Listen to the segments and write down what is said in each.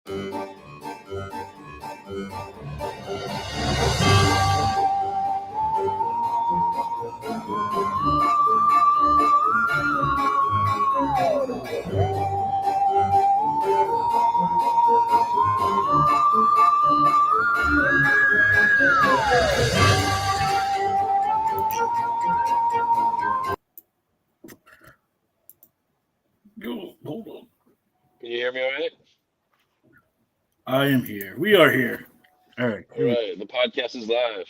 Hold on. Can you hear me all right? I am here. We are here. All right. All right. The podcast is live.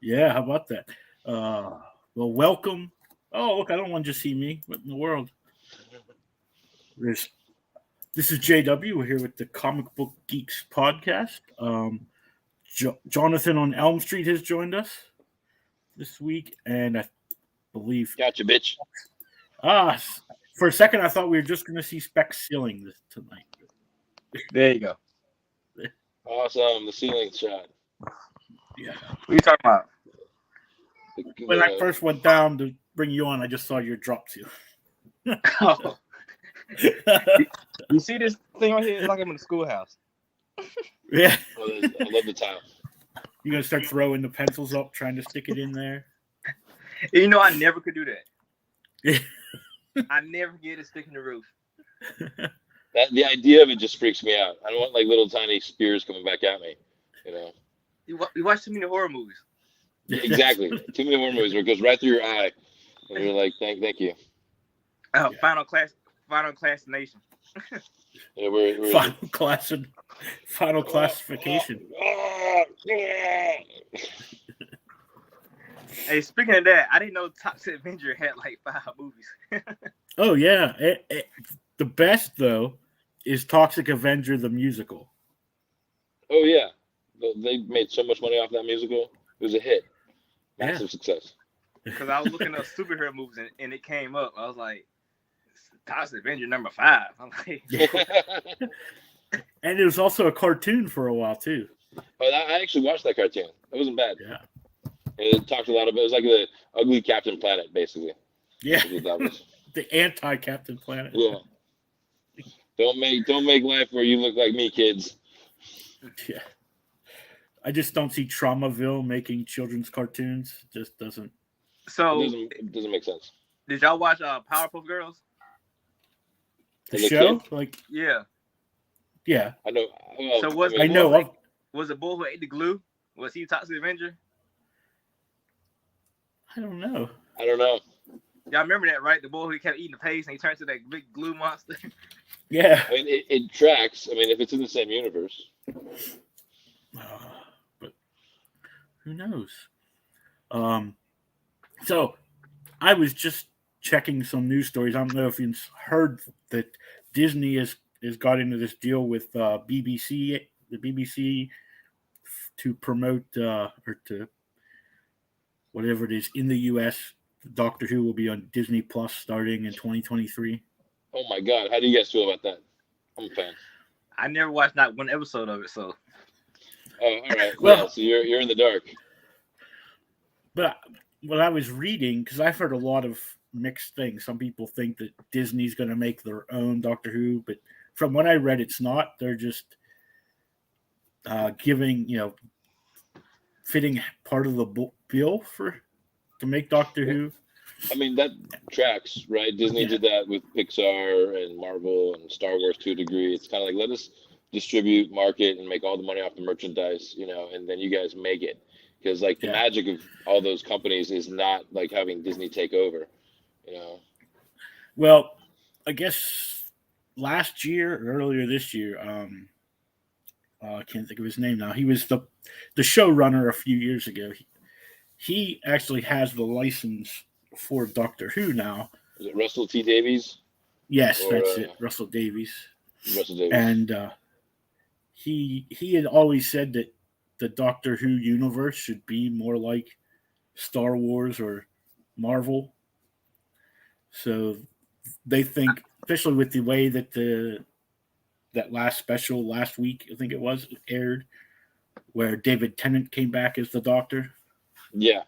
Yeah, how about that? Well, welcome. Oh, look, I don't want to just see me. What in the world? This is JW. We're here with the Comic Book Geeks podcast. Jonathan on Elm Street has joined us this week, and I believe Gotcha, bitch. For a second I thought we were just going to see Spec Ceiling this tonight. There you go. Awesome. The ceiling shot. Yeah. What are you talking about? When I first went down to bring you on, I just saw your drop seal. Oh. You see this thing right here? It's like I'm in the schoolhouse. Yeah. I love the tile. You gonna start throwing the pencils up, trying to stick it in there? You know, I never could do that. I never get it stick in the roof. The idea of it just freaks me out. I don't want like little tiny spears coming back at me. You know. You watch too many horror movies. Yeah, exactly. Too many horror movies where it goes right through your eye, and you're like, thank you. Final classification. Yeah, we're final classification. Hey, speaking of that, I didn't know Toxic Avenger had like 5 movies. Oh yeah, the best though is Toxic Avenger the musical. Oh yeah, they made so much money off that musical. It was a hit, massive success. Because I was looking up superhero movies and it came up. I was like, Toxic Avenger number 5. I'm like, yeah. And it was also a cartoon for a while too. Oh, I actually watched that cartoon. It wasn't bad. Yeah. It talked a lot about. It was like the ugly Captain Planet, basically. Yeah. That was. The anti-Captain Planet. Yeah. Don't make life where you look like me, kids. Yeah. I just don't see Traumaville making children's cartoons. It just doesn't. So it doesn't make sense. Did y'all watch Powerpuff Girls? The show? Kid? Like yeah. Yeah. I know. Well, So was the boy who ate the glue? Was he Toxic Avenger? I don't know. Y'all remember that, right? The boy who kept eating the paste and he turned to that big glue monster. Yeah. I mean, it tracks. I mean, if it's in the same universe. But who knows? So I was just checking some news stories. I don't know if you've heard that Disney has got into this deal with BBC, the BBC, to promote or to whatever it is in the U.S. Doctor Who will be on Disney Plus starting in 2023. Oh my God! How do you guys feel about that? I'm a fan. I never watched not one episode of it, so. Oh, all right. Well, so you're in the dark. But what I was reading, because I've heard a lot of mixed things. Some people think that Disney's going to make their own Doctor Who, but from what I read, it's not. They're just giving, fitting part of the bill to make Doctor Who. I mean, that tracks, right? Disney did that with Pixar and Marvel and Star Wars to a degree. It's kind of like, let us distribute, market, and make all the money off the merchandise, and then you guys make it. Because, like, the magic of all those companies is not, like, having Disney take over, Well, I guess last year or earlier this year, I can't think of his name now. He was the showrunner a few years ago. He actually has the license for Doctor Who now. Is it Russell T. Davies? Yes, that's it. Russell Davies. Russell Davies. And he had always said that the Doctor Who universe should be more like Star Wars or Marvel. So they think, especially with the way that that last special last week, I think it was, aired, where David Tennant came back as the Doctor. Yeah.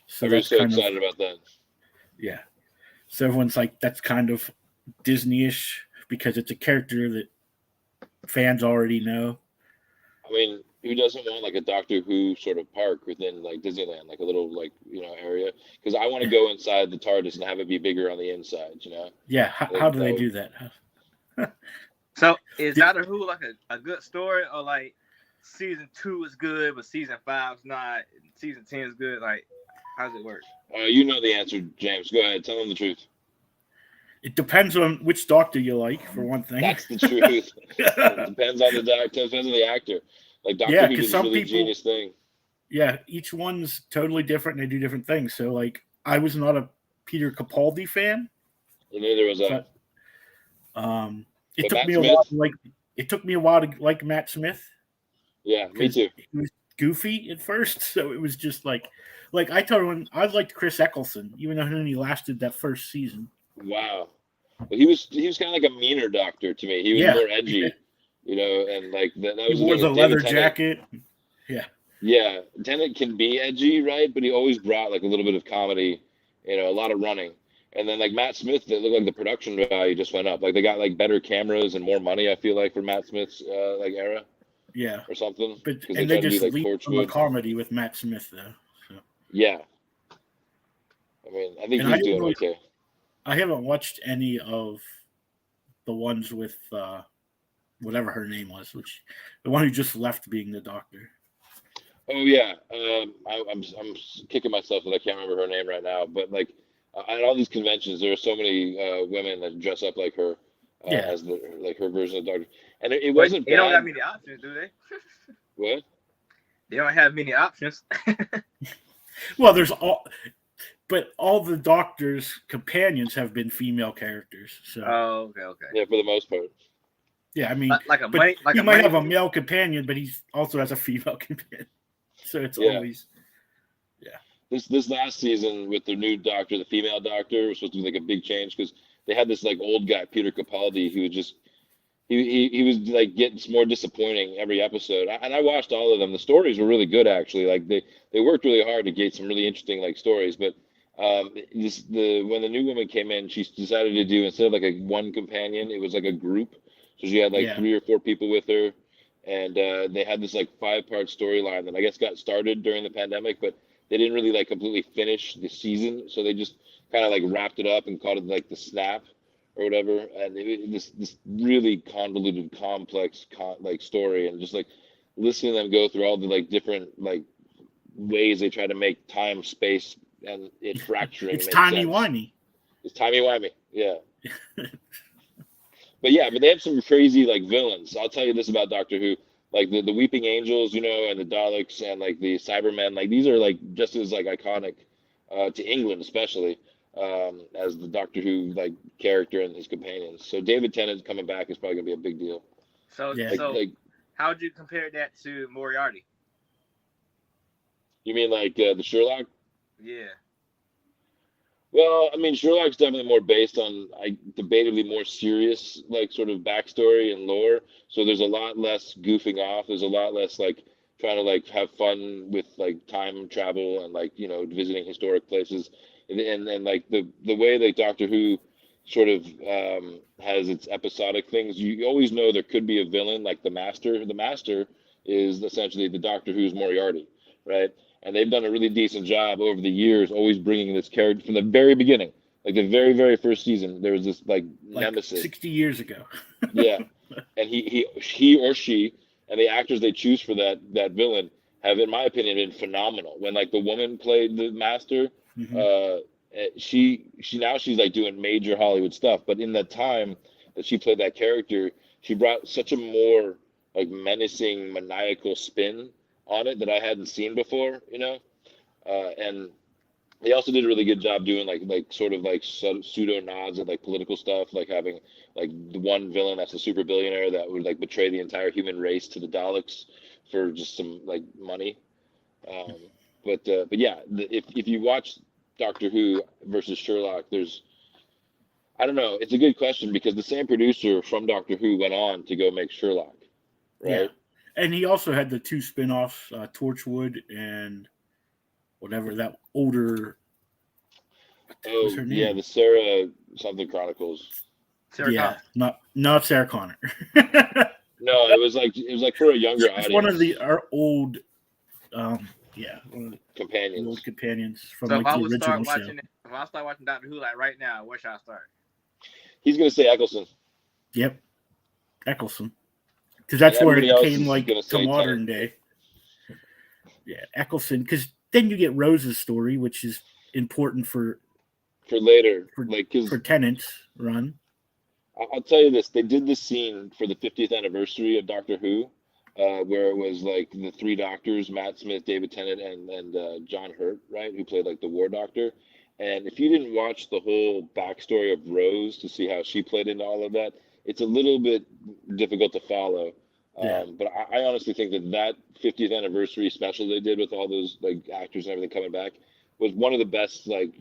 So I'm so excited about that. Yeah. So everyone's like, that's kind of Disney-ish because it's a character that fans already know. I mean, who doesn't want like a Doctor Who sort of park within like Disneyland, like a little like area? Because I want to go inside the TARDIS and have it be bigger on the inside. Yeah, I how think do that they would. do that? So is Doctor Who like a good story, or like season 2 is good, but season 5's not, and season 10 is good? Like, how does it work? You know the answer, James. Go ahead. Tell them the truth. It depends on which Doctor you like, for one thing. That's the truth. It depends on the doctor. Depends on the actor. Like Doctor Yeah, Who because did this some really people, genius thing. yeah, each one's totally different and they do different things. So, like, I was not a Peter Capaldi fan, And neither was I. but it But took Matt me a while Smith. to like. It took me a while to like Matt Smith Yeah, me because too. he was goofy at first. So it was just like I told him I liked Chris Eccleston, even though he only lasted that first season. Wow. But he was kind of like a meaner Doctor to me. He was Yeah, more edgy, and like that he was the wore thing the with David leather Tennant. jacket. Yeah, Yeah, Tennant can be edgy, right? But he always brought like a little bit of comedy, a lot of running. And then like Matt Smith, it looked like the production value just went up. Like they got like better cameras and more money. I feel like for Matt Smith's like era yeah. or something, But because they and they tried to do just like leaned on the Torchwood. comedy with Matt Smith though. So. Yeah, I mean, I think And I he's didn't doing really, okay. I haven't watched any of the ones with whatever her name was, which the one who just left being the Doctor. Oh yeah, I'm kicking myself that I can't remember her name right now. But like at all these conventions, there are so many women that dress up like her Yeah. as like her version of Doctor, and it But wasn't they don't have bad. many options, do they? What? They don't have many options. Well, but all the Doctor's companions have been female characters. So Oh, okay. Yeah, for the most part. yeah, I mean, Like a but money, he might have a male companion, but he also has a female companion. So it's Yeah. always This last season with the new Doctor, the female Doctor, was supposed to be like a big change because they had this like old guy, Peter Capaldi, who just he was like getting more disappointing every episode. And I watched all of them. The stories were really good actually. Like they worked really hard to get some really interesting like stories. But when the new woman came in, she decided to do, instead of like a one companion, it was like a group. So she had like Yeah. 3 or 4 people with her, and they had this like 5-part storyline that I guess got started during the pandemic, but they didn't really like completely finish the season. So they just kind of like wrapped it up and called it like the snap or whatever. And this really convoluted, complex like story, and just like listening to them go through all the like different like ways they try to make time, space, and it fracturing it's make timey sense. wimey. It's timey-wimey, yeah. But yeah, but they have some crazy like villains. I'll tell you this about Doctor Who, like the Weeping Angels, and the Daleks and like the Cybermen. Like these are like just as like iconic to England, especially as the Doctor Who like character and his companions. So David Tennant coming back is probably gonna be a big deal. So, Yeah. Like how would you compare that to Moriarty? you mean like the Sherlock? Yeah. Well, I mean, Sherlock's definitely more based on, debatably more serious, like sort of backstory and lore. So there's a lot less goofing off. There's a lot less like trying to like have fun with like time travel and like visiting historic places, and like the way that Doctor Who sort of has its episodic things. You always know there could be a villain, like the Master. The Master is essentially the Doctor Who's Moriarty, right? And they've done a really decent job over the years, always bringing this character from the very beginning, like the very, very first season. There was this like nemesis, 60 years ago. yeah, and he or she, and the actors they choose for that villain have, in my opinion, been phenomenal. When like the woman played the Master, Mhm. she's like doing major Hollywood stuff. But in the time that she played that character, she brought such a more like menacing, maniacal spin on it that I hadn't seen before, and they also did a really good job doing like sort of like pseudo nods at like political stuff, like having like the one villain that's a super billionaire that would like betray the entire human race to the Daleks for just some like money. But yeah, if you watch Doctor Who versus Sherlock, I don't know, it's a good question because the same producer from Doctor Who went on to go make Sherlock, right? Yeah. And he also had the 2 spin-offs, Torchwood and whatever that older. What was her name? Yeah, the Sarah something Chronicles. Sarah Yeah, Connor. not Sarah Connor. No, it was like for a younger It's audience. one of our old, one of the companions. old companions from So like if I the would original start show. watching it, if I start watching Doctor Who like right now, where should I start? He's gonna say Eccleston. Yep, Eccleston, because that's And where it everybody else came is like gonna to say modern Tennant. day. Yeah, Eccleston, because then you get Rose's story, which is important for later, like because for Tennant's run. I'll tell you this: they did this scene for the 50th anniversary of Doctor Who, where it was like the three doctors: Matt Smith, David Tennant, and John Hurt, right, who played like the War Doctor. And if you didn't watch the whole backstory of Rose to see how she played into all of that, it's a little bit difficult to follow. Yeah. But I honestly think that 50th anniversary special they did with all those like actors and everything coming back was one of the best like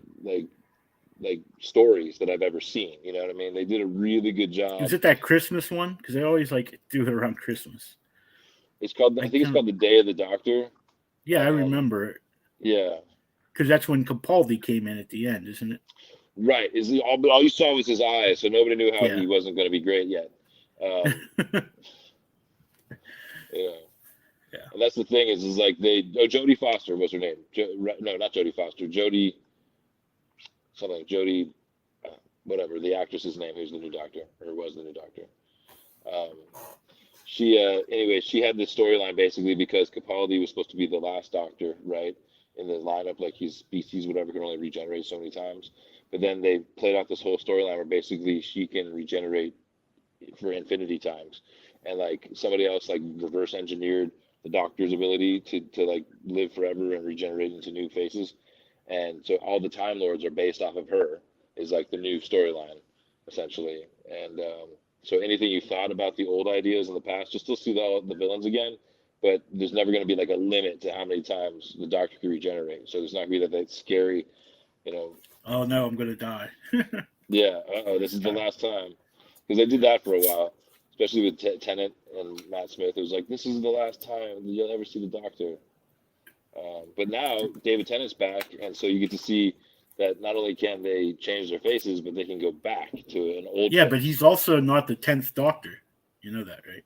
stories that I've ever seen. You know what I mean? They did a really good job. Is it that Christmas one? Because they always like do it around Christmas. It's called. I think it's called The Day of the Doctor. Yeah, I remember it. Yeah. Because that's when Capaldi came in at the end, isn't it? Right. But all you saw was his eyes, so nobody knew how Yeah. he wasn't going to be great yet. Yeah. And that's the thing is like Jodie Foster was her name. No, not Jodie Foster. Jodie something. Jodie, whatever the actress's name, who's the new Doctor or was the new Doctor. Anyway, she had this storyline basically because Capaldi was supposed to be the last Doctor, right? In the lineup, like his species, whatever, can only regenerate so many times. But then they played out this whole storyline where basically she can regenerate for infinity times, and like somebody else like reverse engineered the Doctor's ability to like live forever and regenerate into new faces, and so all the Time Lords are based off of her is like the new storyline, essentially. And so anything you thought about the old ideas in the past, you'll still see the villains again, but there's never going to be like a limit to how many times the Doctor can regenerate. So there's not going to be that scary, you know. Oh no, I'm going to die. Yeah, this is the last time. Because they did that for a while, especially with Tennant and Matt Smith. It was like, this is the last time you'll ever see the Doctor. But now David Tennant's back, and so you get to see that not only can they change their faces, but they can go back to an old. Yeah, face. but he's also not the 10th Doctor. You know that, right?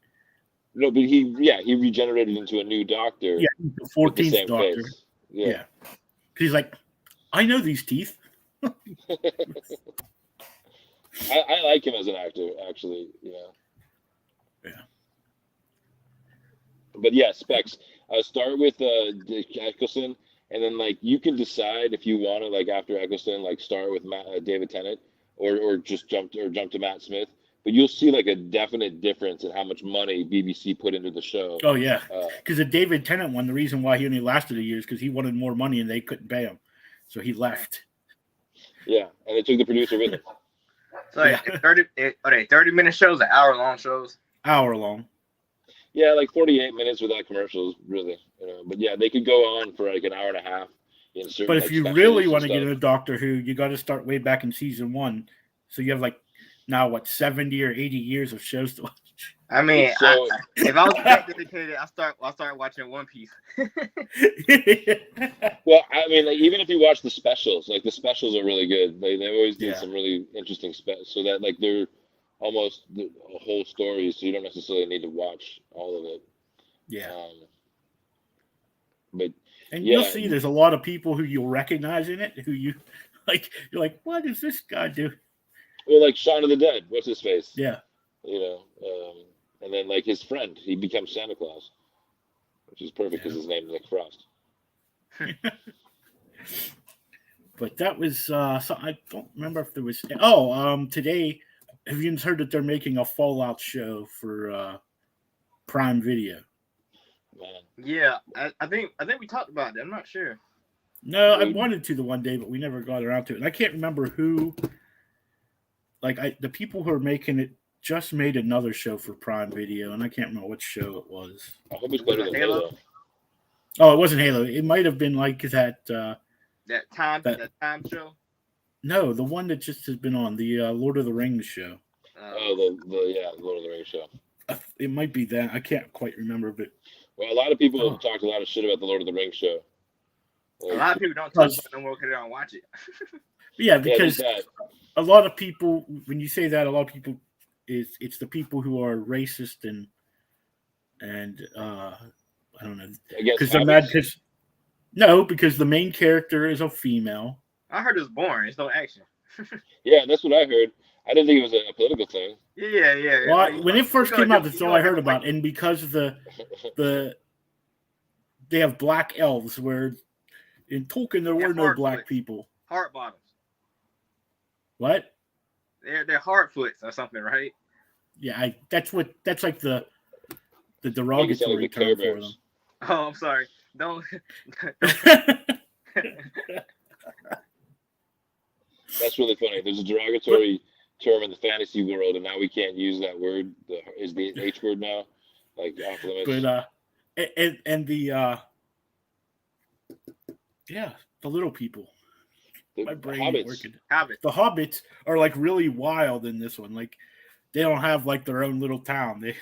No, but he regenerated into a new Doctor. Yeah, he's the 14th Doctor. Face. Yeah. He's like, I know these teeth. I like him as an actor, actually. Yeah. But yeah, specs. Start with Eccleston, and then like you can decide if you want to like after Eccleston, like start with David Tennant, or just jump to Matt Smith. But you'll see like a definite difference in how much money BBC put into the show. Oh yeah, because the David Tennant one, the reason why he only lasted a year is because he wanted more money and they couldn't pay him, so he left. Yeah, and they took the producer with him. So yeah. 30-minute shows, or hour-long shows? Hour long. Yeah, like 48 minutes without commercials, really. But yeah, they could go on for like an hour and a half. But if you really want to get into Doctor Who, you got to start way back in season 1. So you have like now 70 or 80 years of shows to watch. I mean, if I was that dedicated, I start watching One Piece. Well, I mean, like, even if you watch the specials, like the specials are really good. They always did some really interesting so that like they're almost a whole story, so you don't necessarily need to watch all of it. Yeah. But you'll see there's a lot of people who you'll recognize in it, who you're like, what does this guy do? Well, like Shaun of the Dead, what's his face? Yeah. And then like his friend, he becomes Santa Claus, which is perfect because his name is Nick Frost. But that was so I don't remember if there was. Today, have you heard that they're making a Fallout show for Prime Video? Man. Yeah, I think we talked about it. I'm not sure. No, I wanted to the one day, but we never got around to it. And I can't remember who. Like the people who are making it just made another show for Prime Video, and I can't remember what show it was. I hope it's better than Halo. Oh, it wasn't Halo. It might have been like that. That time show. No, the one that just has been on the Lord of the Rings show. The Lord of the Rings show. It might be that. I can't quite remember, but well, a lot of people have talked a lot of shit about the Lord of the Rings show. Like, a lot of people don't talk about it no more because they don't watch it. Yeah, because a lot of people, when you say that, a lot of people it's the people who are racist and and I don't know, Against because they're mad hobbits? because no, because the main character is a female. I heard it was boring. It's no action. Yeah, that's what I heard. I didn't think it was a political thing. Yeah. Well, Like, when it you first go a came out, different, that's you all go a I heard different about. place. And because of the they have black elves, where in Tolkien there were And no black hardfoots, people. hard bottoms. What? They're hardfoots or something, right? Yeah, that's like the Make it sound like derogatory the Care term for them. Bears. Oh, I'm sorry. Don't. That's really funny. There's a derogatory term in the fantasy world, and now we can't use that word. Is the H word now like off limits? But and the yeah, the little people. My The brain ain't hobbits. working. Habit. The hobbits are like really wild in this one. Like they don't have like their own little town. They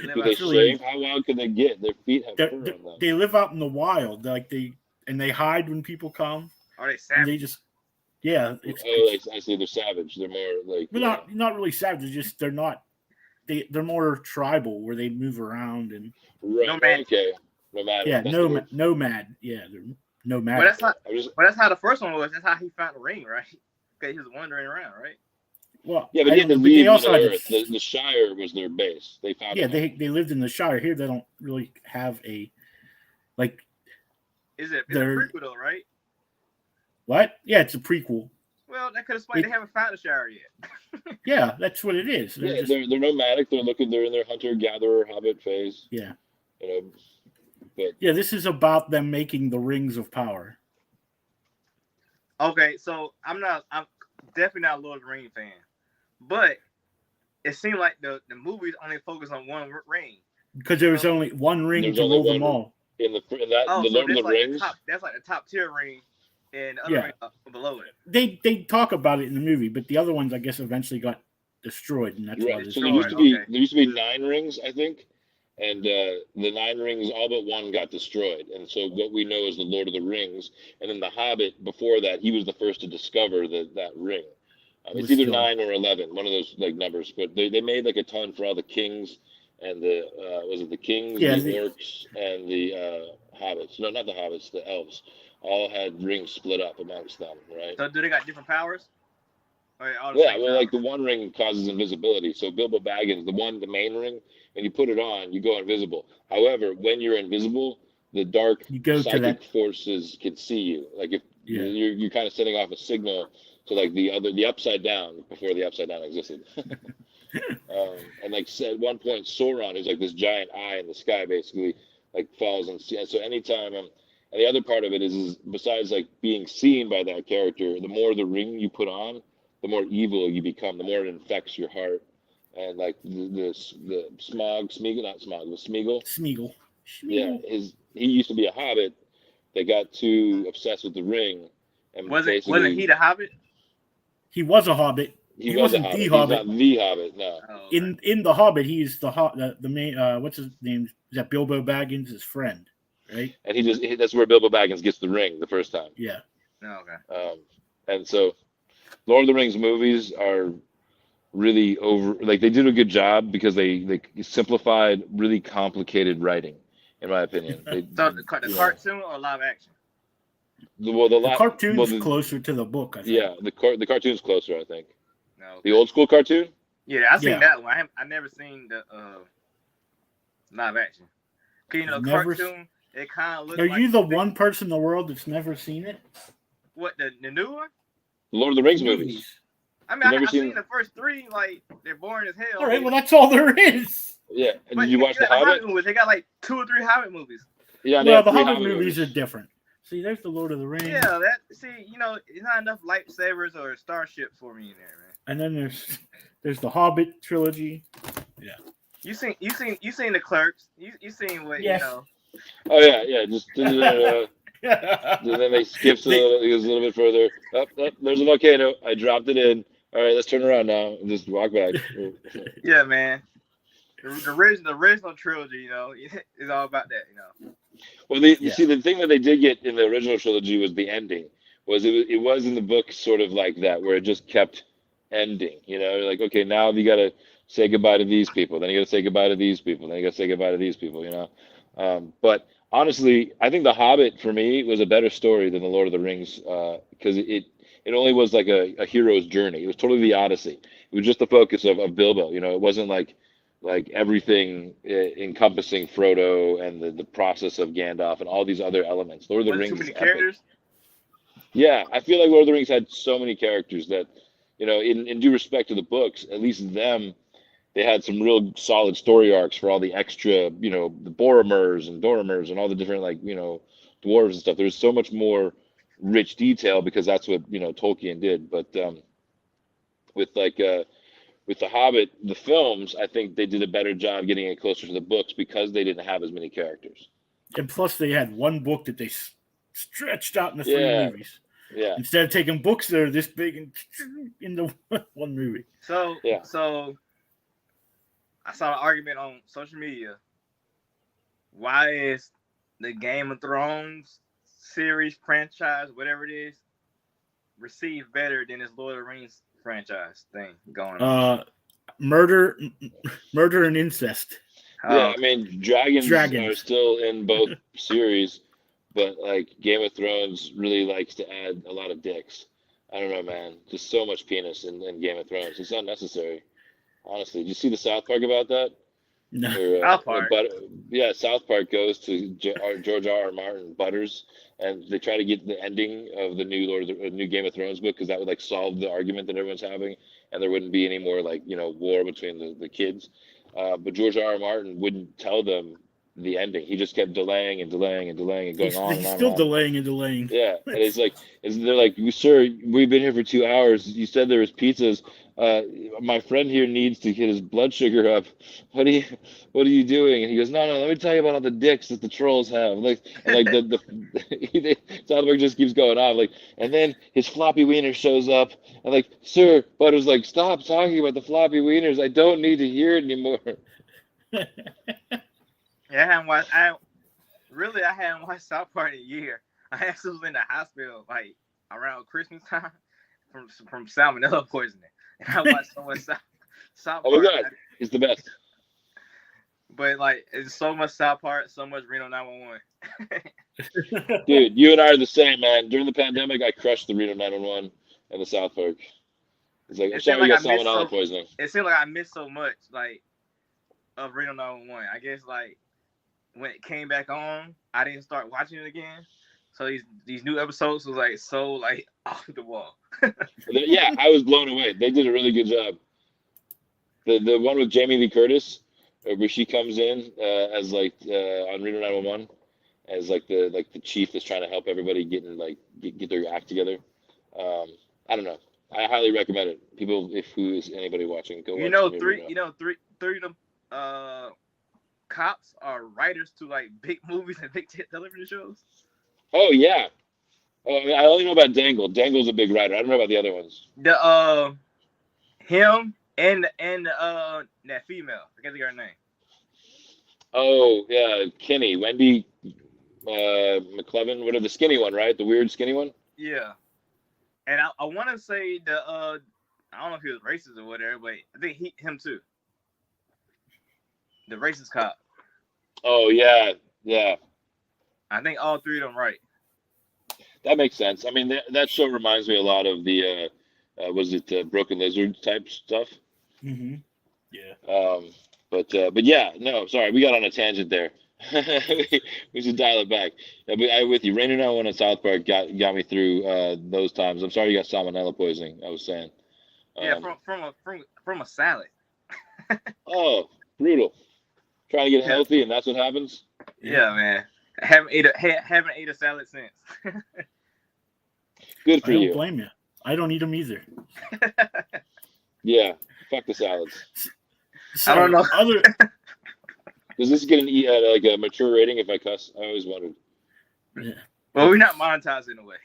live Do out they It's really- shave? How wild can they get? Their feet have fur on them. they live out in the wild. Like they hide when people come. Are they And savage? they just it's I see. They're savage. They're more like. but not really savage. It's just they're not. They're more tribal where they move around and Right. Nomad. Okay. Nomadic. yeah, That's the word. nomad. Yeah, they're nomadic. But that's not. I'm just. But that's how the first one was. That's how he found the ring, right? Okay, he was wandering around, right? Well, Yeah, but I they had to don't know, but leave they also Middle had Earth. The Shire was their base. They found. yeah, it. they lived in the Shire. Here, they don't really have a like Is it? It's a They're- prequel though, right? what? Yeah, it's a prequel. Well, that could explain. They haven't found the Shire yet. Yeah, that's what it is. They're Yeah, just- they're nomadic. They're in their hunter gatherer hobbit phase. yeah, You know, but yeah. This is about them making the rings of power. Okay, so I'm definitely not a Lord of the Rings fan, but it seemed like the movies only focus on one ring. Because there was only one ring There's to only rule them one all. in the Oh, the so Lord of that's the like Rings. that's like the top tier ring, and the other Yeah. ring below it. They talk about it in the movie, but the other ones, I guess, eventually got destroyed, and that's why Right. this. So there used to be Okay. 9 rings, I think, and the 9 rings, all but one got destroyed. And so what we know is the Lord of the Rings, and then the Hobbit. Before that, he was the first to discover that ring. It's Was either still- 9 or 11, one of those like numbers. But they made like a ton for all the kings and the was it the kings, Yeah, the orcs, and the hobbits? No, not the hobbits, the elves. All had rings split up amongst them, right? So do they got different powers? Or all the Yeah, same well, like the powers? one ring causes invisibility. So Bilbo Baggins, the main ring, when you put it on, you go invisible. However, when you're invisible, the dark You go to psychic that. forces can see you. Like if Yeah. you're kind of setting off a signal to like the upside down before the upside down existed. And like at one point, Sauron, who's like this giant eye in the sky, basically like falls and so anytime. And the other part of it is besides like being seen by that character, the more the ring you put on, the more evil you become, the more it infects your heart. And like the Smeagol. Smeagol. Yeah, he used to be a hobbit. They got too obsessed with the ring, and Wasn't basically he the Hobbit? He was a hobbit. he wasn't was a the hobbit. Hobbit. He's not the hobbit. No. Oh, okay. In the Hobbit, he's the main. What's his name? Is that Bilbo Baggins' his friend, right? And that's where Bilbo Baggins gets the ring the first time. Yeah. Oh, okay. And so Lord of the Rings movies are really like they did a good job because they simplified really complicated writing, in my opinion. So the cartoon or live action? The cartoon's closer to the book, I think. Yeah, the cartoon's closer, I think. No. The old school cartoon. Yeah, I seen Yeah. that one. I never seen the live action. 'Cause, you know, Never cartoon. It kind of looks. Are like you the one person in the world that's never seen it? What the new one? The Lord of the Rings movies. I mean, You've never I've seen- seen the first 3. Like they're boring as hell. All right, well that's all there is. Yeah. And But did you watch got The Hobbit? movies. They got like 2 or 3 Hobbit movies. Yeah. they Well, have the 3 Hobbit movies are different. See, there's the Lord of the Rings, Yeah, you know, it's not enough lightsabers or starships for me in there, man. and then there's the Hobbit trilogy. You seen the Clerks? You seen what Yes. you know? Oh yeah. Just then they skips a little bit further. Up, there's a volcano. I dropped it in. All right, let's turn around now and just walk back. Yeah, man. The original trilogy, you know, is all about that, you know. Well, Yeah. see, the thing that they did get in the original trilogy was the ending. It was in the book sort of like that, where it just kept ending. You know, like okay, now you got to say goodbye to these people. Then you got to say goodbye to these people. Then you got to say goodbye to these people. But honestly, I think The Hobbit for me was a better story than The Lord of the Rings because it only was like a hero's journey. It was totally the Odyssey. It was just the focus of Bilbo. It wasn't like everything encompassing Frodo and the process of Gandalf and all these other elements. Lord of the Was it too Rings is many epic. characters? Yeah, I feel like Lord of the Rings had so many characters that, in due respect to the books, at least they had some real solid story arcs for all the extra, the Boromers and all the different dwarves and stuff. There's so much more rich detail because that's what Tolkien did. But with with The Hobbit, the films, I think they did a better job getting it closer to the books because they didn't have as many characters. And plus, they had one book that they stretched out into 3 Yeah, movies yeah, instead of taking books that are this big and into one movie. So yeah. I saw an argument on social media. Why is the Game of Thrones series franchise, whatever it is, received better than this Lord of the Rings franchise thing going on? Murder and incest. Yeah, I mean, dragons are Dragons. still in both series, but like Game of Thrones really likes to add a lot of dicks. I don't know, man. Just so much penis in Game of Thrones. It's unnecessary. Honestly, did you see the South Park about that? No. Or, South Park. yeah, South Park goes to George R.R. Martin Butters, and they try to get the ending of the new Game of Thrones book because that would like solve the argument that everyone's having, and there wouldn't be any more war between the kids. But George R.R. Martin wouldn't tell them the ending. He just kept delaying and delaying and delaying and going on and He's on still and on. delaying and delaying. Yeah, and they're like, sir, we've been here for 2 hours. You said there was pizzas. My friend here needs to get his blood sugar up. What are you doing? And he goes, no, let me tell you about all the dicks that the trolls have. South Park just keeps going on. And then his floppy wiener shows up, and sir, Butters stop talking about the floppy wieners. I don't need to hear it anymore. Yeah, I hadn't watched South Park in a year. I actually was in the hospital around Christmas time from salmonella poisoning, and I watched so much South Park. Oh my God, it's the best. But it's so much South Park, so much Reno 911. Dude, you and I are the same, man. During the pandemic, I crushed the Reno 911 and the South Park. It's I'm sorry you got salmonella poisoning. It seemed like I missed so much of Reno 911. I guess when it came back on, I didn't start watching it again. So these new episodes was so off the wall. Yeah, I was blown away. They did a really good job. The one with Jamie Lee Curtis, where she comes in as on Reno 911 as the chief that's trying to help everybody get their act together. I don't know. I highly recommend it. People, if who is anybody watching, go watch it. Three of them cops are writers to big movies and big television shows. Oh yeah. I only know about Dangle. Dangle's a big writer. I don't know about the other ones. Him and that female. I can't think of her name. Oh yeah, Kenny, Wendy, McClevin, whatever, the skinny one, right? The weird skinny one. Yeah. And I want to say I don't know if he was racist or whatever, but I think him too. The racist cop. Oh yeah. I think all three of them right. That makes sense. I mean, that show reminds me a lot of the was it Broken Lizard type stuff? Mm-hmm. Yeah. But yeah, no, sorry, we got on a tangent there. We should dial it back. I'm with you. Reno 911 on South Park got me through those times. I'm sorry you got salmonella poisoning. I was saying. Yeah, from a salad. Oh, brutal. Trying to get healthy, and that's what happens. Yeah, man. Haven't ate a salad since. Good for you. I don't blame you. I don't eat them either. Yeah, fuck the salads. I don't know. Does this get a mature rating if I cuss? I always wondered. Yeah. Well, we're not monetized in a way.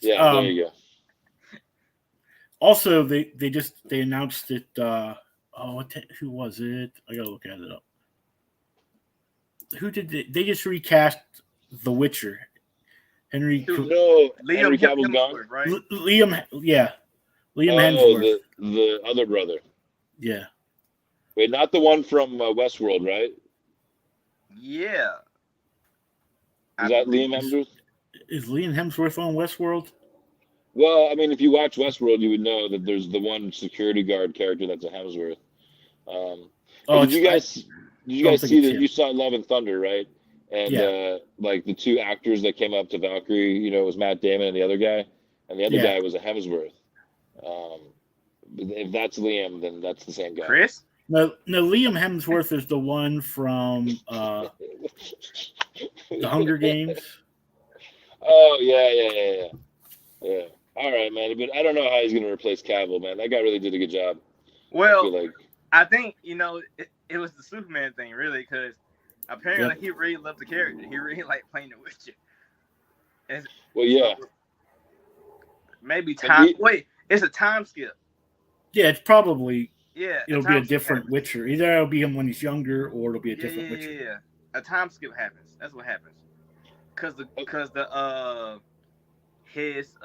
Yeah, there you go. Also, they announced it. Who was it? I gotta look at it up. Who did they just recast The Witcher? Henry Cavill's gone, right? Liam Hemsworth. The other brother. Yeah. Wait, not the one from Westworld, right? Yeah. Is that Liam Is, Hemsworth? is Liam Hemsworth on Westworld? Well, I mean, if you watch Westworld, you would know that there's the one security guard character that's a Hemsworth. Hey, Oh, did you I don't guys think see it's that? You him. saw Love and Thunder, right? And Yeah, like the two actors that came up to Valkyrie, it was Matt Damon and the other guy, and the other yeah. guy was a Hemsworth. Um, if that's Liam, then that's the same guy. Chris? No, Liam Hemsworth is the one from the Hunger Games. Oh yeah. All right, man. But I don't know how he's gonna replace Cavill, man. That guy really did a good job. I Well, feel like. I think it was the Superman thing, really, because apparently Yep. he really loved the character. He really liked playing the Witcher. And Well, yeah. so maybe But time. Wait, it's a time skip. Yeah, it's probably Yeah, it'll be a different Witcher. Either it'll be him when he's younger, or it'll be a different Witcher. Yeah. A time skip happens. That's what happens. Cause his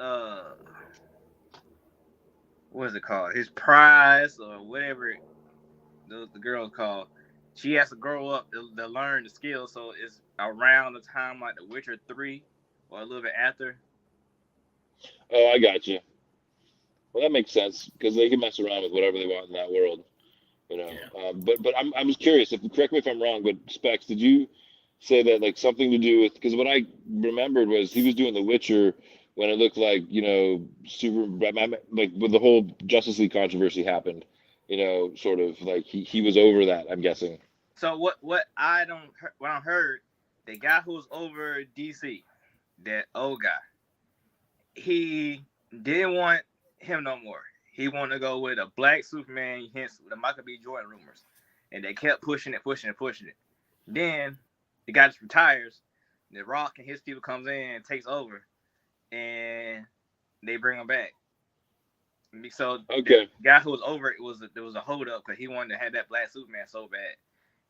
what is it called? His prize or whatever the girl's called. She has to grow up to learn the skills, so it's around the time like The Witcher 3 or a little bit after. Oh, I got you. Well, that makes sense because they can mess around with whatever they want in that world, Yeah. But I'm just curious. If correct me if I'm wrong, but Specs, did you say that like something to do with? Because what I remembered was he was doing The Witcher when it looked like super like when the whole Justice League controversy happened. Sort of like he was over that. I'm guessing. So what I heard, the guy who was over DC, that old guy, he didn't want him no more. He wanted to go with a black Superman, hence the Michael B. Jordan rumors, and they kept pushing it. Then the guy just retires. The Rock and his people comes in and takes over, and they bring him back. So Okay. the guy who was over it there was a hold up because he wanted to have that black Superman so bad,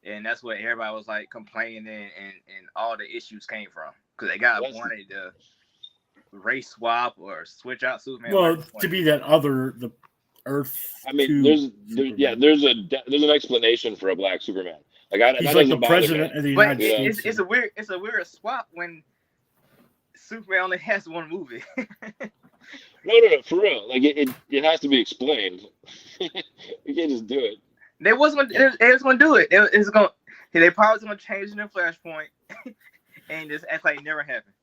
and that's what everybody was like complaining and all the issues came from because they wanted to race swap or switch out Superman. Well, to be the Earth. I mean, 2 there's an explanation for a black Superman. Like he's that like the doesn't bother president me. of the But United States. it's a weird swap when Superman only has one movie. No, for real. Like it has to be explained. You can't just do it. They was gonna do it. They probably was gonna change it in Flashpoint and just act like it never happened.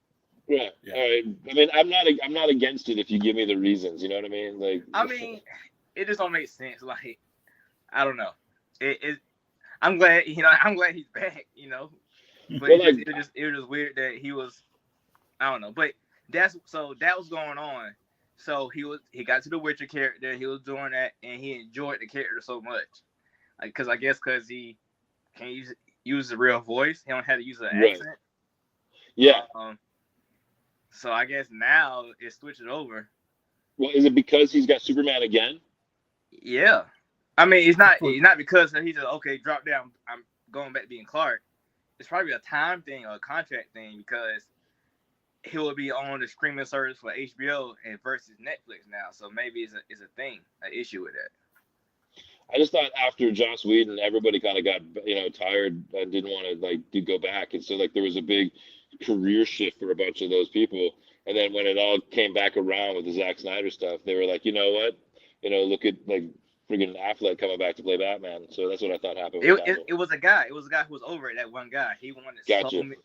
Yeah. All right. I mean, I'm not against it if you give me the reasons. You know what I mean? Like. I mean, it just don't make sense. Like, I don't know. I'm glad he's back. But Well, it was just weird that he was. I don't know. But that was going on. So he got to the Witcher character. He was doing that, and he enjoyed the character so much. Like, because he can't use the real voice. He don't have to use an accent. Yeah. So I guess now it's switched over. Well, is it because he's got Superman again? Yeah. I mean, it's not because he just drop down. I'm going back to being Clark. It's probably a time thing or a contract thing because he will be on the streaming service for HBO and versus Netflix now. So maybe it's a thing, an issue with that. I just thought after Joss Whedon, everybody kind of got tired and didn't want to go back, and so like there was a big career shift for a bunch of those people. And then when it all came back around with the Zack Snyder stuff, they were like, you know what, look at like friggin' Affleck coming back to play Batman. So that's what I thought happened. It was a guy. It was a guy who was over it. That one guy. He wanted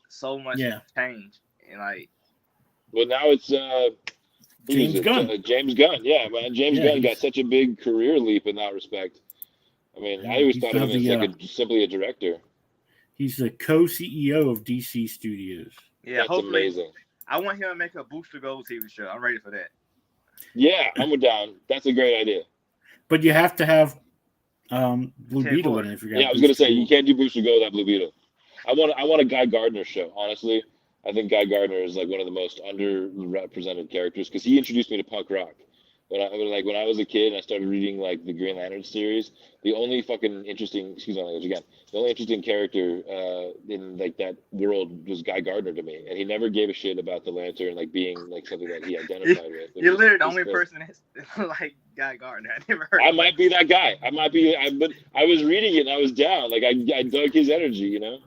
so much change, and like. Well, now it's James Gunn. James Gunn, yeah, man. James Gunn got such a big career leap in that respect. I mean, I always thought of him as simply a director. He's the co-CEO of DC Studios. Yeah, that's hopefully, amazing. I want him to make a Booster Gold TV show. I'm ready for that. Yeah, I'm down. That's a great idea. But you have to have Blue Beetle in it. If you're I was gonna say you can't do Booster Gold without Blue Beetle. I want a Guy Gardner show. Honestly, I think Guy Gardner is like one of the most underrepresented characters because he introduced me to punk rock. when I was a kid and I started reading like the Green Lantern series, the only fucking interesting excuse my language again, the only interesting character in like that world was Guy Gardner to me, and he never gave a shit about the Lantern like being like something that he identified with. You're literally the only person that's like Guy Gardner. I never heard. I might be that guy. But I was reading it and I was down. Like I dug his energy, you know.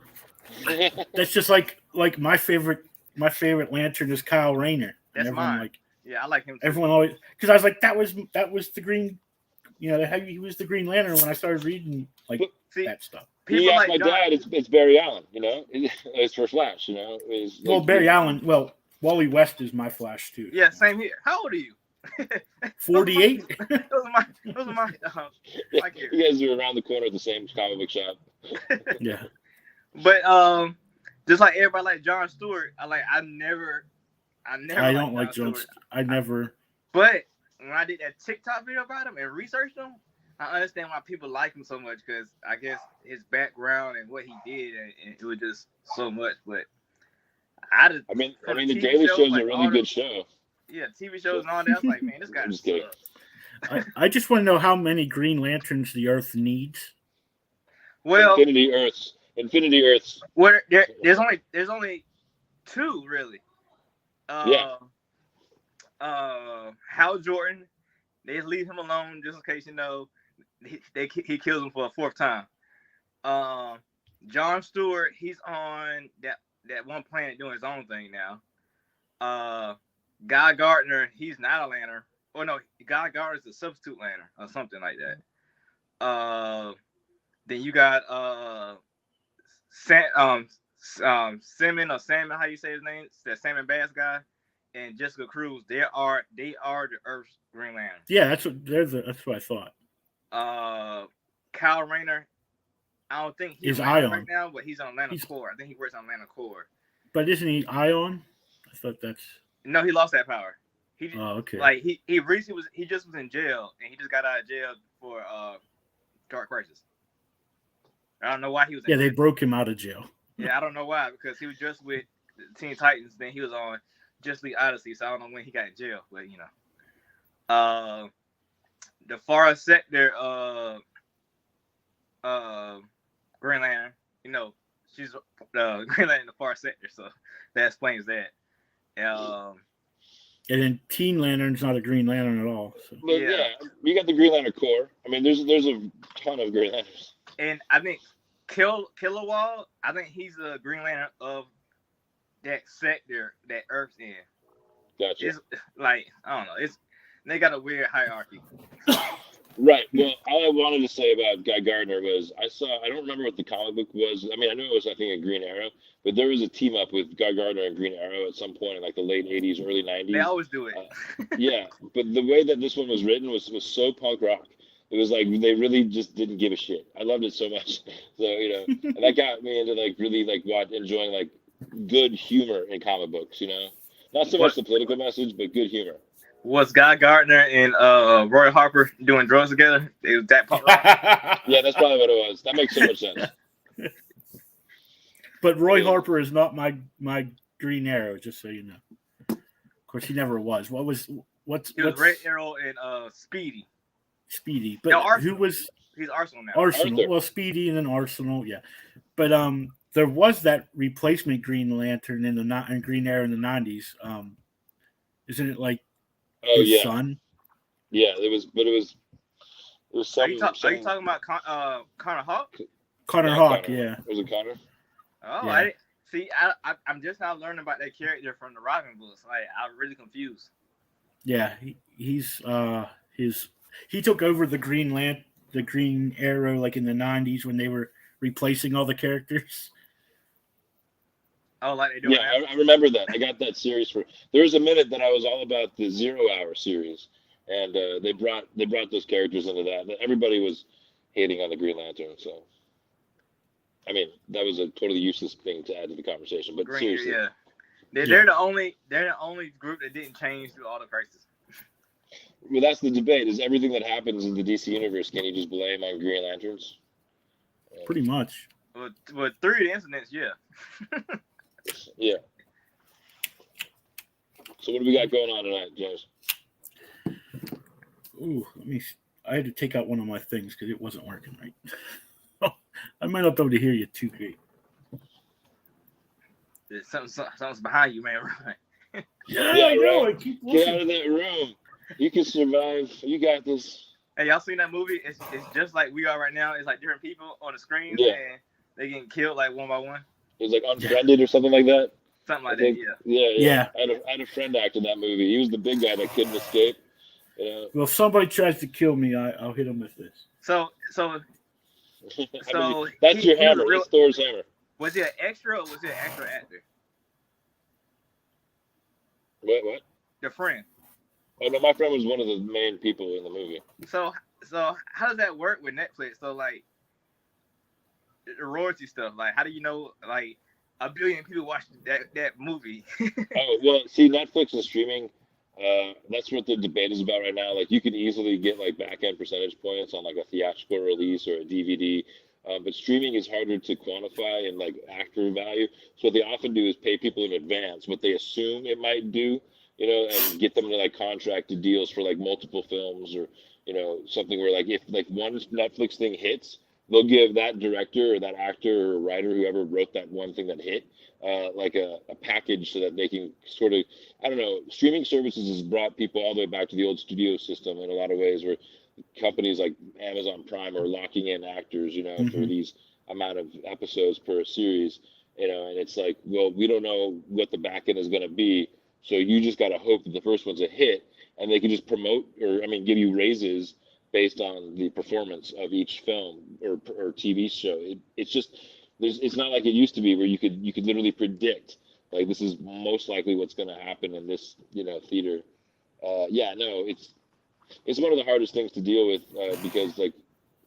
That's just like my favorite Lantern is Kyle Rayner. That's mine. Like, yeah, I like him too. Everyone always, because I was like, that was the Green, he was the Green Lantern when I started reading that stuff. He asked my dad, it's Barry Allen, you know. It's for Flash, you know. Barry Allen. Well, Wally West is my Flash too. Yeah, same here. How old are you? 48. Those are my you guys are around the corner at the same comic book shop. Yeah. But just like everybody like Jon Stewart, I don't like Jon Stewart. I never. But when I did that TikTok video about him and researched him, I understand why people like him so much, because I guess his background and what he did, and it was just so much. But I mean, the Daily Show is a really good show. Yeah, TV shows and all that. I was like, man, this guy sucks. I just want to know how many Green Lanterns the Earth needs. Well, Infinity Earths. Where there's only two really. Hal Jordan, they leave him alone just in case he kills him for a fourth time. Jon Stewart, he's on that one planet doing his own thing now. Guy Gardner, he's not a Lantern. Oh no, Guy Gardner's a substitute Lantern or something like that. Then you got Salmon, how you say his name? That Salmon Bass guy, and Jessica Cruz. They are the Earth's Green Lantern. Yeah, that's what I thought. Kyle Rayner, I don't think he's Ion right now, but he's on Atlanta Core. I think he works on Atlanta Core. But isn't he Ion? I thought that's. No, he lost that power. Okay. Like he recently he just was in jail, and he just got out of jail for Dark Crisis. I don't know why he was. They broke him out of jail. Yeah, I don't know why, because he was just with Teen Titans, then he was on Justice League Odyssey, so I don't know when he got in jail, but the Far Sector Green Lantern, she's Green Lantern in the Far Sector, so that explains that. And then Teen Lantern's not a Green Lantern at all. So. But yeah, you got the Green Lantern Corps. I mean, there's a ton of Green Lanterns. And I think Kilowog, I think he's the Green Lantern of that sector that Earth's in. Gotcha. It's like, I don't know. They got a weird hierarchy. Right. Well, all I wanted to say about Guy Gardner was I don't remember what the comic book was. I mean, I know it was, I think, a Green Arrow, but there was a team up with Guy Gardner and Green Arrow at some point in like the late 80s, early 90s. They always do it. Yeah. But the way that this one was written was so punk rock. It was like they really just didn't give a shit. I loved it so much. So, and that got me into like really like enjoying like good humor in comic books, Not so much the political message, but good humor. Was Guy Gardner and Roy Harper doing drugs together? It was that punk rock? Yeah, that's probably what it was. That makes so much sense. But Roy Harper is not my Green Arrow, just so you know. Of course, he never was. He was Red Arrow and Speedy. Speedy, but who was? He's Arsenal now. Arsenal. Well, Speedy and then Arsenal, yeah. But there was that replacement Green Lantern in Green Arrow in the 90s. Isn't it like his son? Yeah, it was. But it was something. Are you talking about Connor Hawk? Connor Hawk, yeah. Was it Connor? Oh, yeah. I'm just now learning about that character from the Robin books. Like, I'm really confused. Yeah, he took over the Green Arrow like in the 90s when they were replacing all the characters. Oh, like they do. Yeah, I remember that. I got that series there was a minute that I was all about the 0 Hour series, and they brought those characters into that. Everybody was hating on the Green Lantern, so I mean that was a totally useless thing to add to the conversation. But seriously, yeah, they're the only group that didn't change through all the crises. Well, that's the debate. Is everything that happens in the DC universe, can you just blame on Green Lanterns? Pretty much. Well, 3 of the incidents, yeah. Yeah. So what do we got going on tonight, James? Ooh, I had to take out one of my things because it wasn't working right. I might not be able to hear you too great. Something's behind you, man. Right? Yeah, I know. Right. I keep Get out looking. of that room. You can survive. You got this. Hey, y'all seen that movie? It's just like we are right now. It's like different people on the screens Yeah. and they getting killed like one by one. It was like Unfriended or something like that. Something I like that. think. Yeah. Yeah. Yeah. I had a friend act in that movie. He was the big guy that couldn't escape. You know. Well, if somebody tries to kill me, I'll hit them with this. So I mean, so that's your he was a hammer. real. That's Thor's hammer. Was he an extra or was he an actual actor? What? The friend. Oh no, my friend was one of the main people in the movie. So how does that work with Netflix? So like the royalty stuff. Like how do you know like a billion people watched that movie? Oh well, see, Netflix and streaming. That's what the debate is about right now. Like, you can easily get like back end percentage points on like a theatrical release or a DVD, but streaming is harder to quantify and like actor value. So what they often do is pay people in advance what they assume it might do, and get them to like contracted deals for like multiple films or something where like if like one Netflix thing hits, they'll give that director or that actor or writer whoever wrote that one thing that hit like a package so that they can sort of, I don't know, streaming services has brought people all the way back to the old studio system in a lot of ways where companies like Amazon Prime are locking in actors, for these amount of episodes per series, and it's like, well, we don't know what the back end is going to be. So you just got to hope that the first one's a hit and they can just promote or, give you raises based on the performance of each film or TV show. It's just, it's not like it used to be where you could literally predict like this is most likely what's going to happen in this theater. Yeah, no, it's one of the hardest things to deal with because like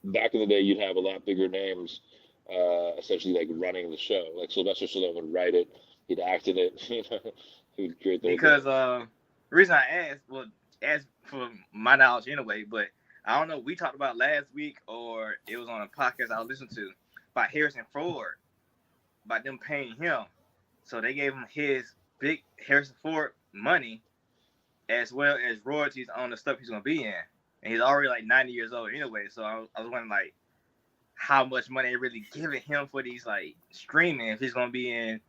back in the day you'd have a lot bigger names essentially like running the show. Like Sylvester Stallone would write it, he'd act in it, he would create the because the reason I asked, well, as for my knowledge anyway, but I don't know, we talked about last week or it was on a podcast I listened to by Harrison Ford, by them paying him. So they gave him his big Harrison Ford money as well as royalties on the stuff he's gonna be in. And he's already like 90 years old anyway. So I was wondering like how much money they really giving him for these like streaming if he's gonna be in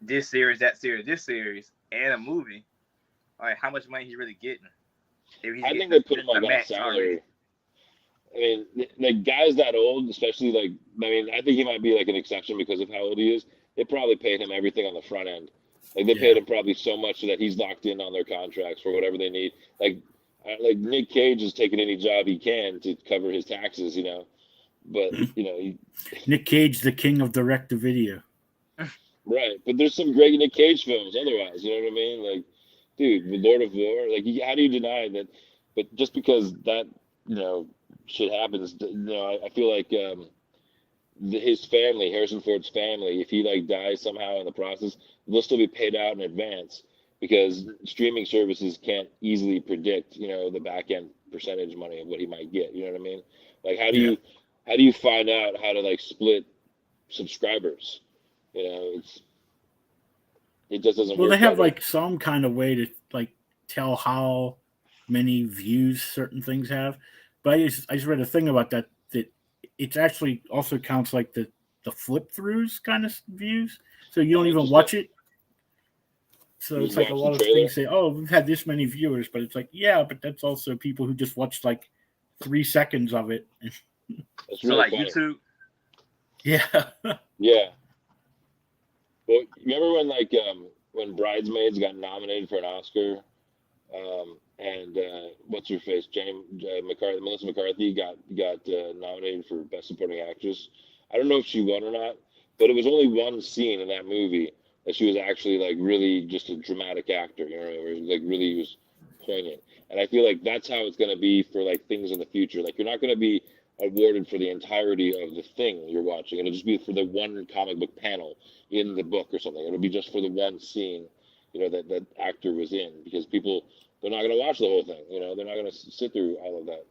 this series, that series, this series, and a movie. Like how much money he's really getting. If he's I think they put him like on salary. Already. I mean, like guys that old, especially like, I mean, I think he might be like an exception because of how old he is. They probably paid him everything on the front end. Like they paid him probably so much so that he's locked in on their contracts for whatever they need. Like Nick Cage is taking any job he can to cover his taxes, But Nick Cage, the king of direct-to-video. Right, but there's some great Nick Cage films. Otherwise, you know what I mean? Like, dude, with Lord of War, like, how do you deny that? But just because that shit happens, I feel like his family, Harrison Ford's family, if he like dies somehow in the process, they'll still be paid out in advance because streaming services can't easily predict, the back end percentage money of what he might get. You know what I mean? Like, how do you find out how to like split subscribers? It just doesn't work. Well, they have like some kind of way to like tell how many views certain things have. But I just read a thing about that it actually also counts like the flip throughs kind of views. So you don't even watch it. So it's like a lot of things say, oh, we've had this many viewers, but it's like, yeah, but that's also people who just watched like 3 seconds of it. That's really so like funny. YouTube. Yeah. Yeah. Well, remember when Bridesmaids got nominated for an Oscar, and what's her face, Melissa McCarthy got nominated for Best Supporting Actress. I don't know if she won or not, but it was only one scene in that movie that she was actually like really just a dramatic actor, where it like really was poignant. And I feel like that's how it's going to be for like things in the future. Like you're not going to be awarded for the entirety of the thing you're watching. It'll just be for the one comic book panel in the book or something. It'll be just for the one scene, that actor was in, because people, they're not going to watch the whole thing. They're not going to sit through all of that.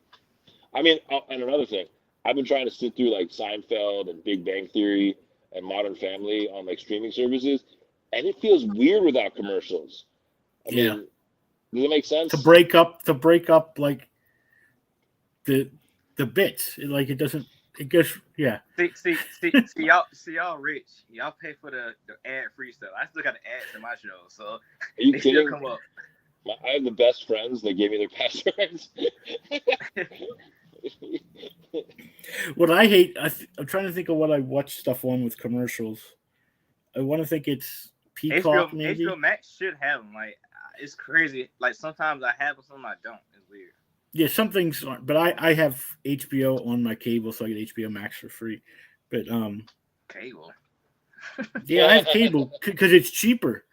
I mean, and another thing, I've been trying to sit through like Seinfeld and Big Bang Theory and Modern Family on like streaming services, and it feels weird without commercials. I mean, does it make sense? To break up like the bits. It doesn't. It goes. Yeah. See y'all rich. Y'all pay for the ad free stuff. I still got the ads in my show, so Are you they kidding? still come up. I have the best friends that gave me their passwords. What I hate, I'm trying to think of what I watch stuff on with commercials. I want to think it's Peacock, maybe. HBO Max should have them. Like, it's crazy. Like, sometimes I have them, sometimes I don't. It's weird. Yeah, some things aren't, but I have HBO on my cable, so I get HBO Max for free. But Cable. yeah, I have cable because it's cheaper.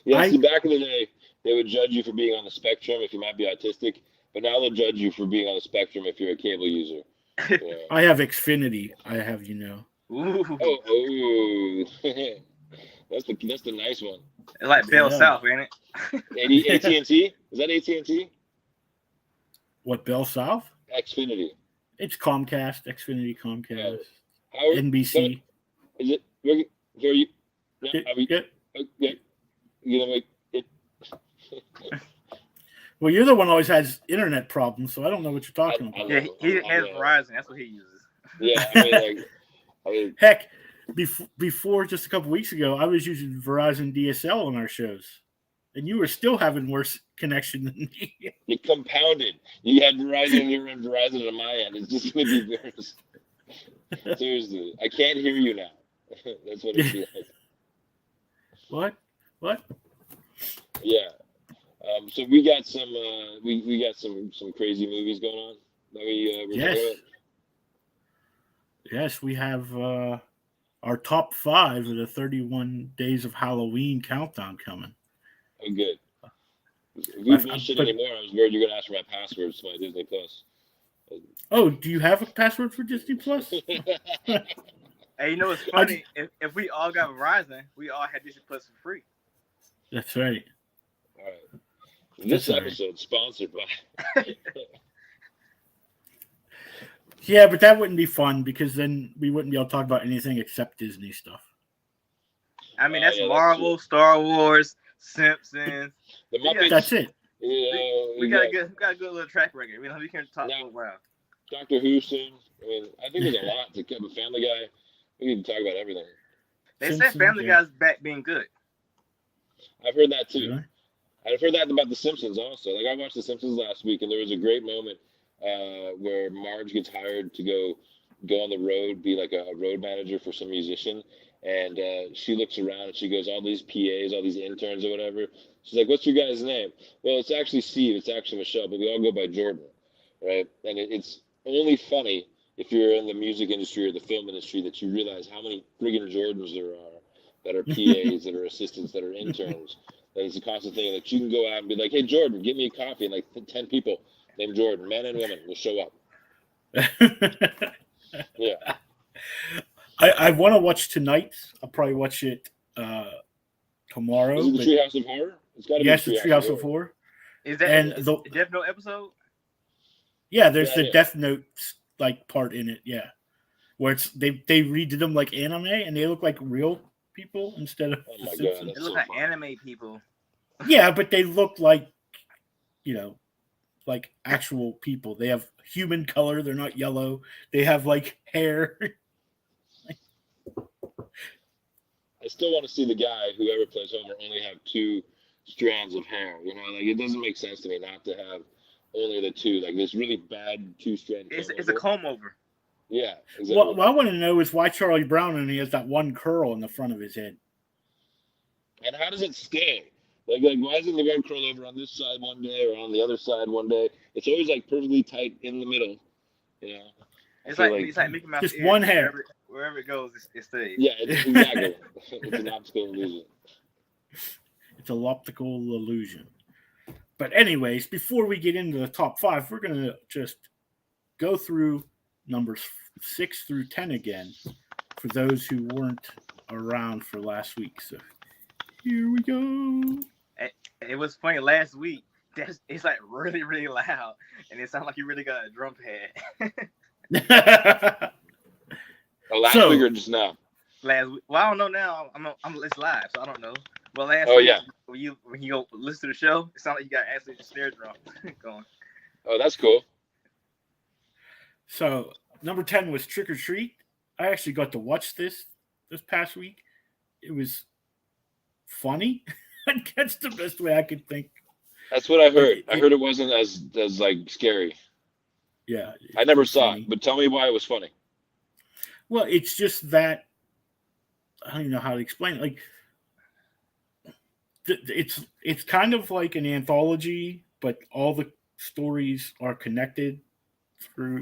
Yeah, see, back in the day, they would judge you for being on the spectrum if you might be autistic, but now they'll judge you for being on the spectrum if you're a cable user. Yeah. I have Xfinity. I have, Ooh. Oh, that's the nice one. It's like Bell South, ain't it? AT&T? Is that AT&T? What, Bell South? Xfinity. It's Comcast, Xfinity, Comcast, Yeah. NBC. Is it? Are you? Yeah. You know, it. Well, you're the one who always has internet problems, so I don't know what you're talking about. Yeah, he has Verizon. That's what he uses. Yeah, I mean, Heck, before just a couple weeks ago, I was using Verizon DSL on our shows, and you were still having worse connection than me. it compounded. You had Verizon on your end, Verizon on my end. It's just going to be worse. Seriously, I can't hear you now. That's what it feels like. What? Yeah. So we got some we got some crazy movies going on that we're Yes. talking about. Yes, we have our top 5 of the 31 days of Halloween countdown coming. Oh, good. If we bullshit anymore, I was worried you're gonna ask for my passwords to my Disney Plus. Oh, do you have a password for Disney Plus? Hey, you know what's funny? If we all got Verizon, we all had Disney Plus for free. That's right. All right. This episode sponsored by. Yeah, but that wouldn't be fun because then we wouldn't be able to talk about anything except Disney stuff. I mean, that's Marvel, Star Wars, Simpsons. The Muppets. That's it. We got a good little track record. We can talk for a while. Doctor Who soon. I mean, I think there's a lot to cover. Family Guy. We need to talk about everything. They said Family Guy's back being good. I've heard that too. Really? I've heard that about The Simpsons also. Like, I watched The Simpsons last week, and there was a great moment where Marge gets hired to go on the road, be like a road manager for some musician, and she looks around and she goes, all these PAs, all these interns or whatever. She's like, "What's your guy's name?" "Well, it's actually Steve. It's actually Michelle, but we all go by Jordan, right?" And it's only funny if you're in the music industry or the film industry that you realize how many friggin' Jordans there are that are PAs, that are assistants, that are interns. That it's a constant thing that you can go out and be like, "Hey, Jordan, get me a coffee," and like 10 people named Jordan, man and woman, will show up. Yeah. I want to watch tonight. I'll probably watch it tomorrow. Is it the Treehouse of Horror? It's got to yes, be the Treehouse of Horror. Is that and the Death Note episode? Yeah, there's the Death Note like part in it. Yeah, where it's they redid them like anime and they look like real people instead of. Oh my God, they look like anime people. Yeah, but they look like, like actual people. They have human color. They're not yellow. They have like hair. I still want to see the guy, whoever plays Homer, only have 2 strands of hair. Like, it doesn't make sense to me not to have only the 2. Like, this really bad 2-strand. It's a comb over. Yeah, exactly. What I want to know is why Charlie Brown only has that one curl in the front of his head. And how does it stay? Like why isn't the one curl over on this side one day or on the other side one day? It's always like perfectly tight in the middle. It's like Mickey Mouse. Just one hair. Wherever it goes, it stays. Yeah, exactly. It's an optical illusion. It's an optical illusion. But anyways, before we get into the top 5, we're going to just go through numbers 6 through 10 again for those who weren't around for last week. So here we go. It was funny last week. It's like really, really loud, and it sounds like you really got a drum pad. Last week or just now? Last week. Well, I don't know now. It's live, so I don't know. Well, last week, yeah. When you go listen to the show, it sounds like you got actually the snare drum going. Oh, that's cool. So number 10 was Trick or Treat. I actually got to watch this past week. It was funny. That's the best way I could think. That's what I Like heard. I heard it wasn't as like scary. yeah, I it never was saw it, funny. but tell me why it was funny. Well, it's just that I don't even know how to explain it. Like it's kind of like an anthology, but all the stories are connected through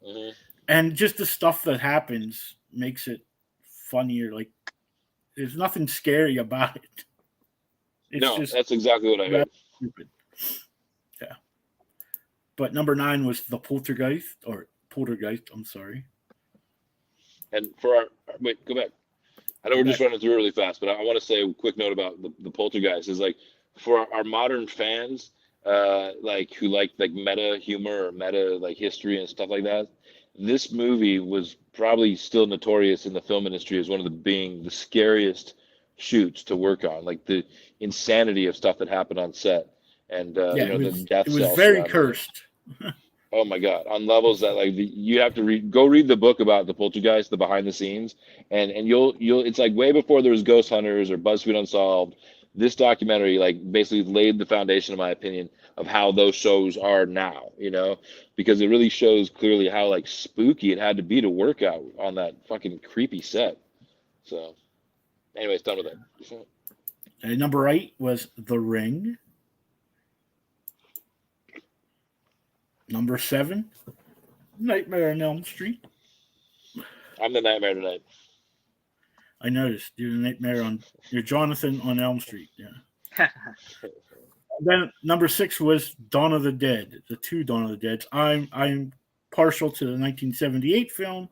Hmm. and just the stuff that happens makes it funnier. Like there's nothing scary about it. It's No, just that's exactly what I rather heard. stupid. Yeah. But number 9 was the Poltergeist. I'm sorry. And for our wait, go back. I know Go we're just back. running through really fast, but I want to say a quick note about the Poltergeist is like for our modern fans, like who like meta humor or meta like history and stuff like that. This movie was probably still notorious in the film industry as one of the scariest shoots to work on, like the insanity of stuff that happened on set, and Yeah, the death it was cell very surrounding it. cursed. Oh my God, on levels that like you have to read the book about the Poltergeist, the behind the scenes, and you'll it's like way before there was Ghost Hunters or BuzzFeed Unsolved. This documentary like basically laid the foundation, in my opinion, of how those shows are now. Because it really shows clearly how like spooky it had to be to work out on that fucking creepy set. So, anyways, done with that. And number 8 was The Ring. Number 7, Nightmare on Elm Street. I'm the nightmare tonight. I noticed you're Jonathan on Elm Street. Yeah. Then number 6 was Dawn of the Dead. The 2 Dawn of the Dead. I'm partial to the 1978 film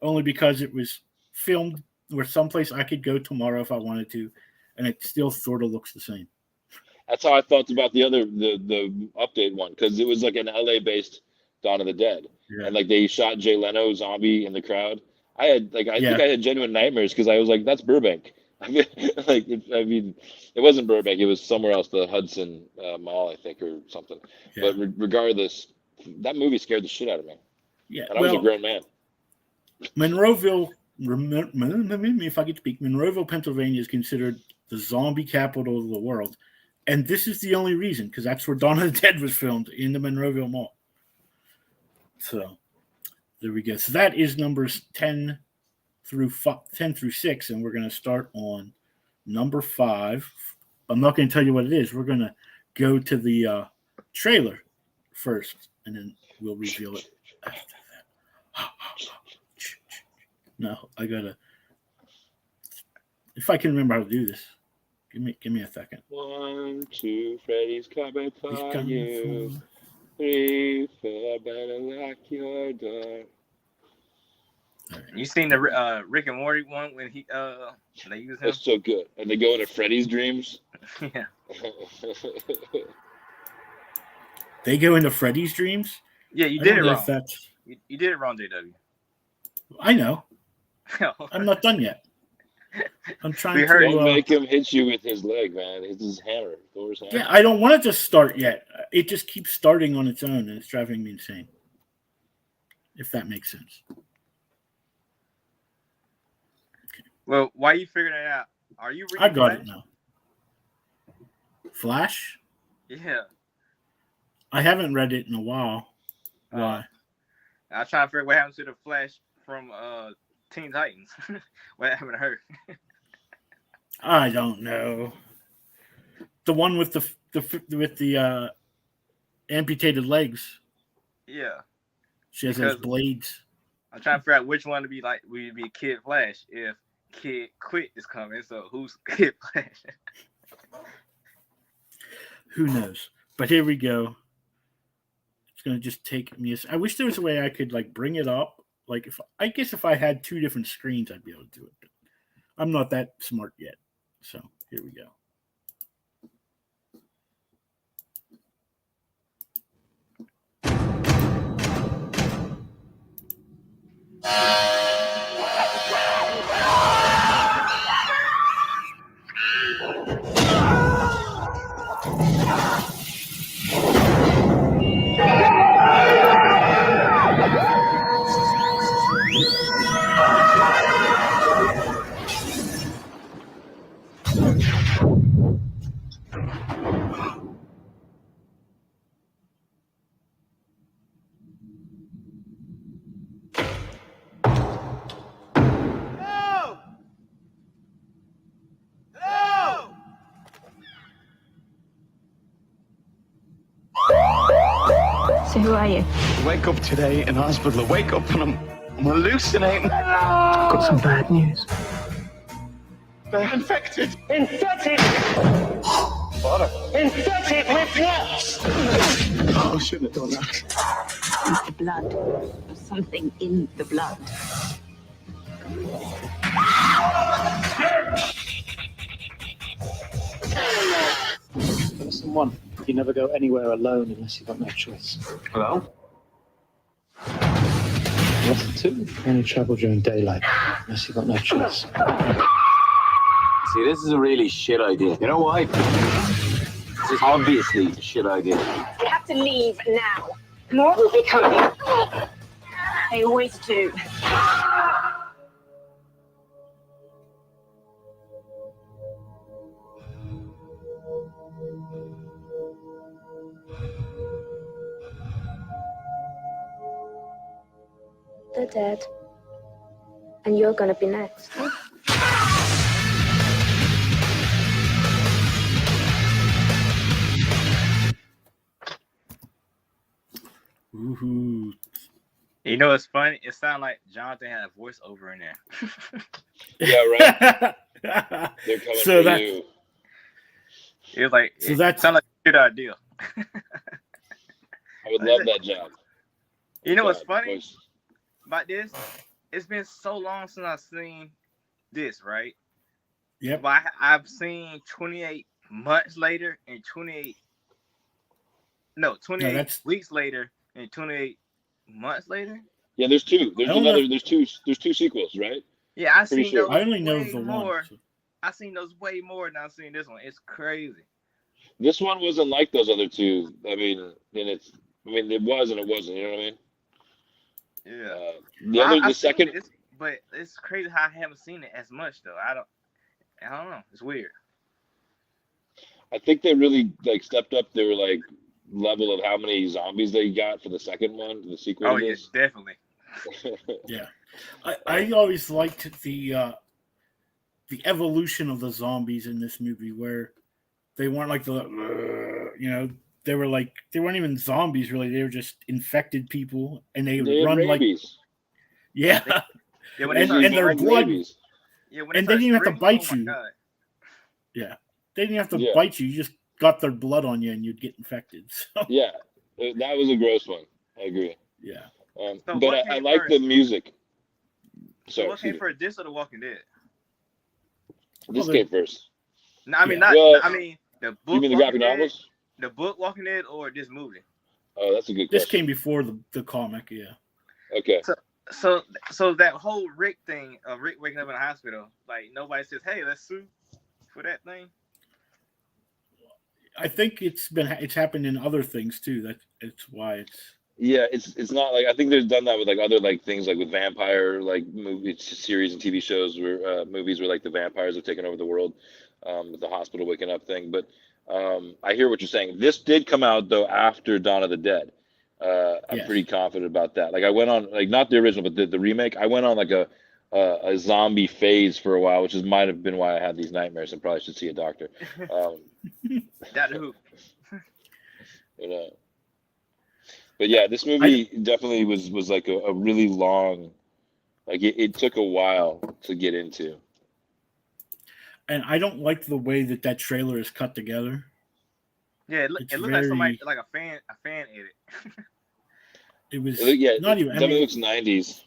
only because it was filmed where someplace I could go tomorrow if I wanted to, and it still sort of looks the same. That's how I felt about the update one because it was like an LA based Dawn of the Dead, Yeah. and like they shot Jay Leno zombie in the crowd. I think Yeah. I had genuine nightmares because I was like, that's Burbank. It wasn't Burbank. It was somewhere else, the Hudson Mall, I think, or something. Yeah. But regardless, that movie scared the shit out of me, Yeah. and I was a grown man. Monroeville, if I could speak, Monroeville, Pennsylvania is considered the zombie capital of the world. And this is the only reason, because that's where Dawn of the Dead was filmed, in the Monroeville Mall. So there we go. So that is numbers 10 through 6, and we're going to start on number 5. I'm not going to tell you what it is. We're going to go to the trailer first, and then we'll reveal it after that. No, I gotta. If I can remember how to do this, give me a second. 1, 2, Freddy's coming He's for coming you. for- 3, 4, better lock your door. You seen the Rick and Morty one when they use him? That's so good. And they go into Freddy's dreams. Yeah. They go into Freddy's dreams. Yeah, you I did don't it know wrong. if that's. You did it wrong, JW. I know. I'm not done yet. I'm trying We heard to. it. Don't make him hit you with his leg, man. It's his hammer. Thor's hammer. Yeah, I don't want it to start yet. It just keeps starting on its own, and it's driving me insane. If that makes sense. Well, why you figuring it out? Are you reading I got Flash? it now. Flash? Yeah. I haven't read it in a while. Why? I was trying to figure what happened to the Flash from Teen Titans. What happened to her? I don't know. The one with the amputated legs. Yeah. She has those Because- blades. I'm trying to figure out which one to be like. Would be Kid Flash if Kid Quit is coming. So who's Kid Flash? Who knows? But here we go. It's gonna just take me. I wish there was a way I could like bring it up. Like if I had 2 different screens, I'd be able to do it. I'm not that smart yet. So here we go. So who are you? Wake up today in hospital. I wake up and I'm hallucinating. I've got some bad news. They're infected. Infected! Water. Infected with what? Oh, I shouldn't have done that. It's the blood. There's something in the blood. Lesson 1. You never go anywhere alone unless you've got no choice. Hello? Lesson 2. You only travel during daylight unless you've got no choice. See, this is a really shit idea. You know why? This is obviously a shit idea. You have to leave now. More will be coming. They always do. They're dead. And you're gonna be next. Ooh. You know what's funny? It sounded like Jonathan had a voiceover in there. Yeah, right. They're coming So for that- you. It was like So it that's- sounded like a good idea. I would love that job. You know what's God, funny voice. about this? It's been so long since I've seen this, right? Yep. But I've seen 28 months later and 28 that's- weeks later and 28 months later. Yeah, there's two. I don't know. There's two sequels, right? Yeah, I Pretty seen sure. those I only know way the more. one. So. I seen those way more than I've seen this one. It's crazy. This one wasn't like those other two. I mean, it was and it wasn't. You know what I mean? Yeah. The I've seen second. this, but it's crazy how I haven't seen it as much though. I don't know. It's weird. I think they really like stepped up their like level of how many zombies they got for the second one, the sequel. Oh to yes, this. definitely. Yeah, I always liked the evolution of the zombies in this movie, where they weren't like they weren't even zombies really. They were just infected people, and they They had run like rabies. yeah, Yeah, when And- they and their start blood- Rabies. yeah, when and they start didn't have to screaming, bite oh my you. God. yeah. They didn't have to Yeah. bite you. You just got their blood on you, and you'd get infected. So Yeah, that was a gross one. I agree. yeah, So But what I came like the first? music. So Sorry, what came excuse me. first, this or The Walking Dead? This Well, came first. No, I mean Yeah. Well, I mean the book. You mean the Walking graphic Dead, novels? The book Walking Dead or this movie? Oh, that's a good this question. came before the comic. Yeah, Okay. So that whole Rick thing of Rick waking up in the hospital, like nobody says, "Hey, let's sue for that thing." I think it's happened in other things too. It's why it's Yeah, it's not like I think they've done that with like other like things like with vampire like movie series and TV shows where movies where like the vampires have taken over the world, with the hospital waking up thing. But I hear what you're saying. This did come out though after Dawn of the Dead. I'm Yes. pretty confident about that. Like I went on like not the original but the remake. I went on like a zombie phase for a while, which might have been why I had these nightmares and probably should see a doctor. Doctor Who. You know. But yeah, this movie definitely was like a really long, like it took a while to get into. and I don't like the way that trailer is cut together. Yeah, It's it looked like somebody very- like a fan edit. It was Yeah, not even. I definitely mean, looks 90s.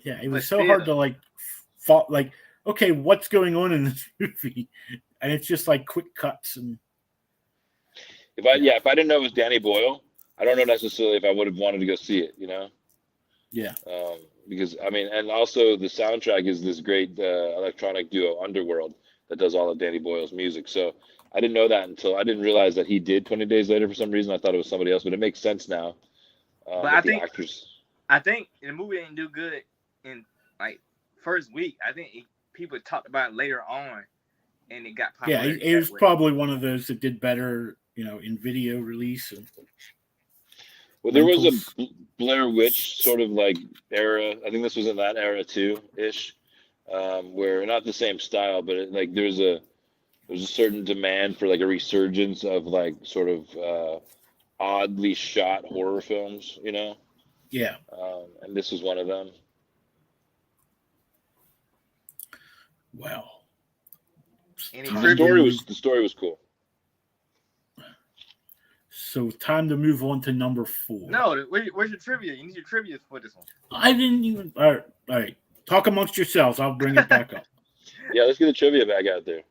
yeah, it but was so still. hard to like, like, okay, what's going on in this movie? And it's just like quick cuts and If I didn't know it was Danny Boyle, I don't know necessarily if I would have wanted to go see it. You know. yeah. Because I mean, and also the soundtrack is this great electronic duo Underworld that does all of Danny Boyle's music. So I didn't know that until I didn't realize that he did 20 Days Later for some reason. I thought it was somebody else, but it makes sense now. But with I the think- actors. I think the movie didn't do good in like first week. I think people talked about it later on, and it got Yeah, popular. it was probably one of those that did better, in video release. And Well, there was rentals. a Blair Witch sort of like era. I think this was in that era too, ish, where not the same style, but like there's a certain demand for like a resurgence of like sort of oddly shot horror films, you know. Yeah. And this was one of them. Wow. Any Time The to trivia? move- story was cool. So time to move on to number 4. No, where's your trivia? You need your trivia for this one. I didn't even. All right. Talk amongst yourselves. I'll bring it back up. Yeah, let's get the trivia back out there.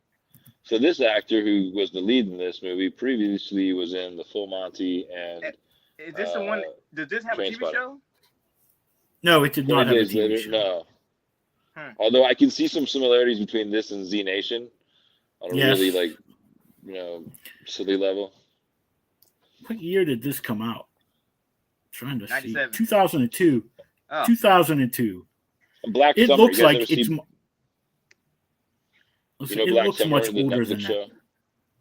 So this actor who was the lead in this movie previously was in The Full Monty and Is this the one? Does this have a TV Trainspotting. show? No, it did 20 not have a Days TV Later. show. No. Hmm. Although I can see some similarities between this and Z Nation on a Yes. really silly level. What year did this come out? Trying to 97. see. 2002. Oh. 2002. Black It Summer. looks you guys like ever it's. see, It Black looks Summer, much the older Netflix than that. show?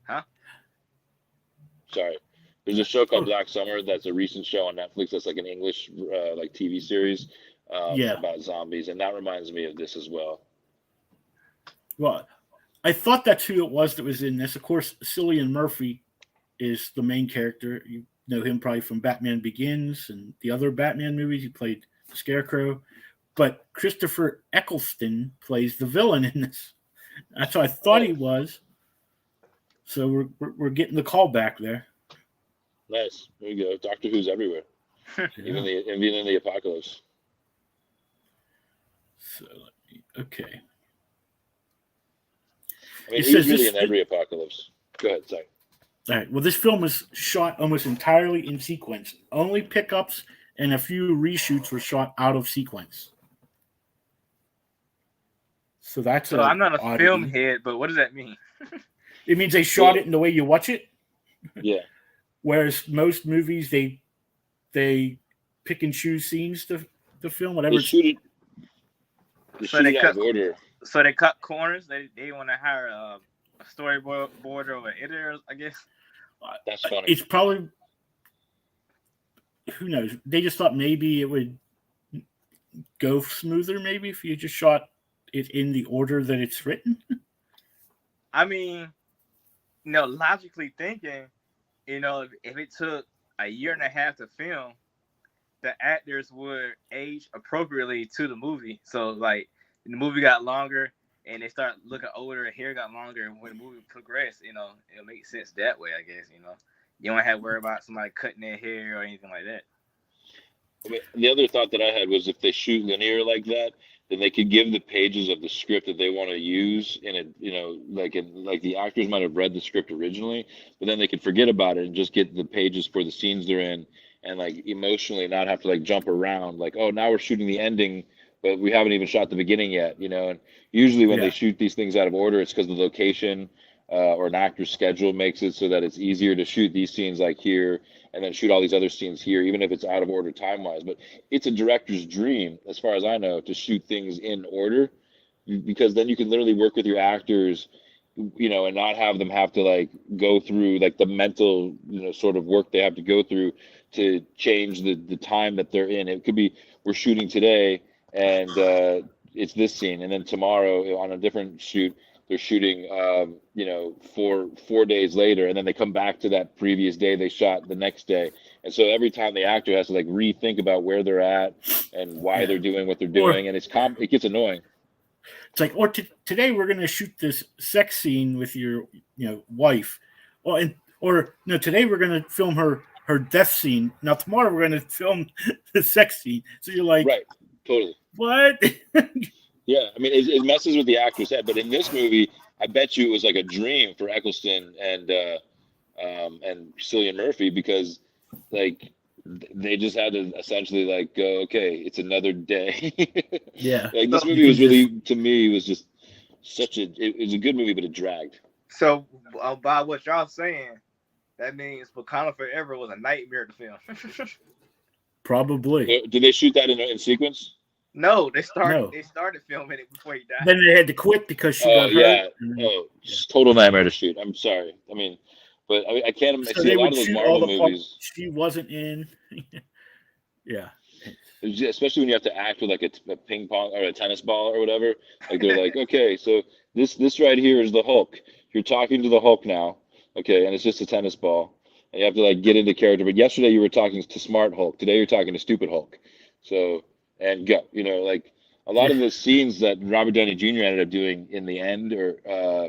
Huh? Sorry. There's a show called Oh. Black Summer that's a recent show on Netflix that's like an English TV series Yeah. about zombies, and that reminds me of this as well. Well, I thought that's who it was that was in this. Of course, Cillian Murphy is the main character. You know him probably from Batman Begins and the other Batman movies. He played the Scarecrow. But Christopher Eccleston plays the villain in this. That's what I thought he was. So we're getting the call back there. Nice. There you go. Doctor Who's everywhere. Even in the apocalypse. So okay. I mean, It he's says really this- in every apocalypse. Go ahead, sorry. All right. Well, this film was shot almost entirely in sequence. Only pickups and a few reshoots were shot out of sequence. So that's So I'm not a oddity. film head, but what does that mean? It means they shot it in the way you watch it. Yeah. Whereas most movies they pick and choose scenes to film whatever. They shoot it. They So shoot they it out cut- of order. So they cut corners. They want to hire a storyboard or an editor, I guess. That's funny. It's probably, who knows? They just thought maybe it would go smoother. Maybe if you just shot it in the order that it's written. I mean, logically thinking, if it took a year and a half to film, the actors would age appropriately to the movie. So, like, the movie got longer and they start looking older, and hair got longer. And when the movie progressed, it'll make sense that way, I guess. You don't have to worry about somebody cutting their hair or anything like that. I mean, the other thought that I had was if they shoot linear like that, then they could give the pages of the script that they want to use in it, like the actors might have read the script originally, but then they could forget about it and just get the pages for the scenes they're in, and like emotionally not have to like jump around. Like, oh, now we're shooting the ending, but we haven't even shot the beginning yet, And usually when they shoot these things out of order, it's because the location or an actor's schedule makes it so that it's easier to shoot these scenes like here and then shoot all these other scenes here, even if it's out of order time-wise. But it's a director's dream, as far as I know, to shoot things in order, because then you can literally work with your actors, and not have them have to like go through like the mental, sort of work they have to go through to change the time that they're in. It could be we're shooting today and it's this scene, and then tomorrow on a different shoot, they're shooting, 4 days later, and then they come back to that previous day they shot the next day. And so every time the actor has to like rethink about where they're at and why they're doing what they're doing, and it gets annoying. It's like, or today we're going to shoot this sex scene with your, wife. Well, today we're going to film her death scene. Now tomorrow we're going to film the sex scene. So you're like, right, totally. What? Yeah, I mean, it messes with the actor's head. But in this movie, I bet you it was like a dream for Eccleston and Cillian Murphy, because like they just had to essentially like go, okay, it's another day. Yeah. Like this movie was really, to me, was just it was a good movie, but it dragged. So by what y'all saying, that means Wakanda Forever was a nightmare to film. Probably. Did they shoot that in sequence? No, they started filming it before he died. Then they had to quit because she got hurt. Just total nightmare to shoot. I'm sorry. I mean, but I can't So see they a lot would of those shoot Marvel all the movies. parts she wasn't in. Yeah. Especially when you have to act with like a ping pong or a tennis ball or whatever. Like they're like, okay, so this right here is the Hulk. You're talking to the Hulk now, okay, and it's just a tennis ball. and you have to like get into character. But yesterday you were talking to Smart Hulk. Today you're talking to Stupid Hulk. So and go. Like a lot of the scenes that Robert Downey Jr. ended up doing in the end, or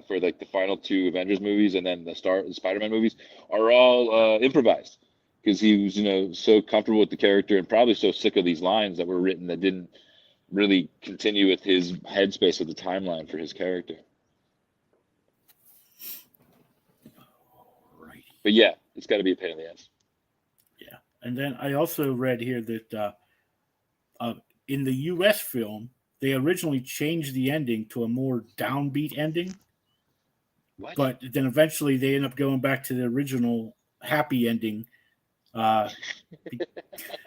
for like the final two Avengers movies and then the Spider-Man movies, are all improvised because he was so comfortable with the character and probably so sick of these lines that were written that didn't really continue with his headspace of the timeline for his character. Right. But yeah, it's got to be a pain in the ass. Yeah, and then I also read here that in the U.S. film, they originally changed the ending to a more downbeat ending. What? But then eventually they end up going back to the original happy ending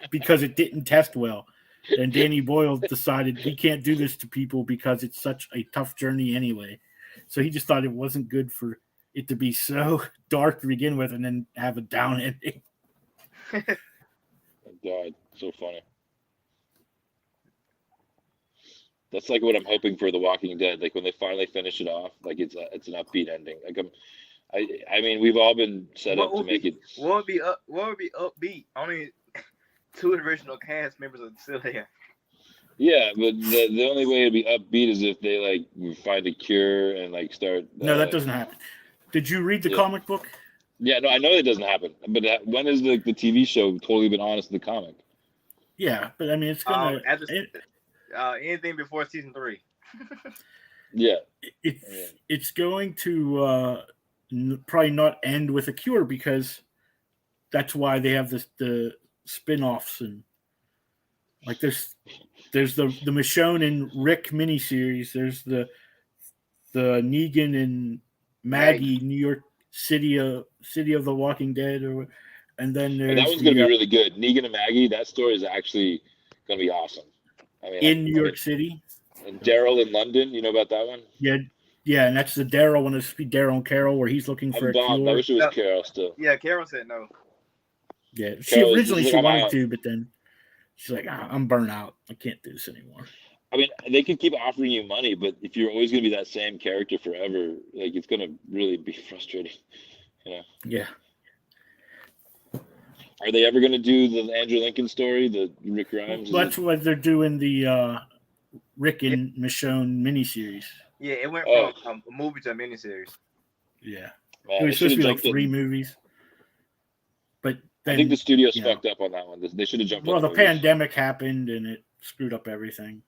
because it didn't test well. And Danny Boyle decided we can't do this to people because it's such a tough journey anyway. So he just thought it wasn't good for it to be so dark to begin with and then have a down ending. Oh, God, so funny. That's like what I'm hoping for The Walking Dead. Like when they finally finish it off, like it's an upbeat ending. Like I mean, we've all been set up to make it. What would be upbeat? Only 2 original cast members are still there. Yeah, but the only way to be upbeat is if they like find a cure and like start. No, that doesn't happen. Did you read the comic book? Yeah, no, I know it doesn't happen. But when has the TV show totally been honest with the comic? Yeah, but I mean, it's gonna. Anything before season 3. Yeah, it's going to probably not end with a cure because that's why they have the spin-offs and like there's the Michonne and Rick miniseries. There's the Negan and Maggie New York City of the Walking Dead, and then there's that one's gonna be really good. Negan and Maggie. That story is actually gonna be awesome. I mean, in New York City. And Daryl in London. You know about that one? Yeah, and that's the Daryl one. It's Daryl and Carol where he's looking for a cure. I wish it was Carol still. Yeah, Carol said no. Yeah, she originally wanted to, but then she's like, I'm burnt out. I can't do this anymore. I mean, they could keep offering you money, but if you're always going to be that same character forever, like it's going to really be frustrating. Yeah. Are they ever going to do the Andrew Lincoln story, the Rick Grimes? Well, that's what they're doing, the Rick and Michonne miniseries. Yeah, it went from a movie to a miniseries. Yeah. Man, it was supposed to be like 3 movies. But then, I think the studio's fucked up on that one. They should have jumped on the pandemic happened and it screwed up everything.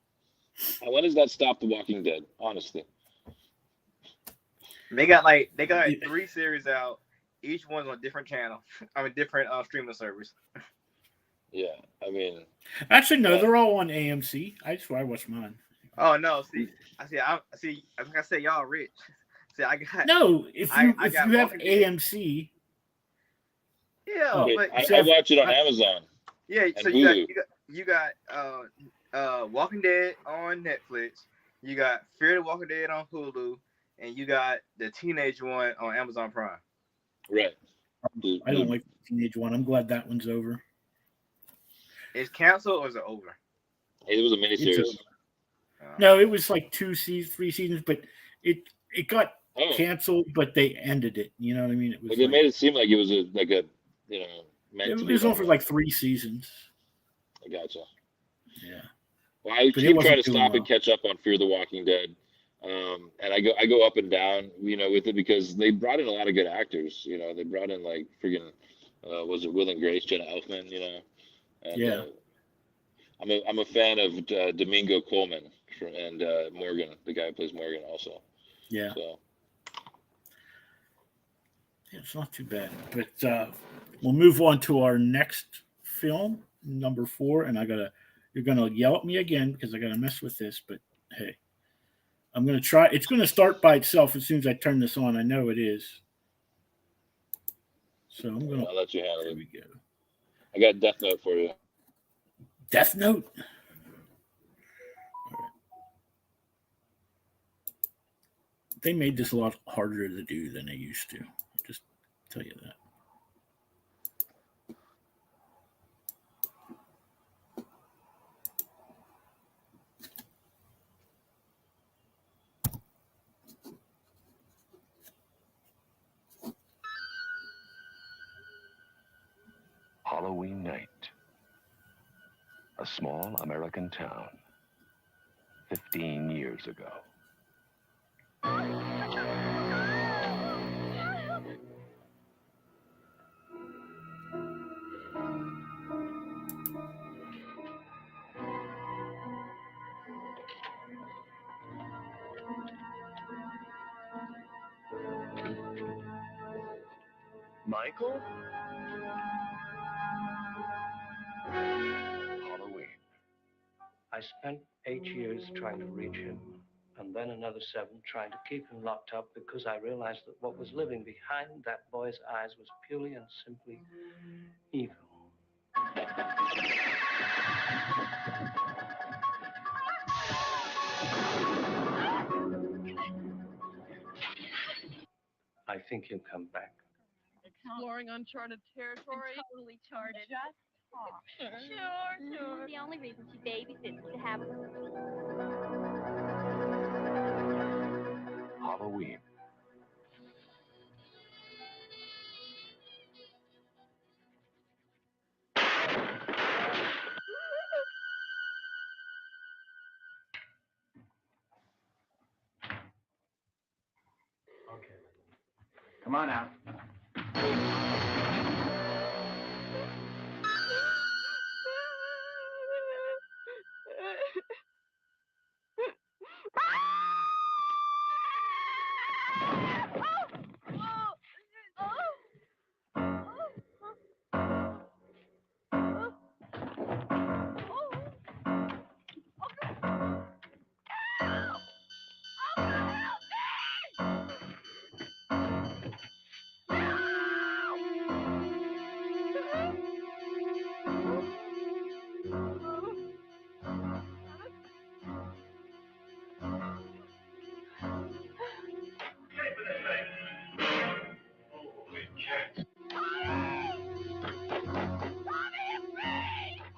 When does that stop The Walking Dead, honestly? They got 3 series out. Each one's on a different channel. I mean, different streaming service. Yeah, I mean. Actually, no, they're all on AMC. I watch mine. Oh no! I said y'all rich. See, I got. No, if you have AMC. Yeah, but I watch it on Amazon. Yeah, so you got Walking Dead on Netflix. You got Fear the Walking Dead on Hulu, and you got the teenage one on Amazon Prime. Right. I don't like the teenage one. I'm glad that one's over. Is canceled or is it over? It was a miniseries. No, it was like 3 seasons, but it got canceled, but they ended it. You know what I mean? It was they made it seem like it was it was on for like 3 seasons. I gotcha. Yeah. Well, I keep trying to stop and catch up on Fear the Walking Dead. And I go up and down, with it because they brought in a lot of good actors. They brought in like friggin' was it Will and Grace, Jenna Elfman, and, I'm a fan of Domingo Coleman and Morgan, the guy who plays Morgan, also. Yeah. So. Yeah, it's not too bad, but we'll move on to our next film, number 4, and you're gonna yell at me again because I gotta mess with this, but hey. I'm going to try. It's going to start by itself as soon as I turn this on. I know it is. So I'm going to. I'll let you handle it. There we go. I got Death Note for you. Death Note? Right. They made this a lot harder to do than they used to. I'll just tell you that. small American town 15 years ago. Michael? Halloween. I spent 8 years trying to reach him, and then another 7 trying to keep him locked up because I realized that what was living behind that boy's eyes was purely and simply evil. I think he'll come back. Exploring uncharted territory. Totally charted. Just talk. Sure. The only reason she babysits is to have Halloween. Come on out.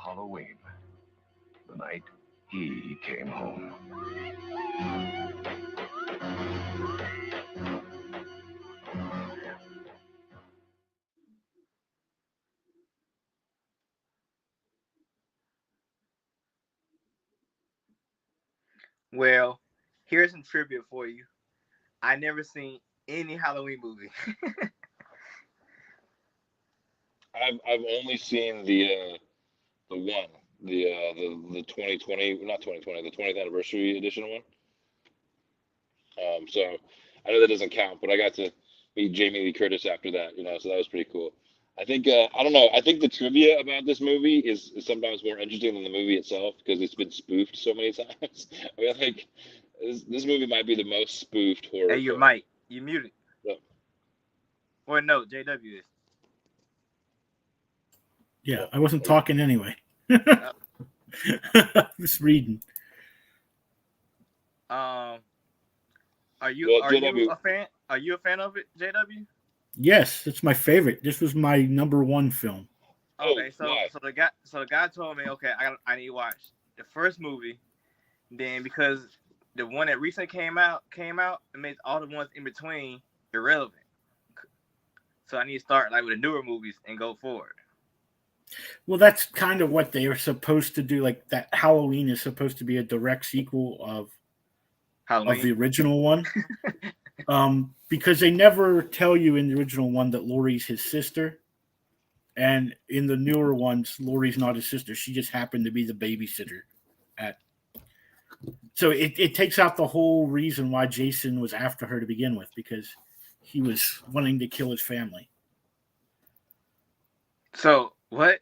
Halloween. The night he came home. Well, here's some trivia for you. I never seen any Halloween movie. I've only seen the one, the 2020, not 2020, the 20th anniversary edition one. So I know that doesn't count, but I got to meet Jamie Lee Curtis after that, so that was pretty cool. I think I don't know. I think the trivia about this movie is sometimes more interesting than the movie itself because it's been spoofed so many times. I mean, I think this movie might be the most spoofed horror. Hey, your film. mic, you muted. Yeah. Or no, JW is. Yeah, I wasn't talking anyway. Just reading. Are you Well, are you JW. a fan? Are you a fan of it, JW? Yes, it's my favorite. This was my number 1 film. Okay, why? so the guy told me, okay, I need to watch the first movie, then because the one that recently came out, it makes all the ones in between irrelevant. So I need to start like with the newer movies and go forward. Well, that's kind of what they are supposed to do. Like that Halloween is supposed to be a direct sequel of the original one. Because they never tell you in the original one that Laurie's his sister. And in the newer ones, Laurie's not his sister. She just happened to be the babysitter. So it takes out the whole reason why Jason was after her to begin with, because he was wanting to kill his family. So what?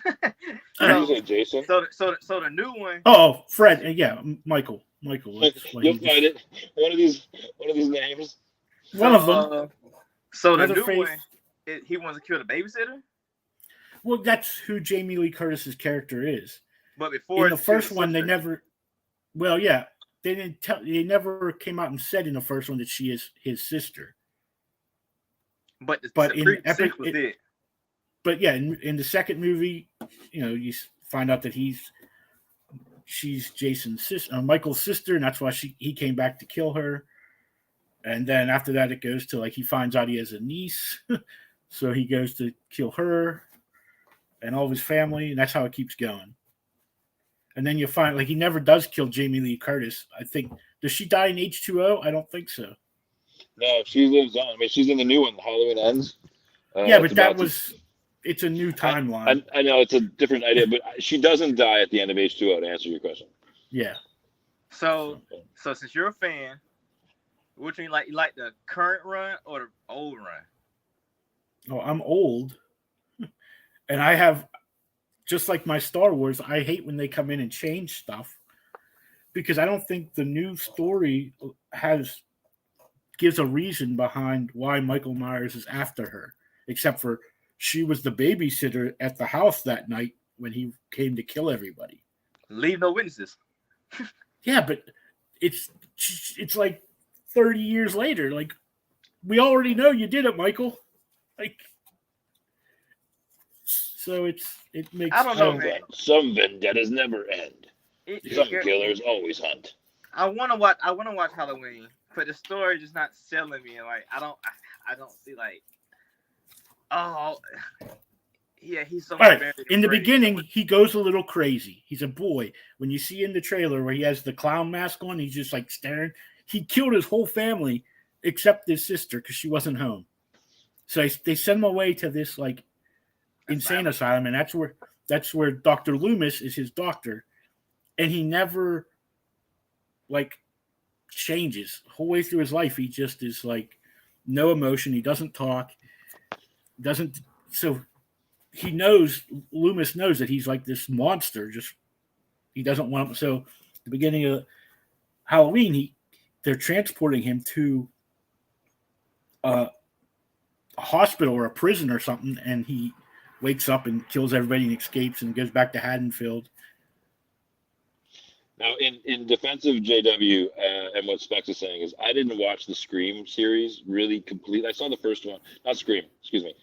Did you say Jason? So the new one. Oh, Fred. Yeah, Michael. You'll find it. One of these names. One of them. So the new one, he wants to kill the babysitter. Well, that's who Jamie Lee Curtis's character is. But before in the first one, they never. Well, yeah, they didn't tell. They never came out and said in the first one that she is his sister. But in Epic did. But yeah, in the second movie, you find out that she's Jason's sister, Michael's sister, and that's why he came back to kill her. And then after that, it goes to like he finds out he has a niece, so he goes to kill her and all of his family, and that's how it keeps going. And then you find like he never does kill Jamie Lee Curtis. I think does she die in H2O? I don't think so. No, she lives on. I mean, she's in the new one, Halloween Ends. Yeah, but it's a new timeline. I know it's a different idea, but she doesn't die at the end of H2O. To answer your question. Yeah. So since you're a fan, which one you like? You like the current run or the old run? Oh, I'm old, and I have just like my Star Wars. I hate when they come in and change stuff because I don't think the new story gives a reason behind why Michael Myers is after her, except for she was the babysitter at the house that night when he came to kill everybody. Leave no witnesses. Yeah, but it's like 30 years later. Like, we already know you did it, Michael. Like, so it makes. I don't know, man. Some vendettas never end. Some killers always hunt. I want to watch Halloween, but the story is just not selling me. Like, I don't see like, oh, yeah, he's so. All right. In the beginning, he goes a little crazy. He's a boy. When you see in the trailer where he has the clown mask on, he's just like staring. He killed his whole family except his sister because she wasn't home. So they send him away to this like insane asylum, and that's where Dr. Loomis is his doctor, and he never like changes the whole way through his life. He just is like no emotion. He doesn't talk. So Loomis knows that he's like this monster. Just he doesn't want him. So at the beginning of Halloween, they're transporting him to a hospital or a prison or something, and he wakes up and kills everybody and escapes and goes back to Haddonfield. Now, in defense of JW and what Specs is saying is, I didn't watch the Scream series really complete. I saw the first one, not Scream, excuse me,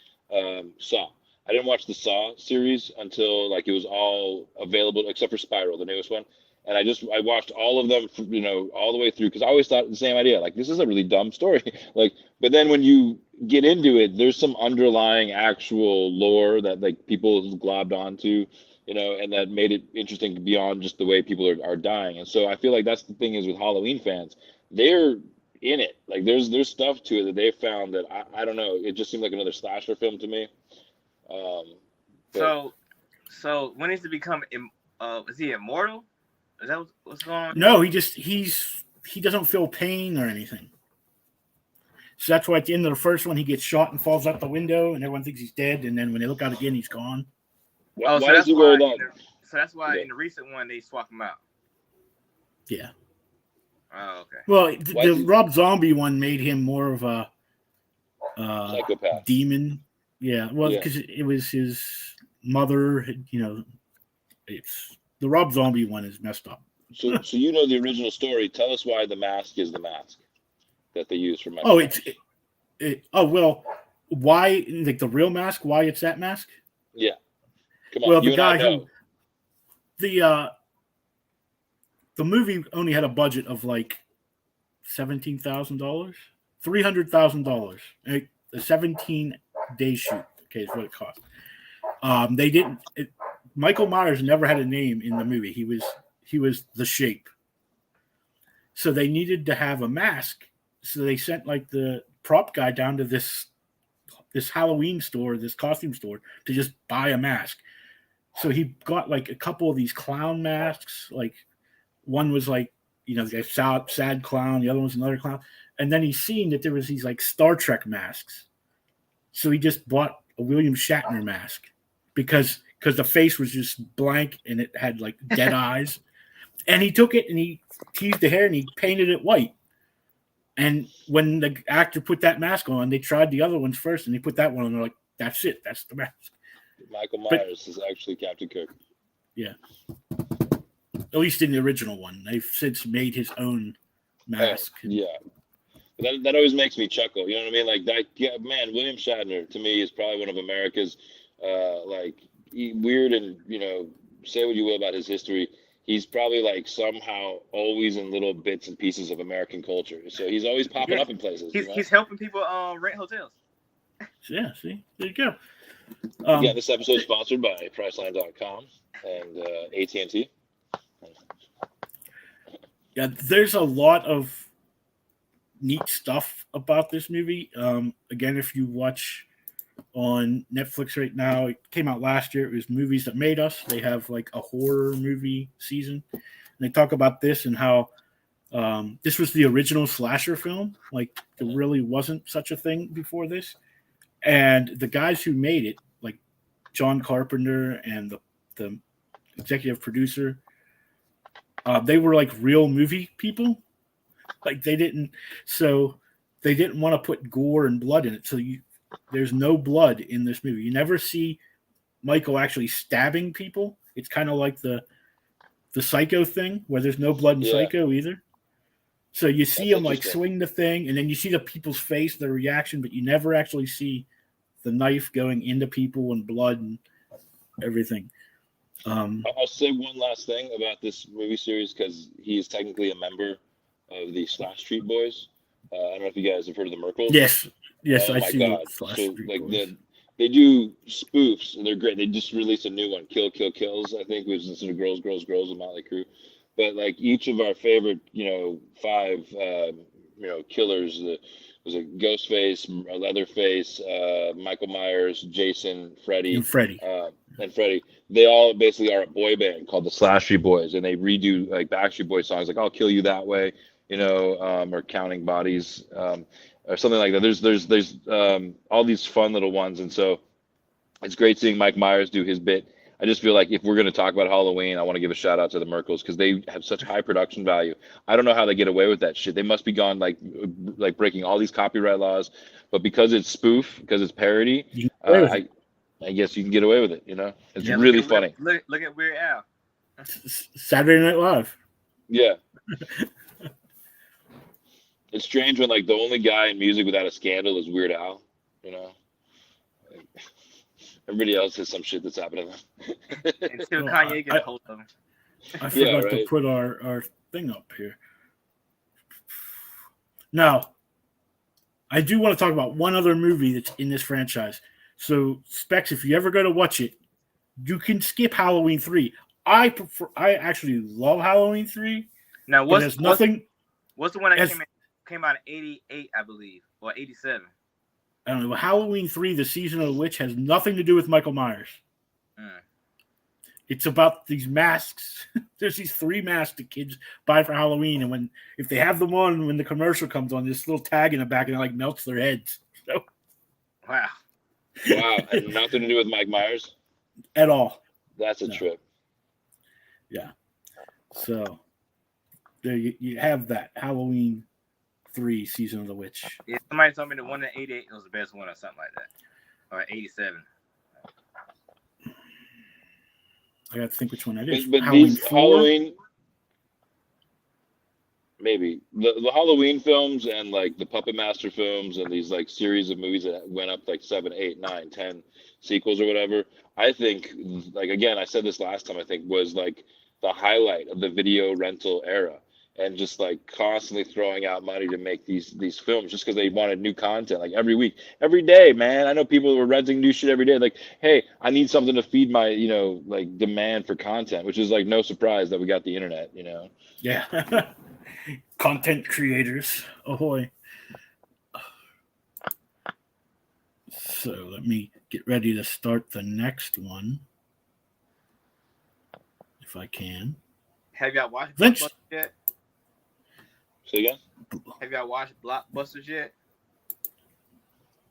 Saw. I didn't watch the Saw series until like it was all available except for Spiral, the newest one. And I watched all of them, all the way through because I always thought the same idea. Like, this is a really dumb story. But then when you get into it, there's some underlying actual lore that like people globbed onto, and that made it interesting beyond just the way people are dying. And so I feel like that's the thing is with Halloween fans, they're in it. Like there's stuff to it that they found that I don't know. It just seemed like another slasher film to me. So when he's to become, is he immortal? Is that what's going on? No, he doesn't feel pain or anything. So that's why at the end of the first one, he gets shot and falls out the window, and everyone thinks he's dead. And then when they look out again, he's gone. Why does he wear that? So that's why in the recent one they swap him out. Yeah. Oh, okay. Well, the Rob Zombie one made him more of a psychopath demon. Yeah. Well, because it was his mother. It's the Rob Zombie one is messed up. So the original story. Tell us why the mask is the mask that they use for Michael. Why like the real mask? Why it's that mask? Yeah. Come on. Well, the guy who the movie only had a budget of like $17,000, $300,000. A 17-day shoot. Okay, is what it cost. They didn't. Michael Myers never had a name in the movie. He was the Shape. So they needed to have a mask. So they sent like the prop guy down to this Halloween store, this costume store, to just buy a mask. So he got like a couple of these clown masks. Like one was like, the sad clown. The other one was another clown. And then he's seen that there was these like Star Trek masks. So he just bought a William Shatner mask because the face was just blank and it had like dead eyes. And he took it and he teased the hair and he painted it white. And when the actor put that mask on, they tried the other ones first and they put that one on. They're like, that's it. That's the mask. Michael Myers is actually Captain Kirk. Yeah. At least in the original one. They've since made his own mask. Yeah. That always makes me chuckle. You know what I mean? Like that. Yeah, man. William Shatner to me is probably one of America's weird and say what you will about his history. He's probably like somehow always in little bits and pieces of American culture. So he's always popping up in places. He's helping people rent hotels. Yeah. See, there you go. This episode is sponsored by Priceline.com and AT&T. Yeah, there's a lot of neat stuff about this movie. Again, if you watch on Netflix right now, it came out last year. It was Movies That Made Us. They have like a horror movie season. And they talk about this and how this was the original slasher film. Like, there really wasn't such a thing before this. And the guys who made it, like John Carpenter and the executive producer, they were like real movie people. Like they didn't want to put gore and blood in it. So there's no blood in this movie. You never see Michael actually stabbing people. It's kind of like the Psycho thing where there's no blood in Psycho either. So you see him like swing the thing, and then you see the people's face, their reaction, but you never actually see the knife going into people and blood and everything. I'll say one last thing about this movie series because he is technically a member of the Slash Street Boys. I don't know if you guys have heard of the Merkles. Yes, oh I my see. God. Slash So Street like Boys. they do spoofs and they're great. They just released a new one, Kill Kill Kills. I think which is sort of Girls Girls Girls with Motley Crue. But like each of our favorite, 5, killers. Was it Ghostface, Leatherface, Michael Myers, Jason, Freddy, And Freddy. And Freddie, they all basically are a boy band called the Slash Street Boys, and they redo like Backstreet Boys songs, like "I'll Kill You That Way," or "Counting Bodies," or something like that. There's all these fun little ones, and so it's great seeing Mike Myers do his bit. I just feel like if we're going to talk about Halloween, I want to give a shout out to the Merkles because they have such high production value. I don't know how they get away with that shit. They must be gone like breaking all these copyright laws, but because it's spoof, because it's parody, I guess you can get away with it. It's really funny. Look at Weird Al. Saturday Night Live. Yeah. It's strange when like the only guy in music without a scandal is Weird Al. Everybody else has some shit that's happening. Until Kanye gets hold of him. I forgot to put our thing up here. Now, I do want to talk about one other movie that's in this franchise. So, Specs, if you ever go to watch it, you can skip Halloween 3. I actually love Halloween 3. Now, what's the one that came out in 88, I believe, or 87? I don't know. Halloween 3, The Season of the Witch, has nothing to do with Michael Myers. It's about these masks. There's these 3 masks that kids buy for Halloween, and if they have them on when the commercial comes on, this little tag in the back, and it like melts their heads. So, wow, and nothing to do with Mike Myers at all. That's a trip. Yeah. So there you have that Halloween 3, Season of the Witch. Yeah, somebody told me the one in 88 was the best one or something like that, or 87. I got to think which one that is. But Halloween, maybe the Halloween films and like the Puppet Master films and these like series of movies that went up like 7, 8, 9, 10 sequels or whatever. I think, like again, I said this last time. I think was like the highlight of the video rental era. And just like constantly throwing out money to make these films just because they wanted new content like every week, every day, man. I know people were renting new shit every day. Like, hey, I need something to feed my, like demand for content, which is like no surprise that we got the internet, Yeah. Content creators. Ahoy. So let me get ready to start the next one. If I can. Have y'all watched Blockbusters yet? Say again? Have y'all watched Blockbusters yet?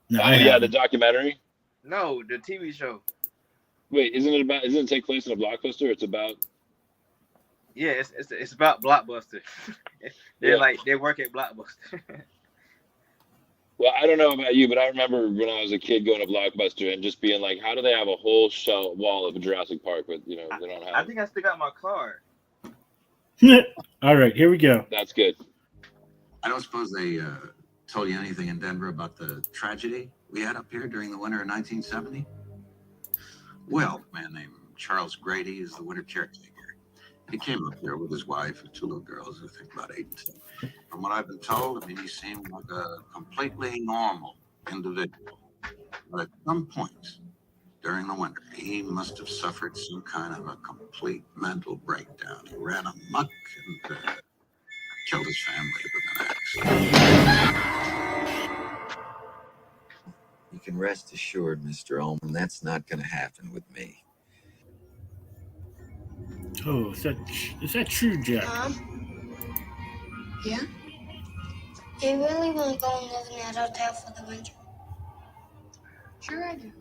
No, the documentary. No, the TV show. Wait, isn't it take place in a blockbuster? It's about. Yeah, it's about Blockbuster. They work at Blockbuster. Well, I don't know about you, but I remember when I was a kid going to Blockbuster and just being like, "How do they have a whole wall of Jurassic Park?" But they don't have. I think I still got my card. All right, here we go. That's good. I don't suppose they told you anything in Denver about the tragedy we had up here during the winter of 1970? Well, a man named Charles Grady is the winter caretaker. He came up here with his wife and 2 little girls, I think about 8 and 10. From what I've been told, he seemed like a completely normal individual. But at some point during the winter. He must have suffered some kind of a complete mental breakdown. He ran amok and killed his family with an axe. You can rest assured, Mr. Ullman, that's not going to happen with me. Oh, is that true, Jack? Yeah? You really want to go and live in that hotel for the winter? Sure I do.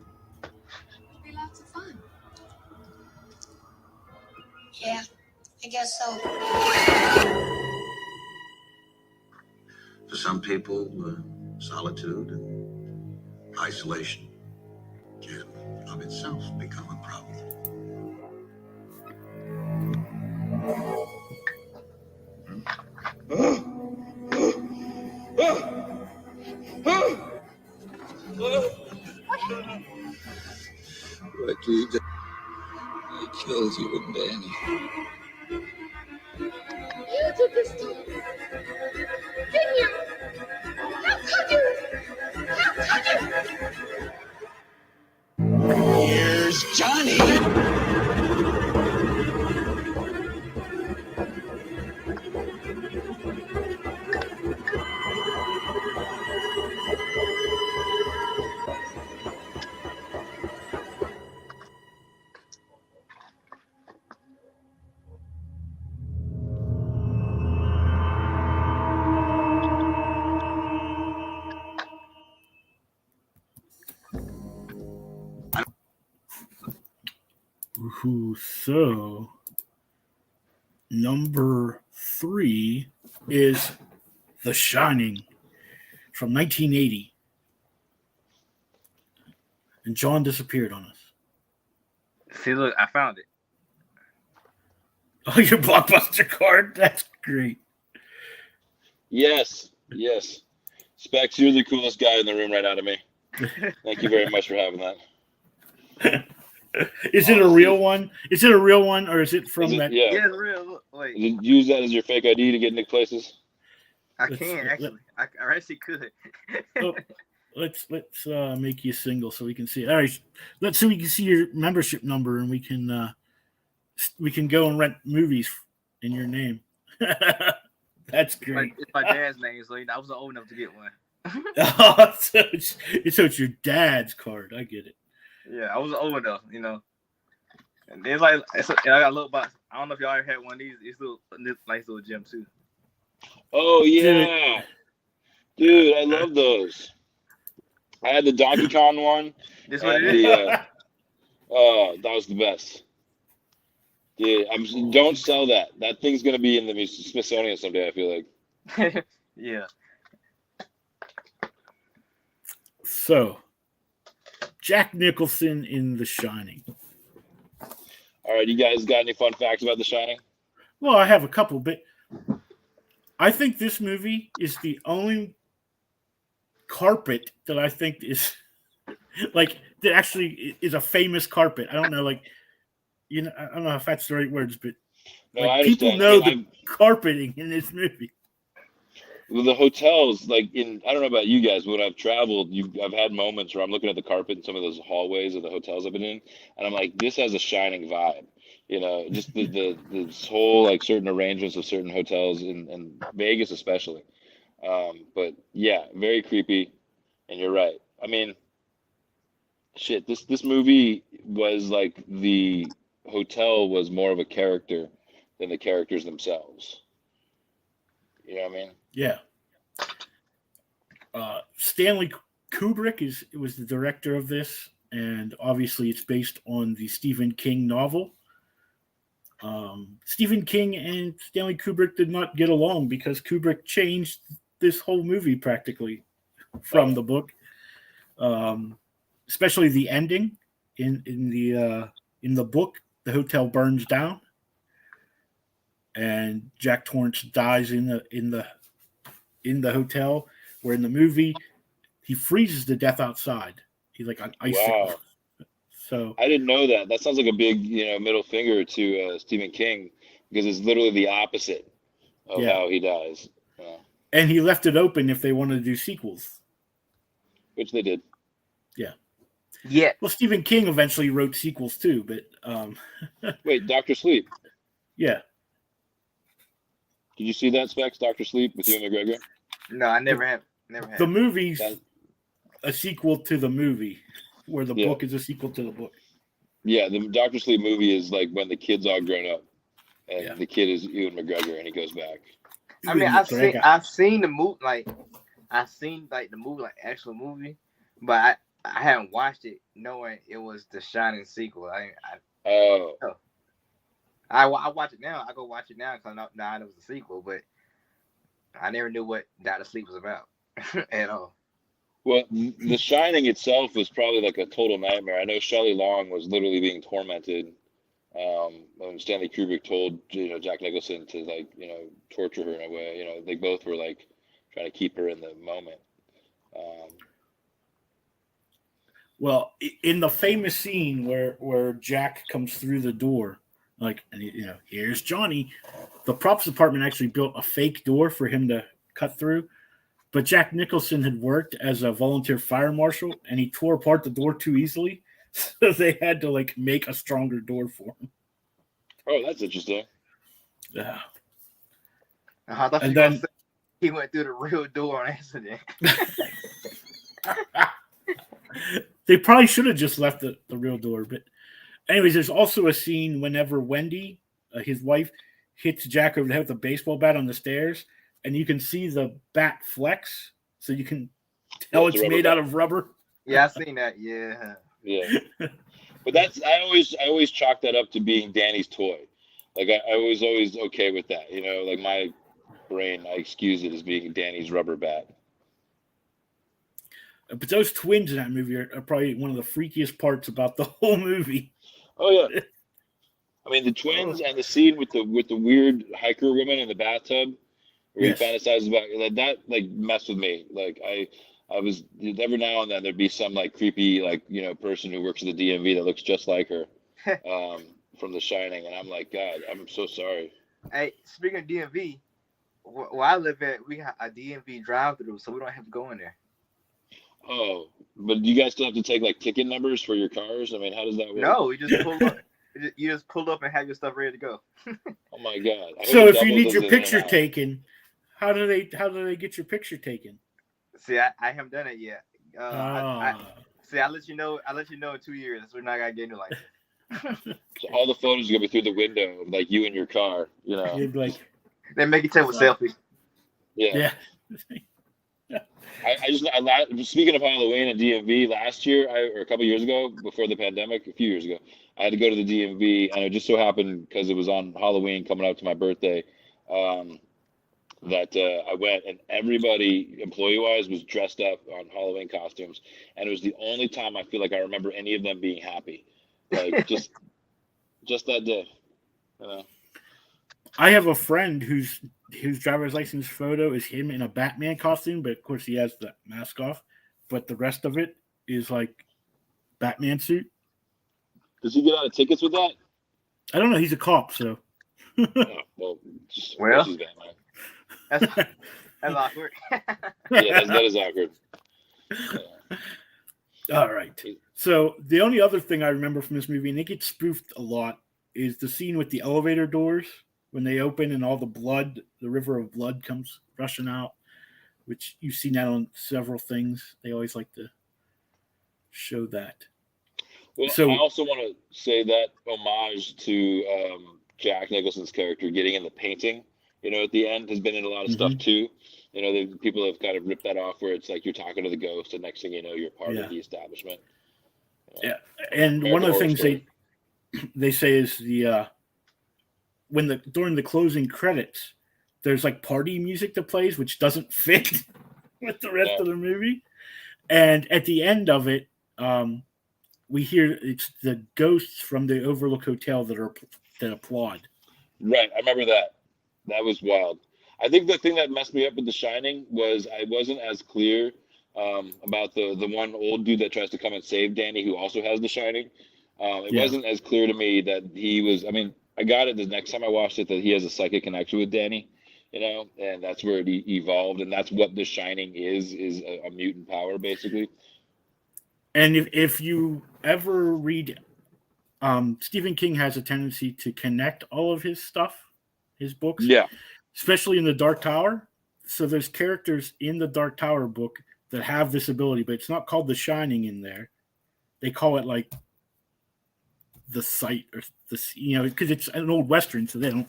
It'll be lots of fun. Yeah, I guess so. For some people, solitude and isolation can of itself become a problem. What he did, he kills you and Danny. You did this to me. Didn't you? How could you? How could you? Here's Johnny! So, number 3 is The Shining from 1980. And John disappeared on us. See, look, I found it. Oh, your Blockbuster card? That's great. Yes. Specs, you're the coolest guy in the room right now to me. Thank you very much for having that. Is it a real one? Is it a real one, or is it from that? Yeah, it's real. Look, wait. Use that as your fake ID to get into places. I can actually. I actually could. Let's make you single so we can see it. All right, let's so we can see your membership number and we can go and rent movies in your name. That's great. It's my dad's name, so I wasn't old enough to get one. Oh, so it's your dad's card. I get it. Yeah, I wasn't old enough, And it's like I got a little box. I don't know if y'all ever had one of these. It's a nice little gem too. Oh yeah, dude, I love those. I had the Donkey Kong one. This what it is. Oh, that was the best. Dude, don't sell that. That thing's gonna be in the Smithsonian someday. I feel like. Yeah. So, Jack Nicholson in The Shining. All right, you guys got any fun facts about The Shining? Well, I have a couple, but I think this movie is the only carpet that I think is like that actually is a famous carpet. I don't know, I don't know if that's the right words, but people know the carpeting in this movie. Well, the hotels, I don't know about you guys, but when I've traveled, I've had moments where I'm looking at the carpet in some of those hallways of the hotels I've been in, and I'm like, this has a Shining vibe. Just this whole certain arrangements of certain hotels in Vegas especially. But yeah, very creepy. And you're right. I mean, shit, this movie was the hotel was more of a character than the characters themselves. You know what I mean? Yeah. Stanley Kubrick was the director of this, and obviously it's based on the Stephen King novel. Stephen King and Stanley Kubrick did not get along because Kubrick changed this whole movie practically from the book, especially the ending. In the book, the hotel burns down, and Jack Torrance dies in the hotel. Where in the movie, he freezes to death outside. He's like an icicle. Wow. So I didn't know that. That sounds like a big, middle finger to Stephen King, because it's literally the opposite of how he dies. Yeah. And he left it open if they wanted to do sequels, which they did. Yeah. Yeah. Well, Stephen King eventually wrote sequels too, but Wait, Doctor Sleep. yeah. Did you see that, Specs? Doctor Sleep with Ewan McGregor. No, I never have. Never have. The movie's That- a sequel to the movie, where the Yeah. book is a sequel to the book. Yeah, the Doctor Sleep movie is like when the kid's all grown up, and Yeah. the kid is Ewan McGregor, and he goes back. I mean, I've seen the movie, like the movie, like actual movie, but I haven't watched it knowing it was the Shining sequel. I watch it now. I go watch it now because now it was a sequel, but I never knew what Doctor Sleep was about at all. Well, The Shining itself was probably like a total nightmare. I know Shelley Long was literally being tormented when Stanley Kubrick told Jack Nicholson to torture her in a way. They both were like trying to keep her in the moment. Well, in the famous scene where Jack comes through the door, here's Johnny. The props department actually built a fake door for him to cut through, but Jack Nicholson had worked as a volunteer fire marshal, and he tore apart the door too easily, so they had to make a stronger door for him. Oh, that's interesting. Yeah. I thought you were gonna say he went through the real door on accident. They probably should have just left the real door, but anyways, there's also a scene whenever Wendy, his wife, hits Jack over the head with a baseball bat on the stairs, and you can see the bat flex, so you can tell it's made out of rubber. Yeah, I've seen that. Yeah. Yeah. But I always chalk that up to being Danny's toy. Like I was always okay with that. Like my brain, I excuse it as being Danny's rubber bat. But those twins in that movie are probably one of the freakiest parts about the whole movie. Oh yeah. I mean, the twins and the scene with the weird hiker woman in the bathtub, where he fantasizes about that, messed with me. Like I was every now and then there'd be some creepy person who works at the DMV that looks just like her, from The Shining, and I'm like, God, I'm so sorry. Hey, speaking of DMV, where I live at, we have a DMV drive-through, so we don't have to go in there. Oh, but you guys still have to take ticket numbers for your cars? I mean, how does that work? No, you just pull up. You just pull up and have your stuff ready to go. Oh my God! So if you need your picture taken, how do they get your picture taken? See, I haven't done it yet. I'll let you know. I'll let you know in 2 years. That's when I gotta get into So all the photos are gonna be through the window of you in your car. You'd they make you take a selfie. Yeah. I speaking of Halloween and DMV, last year or a couple years ago, before the pandemic, a few years ago, I had to go to the DMV, and it just so happened because it was on Halloween coming up to my birthday, that I went, and everybody, employee-wise, was dressed up on Halloween costumes, and it was the only time I feel like I remember any of them being happy, just that day. I have a friend whose driver's license photo is him in a Batman costume, but of course he has the mask off. But the rest of it is Batman suit. Does he get out of tickets with that? I don't know. He's a cop, so. Well, he's Batman. That's awkward. Yeah, that is awkward. Yeah. All right. So the only other thing I remember from this movie, and it gets spoofed a lot, is the scene with the elevator doors when they open and all the river of blood comes rushing out, which you've seen that on several things. They always like to show that. Well, I also want to say that homage to Jack Nicholson's character getting in the painting, at the end has been in a lot of stuff too. People have kind of ripped that off where it's you're talking to the ghost, and next thing you know, you're part of the establishment. Yeah, and one of the things they say is during the closing credits, there's party music that plays, which doesn't fit with the rest of the movie. And at the end of it, we hear it's the ghosts from the Overlook Hotel that applaud. Right, I remember that. That was wild. I think the thing that messed me up with The Shining was I wasn't as clear about the one old dude that tries to come and save Danny, who also has The Shining. It wasn't as clear to me that he was. I mean, I got it the next time I watched it that he has a psychic connection with Danny, and that's where it evolved, and that's what The Shining is a mutant power, basically. And if you ever read, Stephen King has a tendency to connect all of his stuff, his books, Yeah. especially in the Dark Tower. So there's characters in the Dark Tower book that have this ability, but it's not called the Shining in there. They call it like the Sight or the, because it's an old Western, so they don't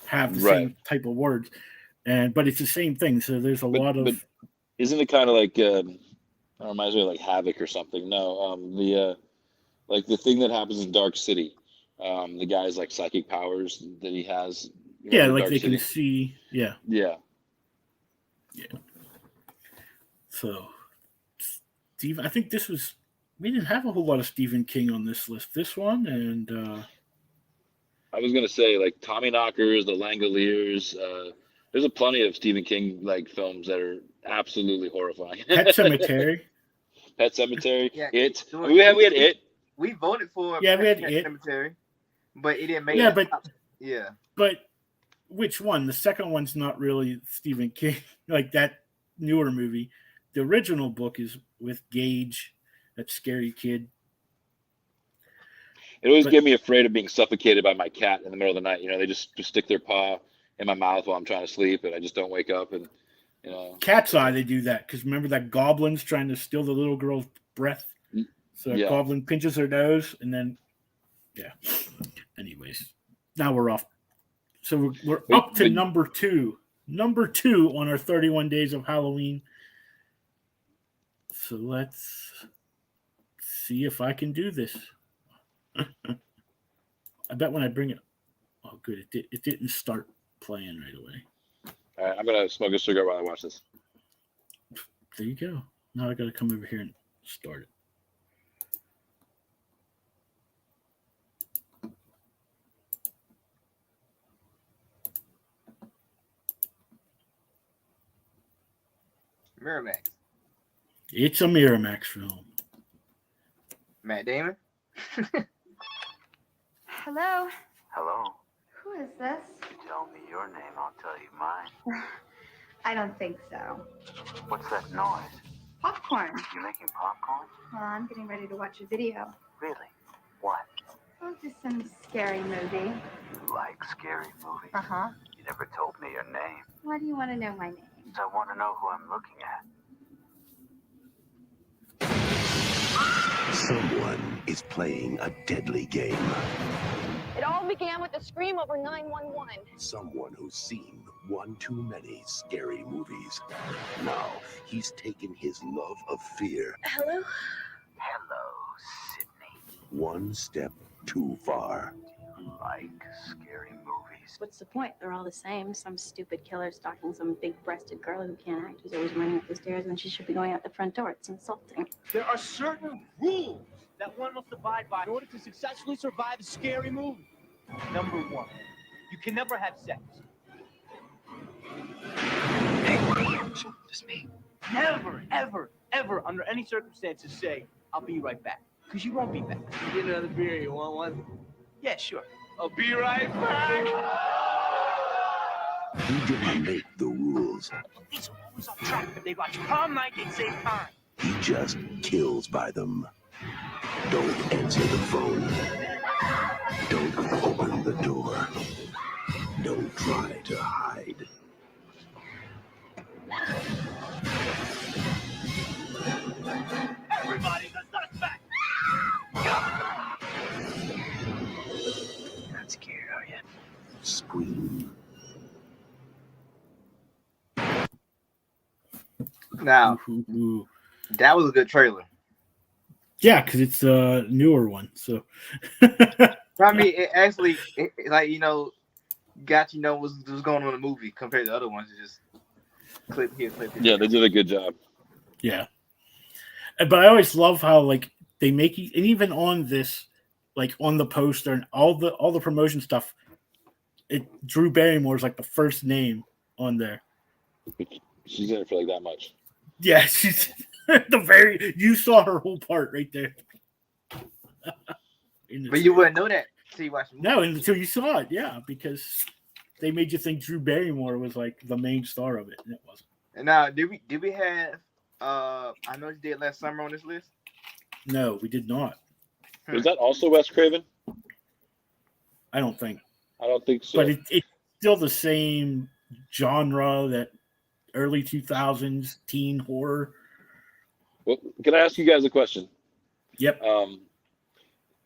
have the same type of words. But it's the same thing. So there's a lot of. But isn't it kind of like it reminds me of like Havoc or something? No, like the thing that happens in Dark City, the guy's like psychic powers that he has. Yeah, like Dark they City? can see. Yeah. Yeah. So, Steve, I think we didn't have a whole lot of Stephen King on this list. This one, and I was gonna say like Tommy Knockers, The Langoliers. There's a plenty of Stephen King like films that are absolutely horrifying. Pet Cemetery. Pet Cemetery. Yeah, It. so we had It. We voted for Yeah, we had Pet It. Cemetery, but it didn't make Yeah, it. but Yeah. But which one? The second one's not really Stephen King, like that newer movie. The original book is with Gage, that scary kid. It always get me afraid of being suffocated by my cat in the middle of the night. They just stick their paw in my mouth while I'm trying to sleep, and I just don't wake up. And Cat's Eye, they do that because remember that goblin's trying to steal the little girl's breath. So a goblin pinches her nose, and then Anyways, now we're off. So we're up to number two. Number 2 on our 31 days of Halloween. So let's see if I can do this. I bet when I bring it, oh good, it didn't start playing right away. All right, I'm gonna smoke a cigarette while I watch this. There you go. Now I got to come over here and start it. Miramax. It's a Miramax film. Matt Damon. Hello. Hello. Who is this? Tell me your name, I'll tell you mine. I don't think so. What's that noise? Popcorn. You making popcorn? Well, I'm getting ready to watch a video. Really? What? Oh, just some scary movie. You like scary movies? Uh-huh. You never told me your name. Why do you want to know my name? I want to know who I'm looking at. Someone is playing a deadly game. It all began with a scream over 911. Someone who's seen one too many scary movies. Now, he's taken his love of fear Hello? Hello, Sydney. one step too far. You like scary movies? What's the point? They're all the same. Some stupid killer stalking some big-breasted girl who can't act, who's always running up the stairs when she should be going out the front door. It's insulting. There are certain rules that one must abide by in order to successfully survive a scary movie. Number 1, you can never have sex. Hey, just me. Never, ever, ever, under any circumstances, say, "I'll be right back," because you won't be back. Get another beer. You want one? Yeah, sure. I'll be right back. He didn't make the rules. Police are always on track. If they watch prom night, they save time. He just kills by them. Don't answer the phone. Don't open the door. Don't try to hide. Everybody's a suspect. You're not scared, are you? Scream. Now, that was a good trailer. Yeah, because it's a newer one. So, I mean, it actually, got what's going on in the movie compared to other ones. It just clip here, clip here. Yeah, they did a good job. Yeah. But I always love how they make you, and even on this, on the poster and all the promotion stuff, Drew Barrymore is the first name on there. She's in it for that much. Yeah, she's you saw her whole part right there. But you wouldn't know that until you watch the movie. No, until you saw it, yeah, because they made you think Drew Barrymore was the main star of it, and it wasn't. And now, did we have? I know you did last summer on this list. No, we did not. Was that also Wes Craven? I don't think. I don't think so. But it's still the same genre, that early 2000s teen horror. Well, can I ask you guys a question? Yep.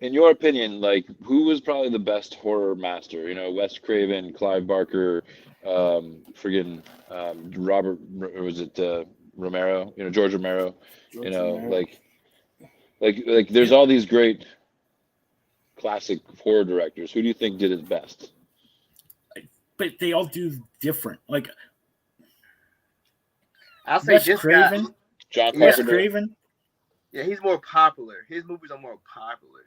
In your opinion, like, who was probably the best horror master? You know, Wes Craven, Clive Barker, friggin' Robert, or was it Romero? You know, George Romero. George you know, Romero. like there's all these great classic horror directors. Who do you think did it best? But they all do different. Like, I'll say Wes this Craven. guy. John Wes Carpenter. Craven. Yeah, he's more popular. His movies are more popular.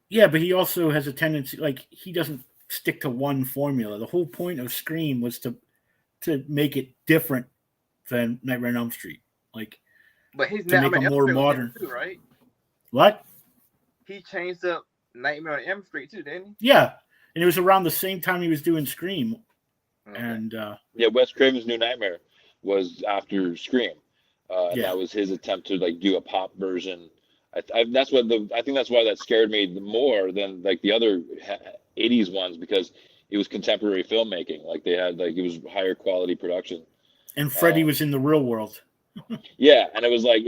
Yeah, but he also has a tendency, like, he doesn't stick to one formula. The whole point of Scream was to make it different than Nightmare on Elm Street. Like, But his to make it more modern. too, right? What? He changed up Nightmare on Elm Street too, didn't Yeah, and it was around the same time he was doing Scream. he? And Yeah, Wes Craven's New Nightmare was after Scream. And Yeah. that was his attempt to like do a pop version. I think that's why that scared me more than like the other '80s ones, because it was contemporary filmmaking. Like they had it was higher quality production. and Freddy was in the real world. Yeah, and it was like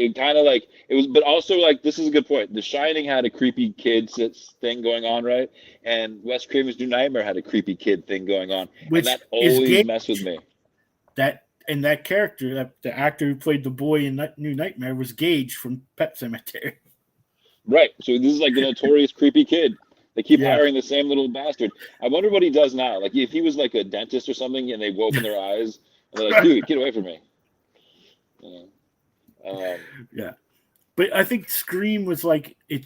but also like this is a good point. The Shining had a creepy kid thing going on, right? And Wes Craven's New Nightmare had a creepy kid thing going on, Which and that is always gay. messed with me. That character, the actor who played the boy in New Nightmare, was Gage from Pet Sematary. Right. So this is like the notorious creepy kid. They keep Yeah. hiring the same little bastard. I wonder what he does now. Like if he was like a dentist or something, and they open their eyes and they're like, "Dude, get away from me." Yeah, but I think Scream was like it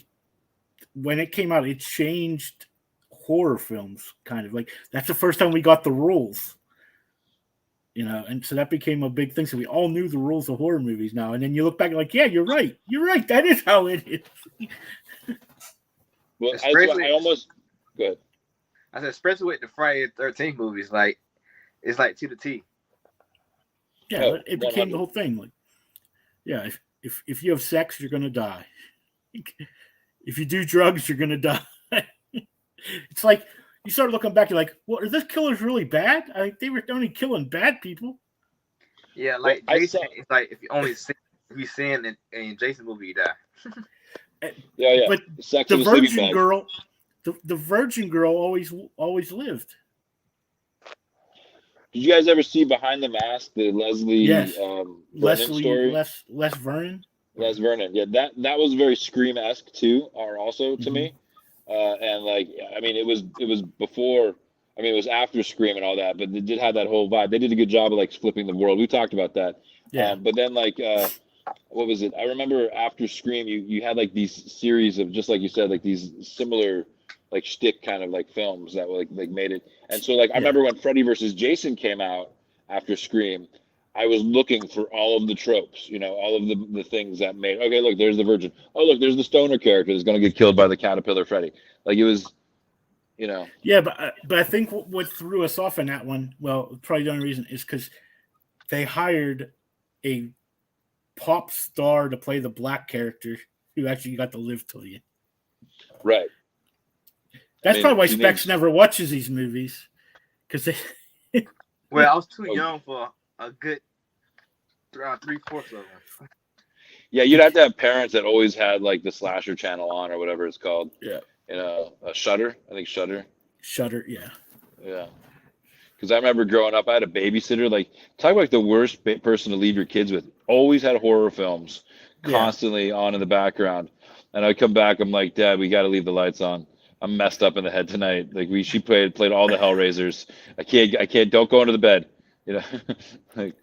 when it came out. It changed horror films, kind of like that's the first time we got the rules. And so that became a big thing. So we all knew the rules of horror movies now. And then you look back like, yeah, you're right. That is how it is. Well, Especially- I almost good. I said, especially with the Friday the 13th movies, like it's like to the T. Yeah, Oh, it became 100. the whole thing. Like, yeah, if you have sex, you're gonna die. If you do drugs, you're gonna die. It's like you start looking back, you're like, well, are these killers really bad? I think they were only killing bad people. Yeah, like Well, I Jason. saw- It's like if you sin in Jason movie, you die. Yeah. But Sex the in a sleeping virgin bag. girl, the virgin girl always lived. Did you guys ever see Behind the Mask, the Leslie Yes. Vernon Leslie story? Les Vernon. Les Vernon. Yeah, that was very Scream-esque too, or also to Mhm. me. And like, I mean, it was before. I mean, it was after Scream and all that, but it did have that whole vibe. They did a good job of like flipping the world. We talked about that. Yeah. But then like, what was it? I remember after Scream, you had like these series of, just like you said, like these similar like shtick kind of like films that were like made it. And so like I remember when Freddy versus Jason came out after Scream, I was looking for all of the tropes, all of the things that made, okay, look, there's the virgin. Oh, look, there's the stoner character that's going to get killed by the caterpillar Freddy. Like it was, Yeah, but I think what threw us off in that one, well, probably the only reason is because they hired a pop star to play the black character who actually got to live till the end. Right. That's probably why he Specs needs- never watches these movies, because they. Well, I was too young for a good 3/4 of them. Yeah, you'd have to have parents that always had like the slasher channel on or whatever it's called. Yeah. Shudder. I think Shudder. Shudder, yeah. Yeah. Because I remember growing up, I had a babysitter. Like, talk about like the worst person to leave your kids with. Always had horror films constantly on in the background. And I'd come back, I'm like, Dad, we got to leave the lights on. I'm messed up in the head tonight. Like she played all the Hellraisers. I can't. Don't go into the bed. Like.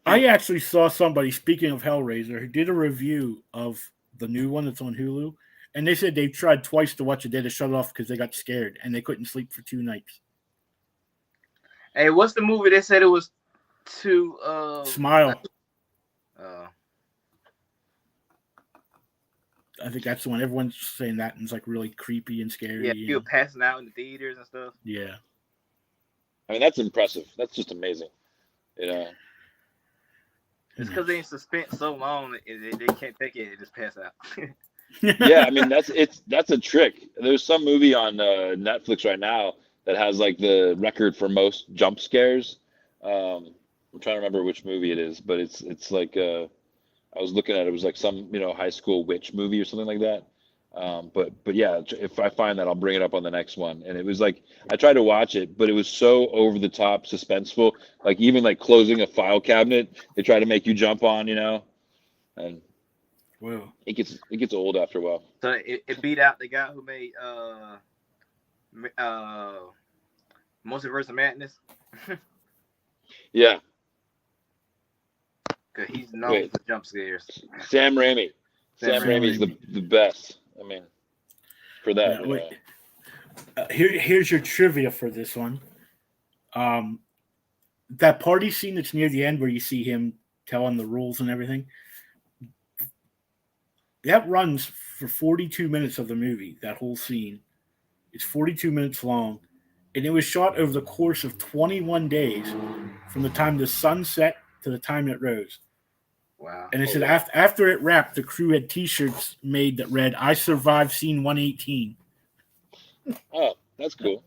I actually saw somebody, speaking of Hellraiser, who did a review of the new one that's on Hulu, and they said they've tried twice to watch it. They had to shut it off because they got scared and they couldn't sleep for 2 nights. Hey, what's the movie they said it was too Smile. I think that's the one. Everyone's saying that, and it's like really creepy and scary. Yeah, people passing out in the theaters and stuff. Yeah. I mean, that's impressive. That's just amazing. It's because they in suspense so long they can't take it and just pass out. Yeah, I mean that's a trick. There's some movie on Netflix right now that has like the record for most jump scares. I'm trying to remember which movie it is, but it's like I was looking at it, it was like some high school witch movie or something like that. But yeah, if I find that, I'll bring it up on the next one. And it was like I tried to watch it, but it was so over the top, suspenseful. Like even like closing a file cabinet, they try to make you jump on, and Wow. it gets old after a while. So it beat out the guy who made Multiverse of Madness. Yeah. Cause he's known for jump scares. Sam Raimi. Sam Raimi's the best. I mean, for that. Yeah, wait. Here's your trivia for this one. That party scene that's near the end where you see him telling the rules and everything, that runs for 42 minutes of the movie. That whole scene, it's 42 minutes long, and it was shot over the course of 21 days, from the time the sun set to the time it rose. Wow! And it said after it wrapped, the crew had T-shirts made that read, "I survived scene 118." Oh, that's cool.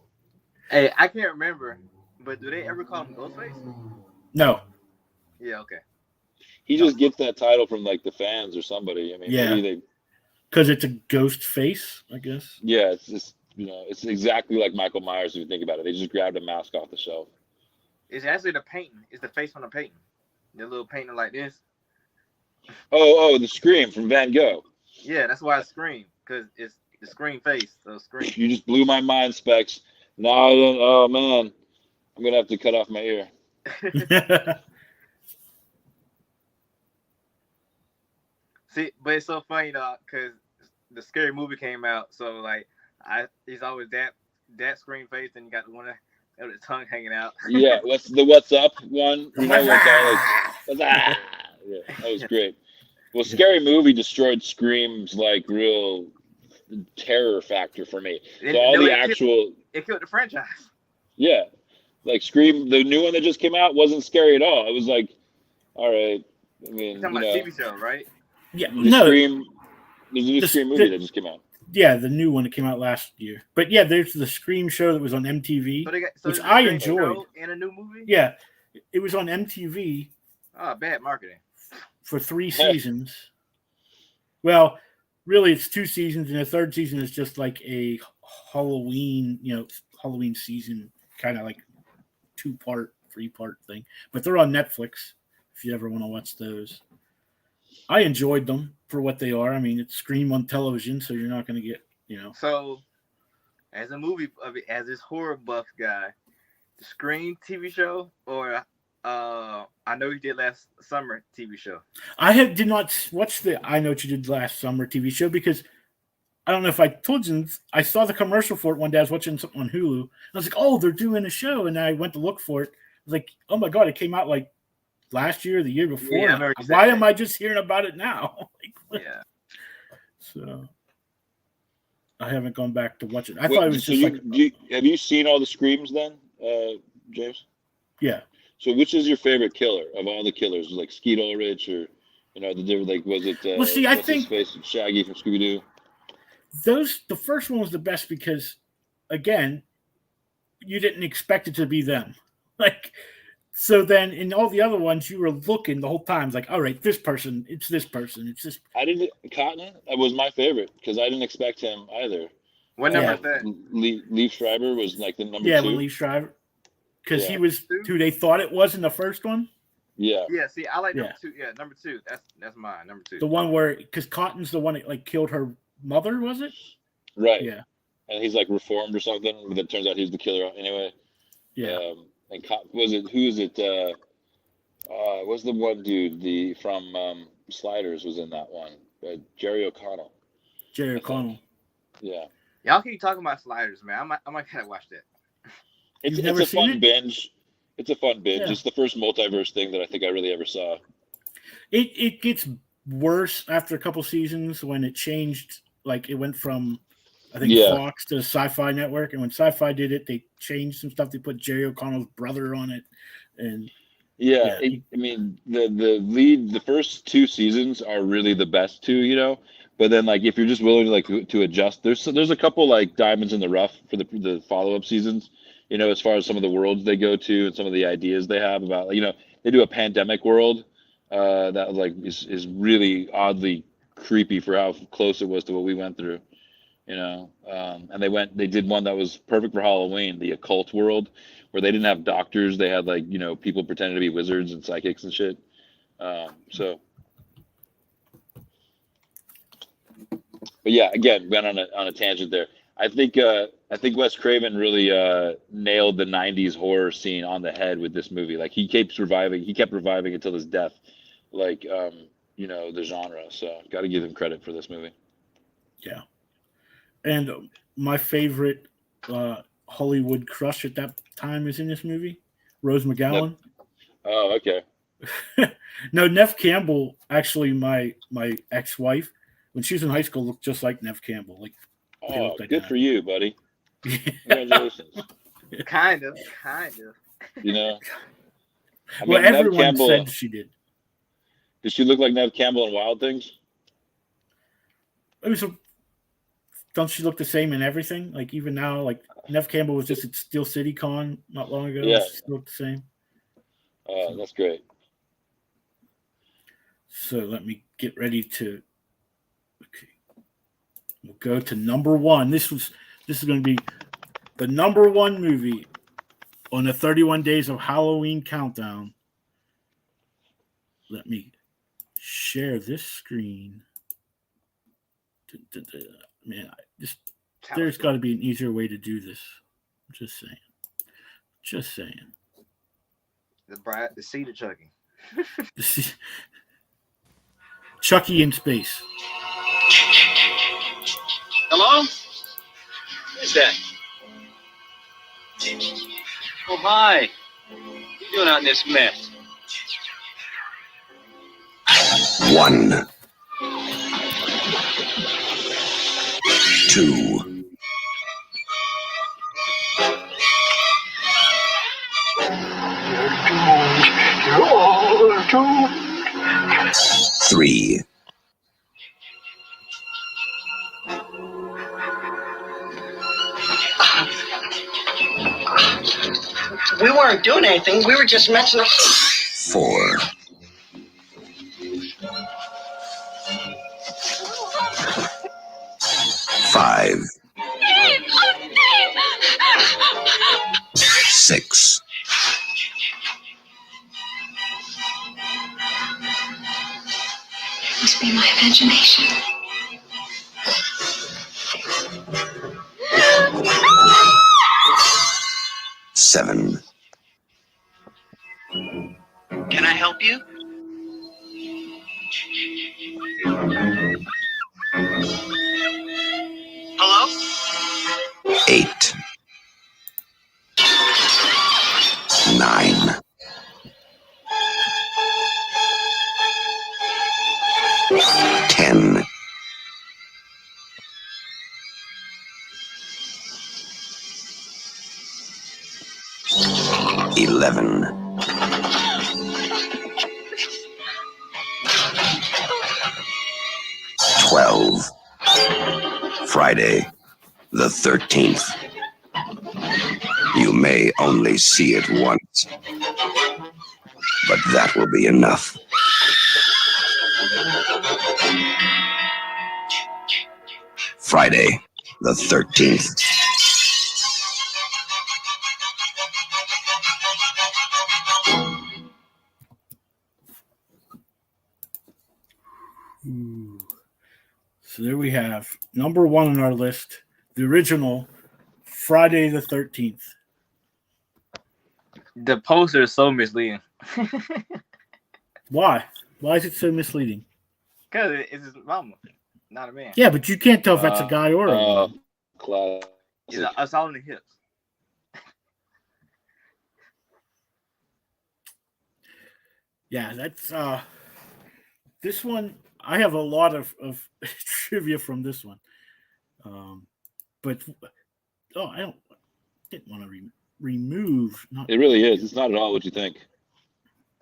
Hey, I can't remember, but do they ever call him Ghostface? No. Yeah. Okay. He just gets that title from like the fans or somebody. I mean, maybe because it's a ghost face, I guess. Yeah, it's just it's exactly like Michael Myers if you think about it. They just grabbed a mask off the shelf. It's actually the painting. It's the face on the painting. The little painting like this. Oh, the Scream from Van Gogh. Yeah, that's why it's Scream, because it's the Scream face. So Scream. You just blew my mind, Specs. No, I didn't. Oh man, I'm gonna have to cut off my ear. See, but it's so funny though, because the Scary Movie came out, so like he's always that Scream face, and you got the one with the tongue hanging out. Yeah, what's up one? What's all like, yeah, that was great. Well, Scary Movie destroyed Scream's like real terror factor for me. So all the actual it killed the franchise. Yeah, like Scream, the new one that just came out wasn't scary at all. It was like, all right. I mean, You're talking about TV show, right? Yeah, there's a new Scream movie that just came out. Yeah, the new one that came out last year. But yeah, there's the Scream show that was on MTV, which I enjoyed. And a new movie? Yeah, it was on MTV. Oh, bad marketing. For 3 seasons. Well, really, it's 2 seasons, and the third season is just like a Halloween, Halloween season, kind of like 2-part, 3-part thing. But they're on Netflix if you ever want to watch those. I enjoyed them for what they are. I mean, it's Scream on television, so you're not going to get, So, as as this horror buff guy, the Scream TV show, or I Know You Did Last Summer TV show? did not watch the I Know What You Did Last Summer TV show because I don't know if I told you, I saw the commercial for it one day. I was watching something on Hulu. And I was like, oh, they're doing a show. And I went to look for it. I was like, oh my God, it came out like last year or the year before. Yeah, why am I just hearing about it now? Yeah. So I haven't gone back to watch it. I thought it was just have you seen all the Screams then, James? Yeah. So which is your favorite killer of all the killers? Like Skeet Ulrich or was it well, see, I think Shaggy from Scooby-Doo? The first one was the best because again, you didn't expect it to be them. So then in all the other ones, you were looking the whole time. It's like, all right, this person, it's this person. It's this. Cotton was my favorite because I didn't expect him either. What number is that? Liev Schreiber was like the number 2. Yeah, Liev Schreiber. Because he was who they thought it was in the first one. Yeah. Yeah, see, I like number 2. Yeah, number 2. That's mine, number 2. The one where, because Cotton's the one that killed her mother, was it? Right. Yeah. And he's like reformed or something, but it turns out he's the killer anyway. Yeah. And who is it? What's the one dude from Sliders was in that one? Jerry O'Connell. Jerry O'Connell. Yeah. Y'all keep talking about Sliders, man. I might kind of watch that. It's a fun binge. It's a fun binge. Yeah. It's the first multiverse thing that I think I really ever saw. It gets worse after a couple seasons when it changed. Like it went from, I think, Fox to Sci-Fi Network, and when Sci-Fi did it, they changed some stuff. They put Jerry O'Connell's brother on it, and I mean the first 2 seasons are really the best 2, But then, like, if you're just willing to to adjust, there's a couple like diamonds in the rough for the follow-up seasons. As far as some of the worlds they go to and some of the ideas they have about, they do a pandemic world that like is really oddly creepy for how close it was to what we went through. And they did one that was perfect for Halloween, the occult world, where they didn't have doctors, they had like people pretending to be wizards and psychics and shit. So. But yeah, again, went on a tangent there. I think Wes Craven really nailed the '90s horror scene on the head with this movie. Like he kept reviving until his death, like the genre. So got to give him credit for this movie. Yeah, and my favorite Hollywood crush at that time is in this movie, Rose McGowan. Oh, okay. No, Neve Campbell, actually, my ex-wife, when she was in high school, looked just like Neve Campbell. Like, oh, like good that. for you, buddy. Congratulations. Kind of. Well, everyone said she did. Did she look like Neve Campbell in Wild Things? Don't she look the same in everything? Like even now, like Neve Campbell was just at Steel City Con not long ago. Yeah, she looked the same. That's great. So let me get ready to. Okay, we'll go to number one. This is going to be the number one movie on the 31 Days of Halloween countdown. Let me share this screen. Man, there's got to be an easier way to do this. I'm just saying. The seed of Chucky. Chucky in space. Hello? Who's that? Oh, hi. What are you doing out in this mess? 1, 2, 3. We weren't doing anything. We were just messing up. 4. 5. 6. Must be my imagination. 7. Can I help you? Hello? 8. 9. 10. 11. 12. Friday, the 13th. You may only see it once, but that will be enough. Friday, the 13th. Ooh. So there we have number one on our list, the original Friday the 13th. The poster is so misleading. Why? Why is it so misleading? Because it's his mama, not a man. Yeah, but you can't tell if that's a guy or a woman. It's all in the hips. Yeah, that's this one. I have a lot of trivia from this one, but I didn't want to remove. It really is. It's not at all what you think.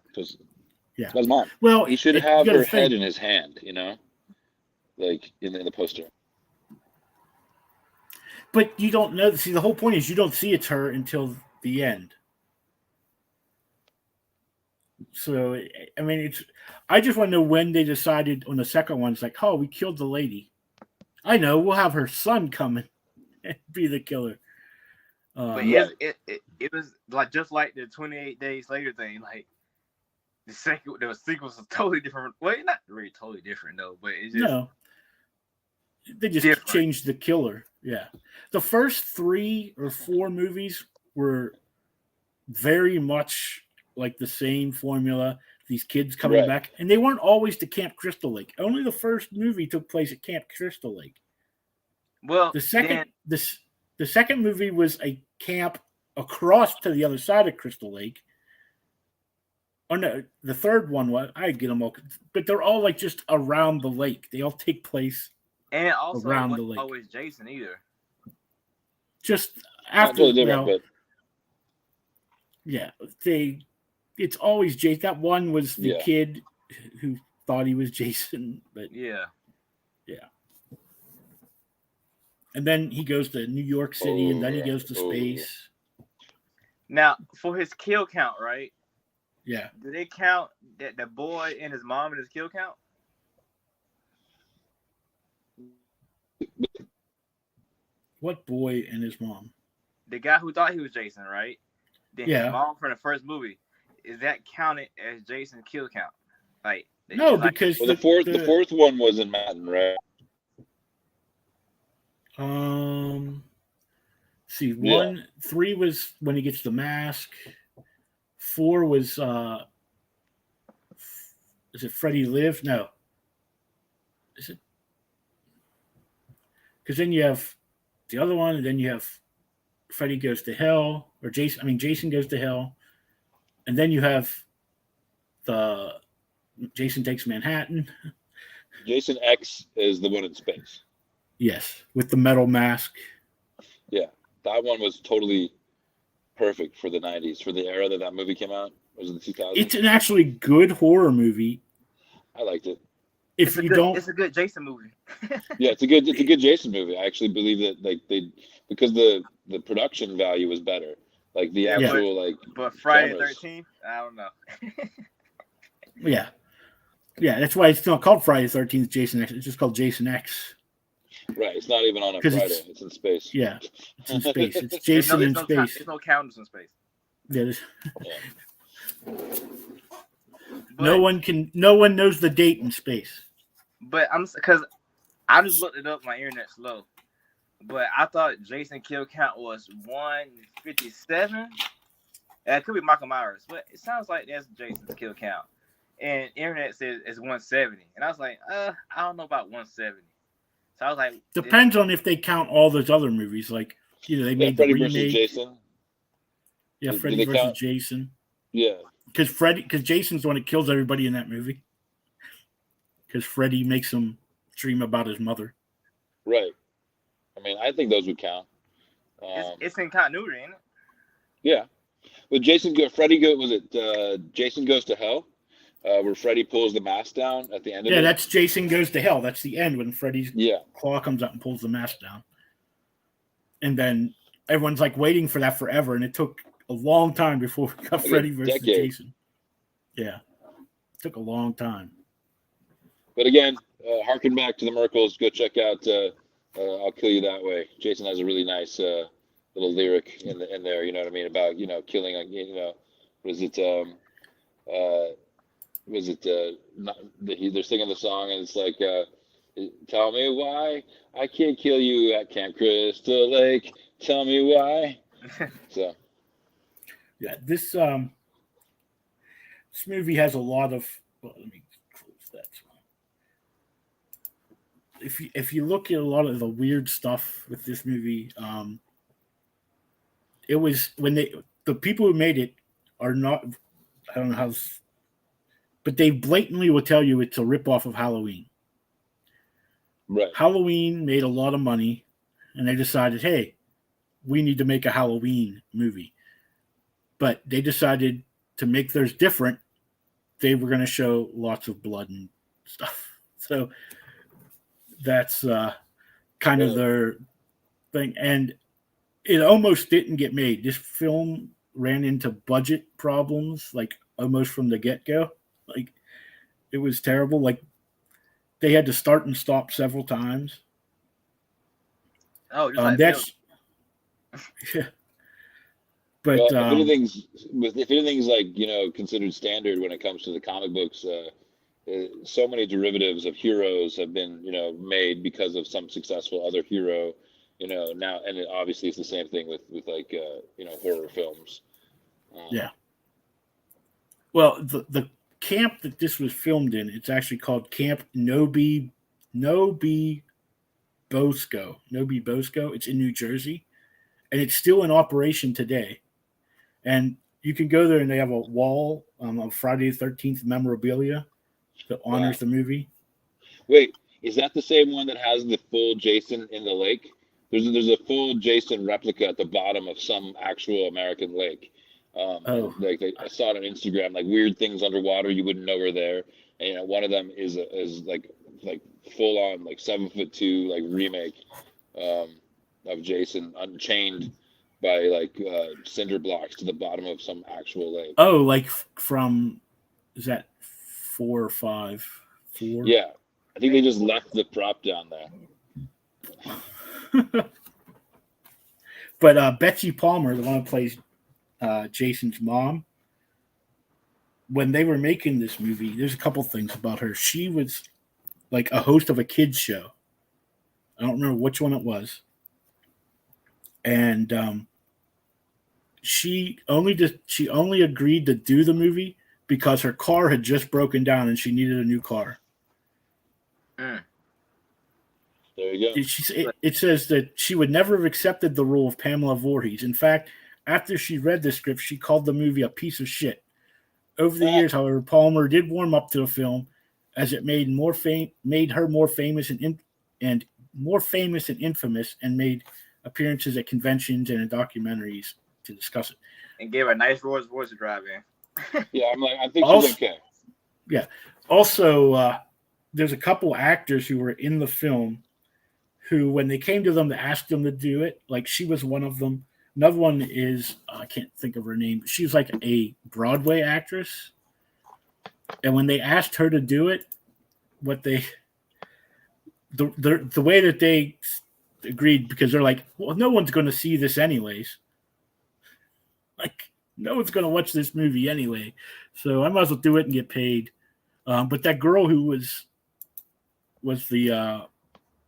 Because yeah, that's mom. Well, he should have her head in his hand. You know. like in the poster. But you don't know. See, the whole point is you don't see it's her until the end. So, I mean, it's. I just want to know when they decided on the second one. It's like, oh, we killed the lady. I know. We'll have her son come and be the killer. But it was like just like the 28 Days Later thing. Like the sequels was totally different. Well, not really totally different though, but it's just No. They just different. changed the killer. Yeah. The first 3 or 4 movies were very much like the same formula. These kids coming Right. back, and they weren't always to Camp Crystal Lake. Only the first movie took place at Camp Crystal Lake. Well, The second movie was a camp across to the other side of Crystal Lake. Oh no, the third one was I get them all, but they're all like just around the lake. They all take place and also around it the wasn't lake. always Jason either. Just Not after totally different, but yeah, it's always Jason. That one was the Yeah. kid who thought he was Jason, but Yeah. And then he goes to New York City, and then he goes to space. Now, for his kill count, right? Yeah. Do they count that the boy and his mom in his kill count? What boy and his mom? The guy who thought he was Jason, right? Then Yeah. his mom from the first movie. Is that counted as Jason's kill count? Like No, because the fourth one was in Madden, right? See, 3 was when he gets the mask. 4 was is it Freddy Live? No. Is it? Because then you have the other one, and then you have Freddy Goes to Hell, or Jason Goes to Hell, and then you have the Jason Takes Manhattan. Jason X is the one in space. Yes, with the metal mask. Yeah, that one was totally perfect for the 90s, for the era that movie came out. Was it the 2000s? It's an actually good horror movie. I liked it. It's a good Jason movie. Yeah, it's a good Jason movie. I actually believe that because the production value was better. Like the actual But Friday the cameras. 13th, I don't know. Yeah. Yeah, that's why it's not called Friday the 13th Jason X. It's just called Jason X. Right, it's not even on a 'Cause Friday. It's in space. Yeah, it's in space. It's Jason in space. There's no counters in space. Yeah, no one knows the date in space. But because I just looked it up, my internet's slow. But I thought Jason kill count was 157. It could be Michael Myers, but it sounds like that's Jason's kill count. And internet says it's 170. And I was like, I don't know about 170. So I was like, Depends on if they count all those other movies. Like, they made Freddy the remake. versus Jason. Yeah, Did Freddy they versus count? Jason. Yeah. Because Jason's the one that kills everybody in that movie. Because Freddy makes him dream about his mother. Right. I mean, I think those would count. It's in continuity, ain't it? Yeah. But Jason Goes to Hell, where Freddy pulls the mask down at the end of it? Yeah, that's Jason Goes to Hell. That's the end when Freddy's claw comes out and pulls the mask down. And then everyone's like waiting for that forever, and it took a long time before we got Freddy versus Jason. Yeah. It took a long time. But again, harken back to the Merkles. Go check out I'll Kill You That Way. Jason has a really nice little lyric in there, you know what I mean, about, killing, they're singing the song, and it's like, tell me why I can't kill you at Camp Crystal Lake. Tell me why. So. Yeah, this movie has a lot of. Well, let me close that. If you look at a lot of the weird stuff with this movie, it was when the people who made it are not. I don't know how, but they blatantly will tell you it's a ripoff of Halloween. Right. Halloween made a lot of money, and they decided, hey, we need to make a Halloween movie. But they decided to make theirs different. They were going to show lots of blood and stuff. So That's kind of their thing, and it almost didn't get made. This film ran into budget problems, like almost from the get go. Like it was terrible. Like they had to start and stop several times. Oh, just like That's yeah. But Well, if anything's like considered standard when it comes to the comic books, so many derivatives of heroes have been made because of some successful other hero. Now, and obviously it's the same thing with like horror films. Yeah. Well, the camp that this was filmed in, it's actually called Camp Nobi Bosco. It's in New Jersey, and it's still in operation today. And you can go there, and they have a wall of Friday the 13th memorabilia that honors the movie. Wait, is that the same one that has the full Jason in the lake? There's a full Jason replica at the bottom of some actual American lake. Like I saw it on Instagram, like weird things underwater you wouldn't know were there. And one of them is like full on like 7'2" like remake of Jason unchained by like cinder blocks to the bottom of some actual lake. Oh, like from is that 4 or 5? 4? Yeah, I think they just left the prop down there. But Betsy Palmer, the one who plays Jason's mom, when they were making this movie, there's a couple things about her. She was like a host of a kids show. I don't remember which one it was. And she only agreed to do the movie because her car had just broken down and she needed a new car. There you go. It says that she would never have accepted the role of Pamela Voorhees. In fact, after she read the script, she called the movie a piece of shit. Over the years, however, Palmer did warm up to the film as it made her more famous and more famous and infamous, and made appearances at conventions and in documentaries to discuss it. And gave a nice Rolls Royce to drive in. Yeah, I think she's okay. Yeah. Also, there's a couple actors who were in the film who, when they came to them to ask them to do it, like she was one of them. Another one is, I can't think of her name, but she's like a Broadway actress. And when they asked her to do it, the way that they agreed, because they're like, well, no one's going to see this anyways. Like, no one's going to watch this movie anyway. So I might as well do it and get paid. But that girl who was the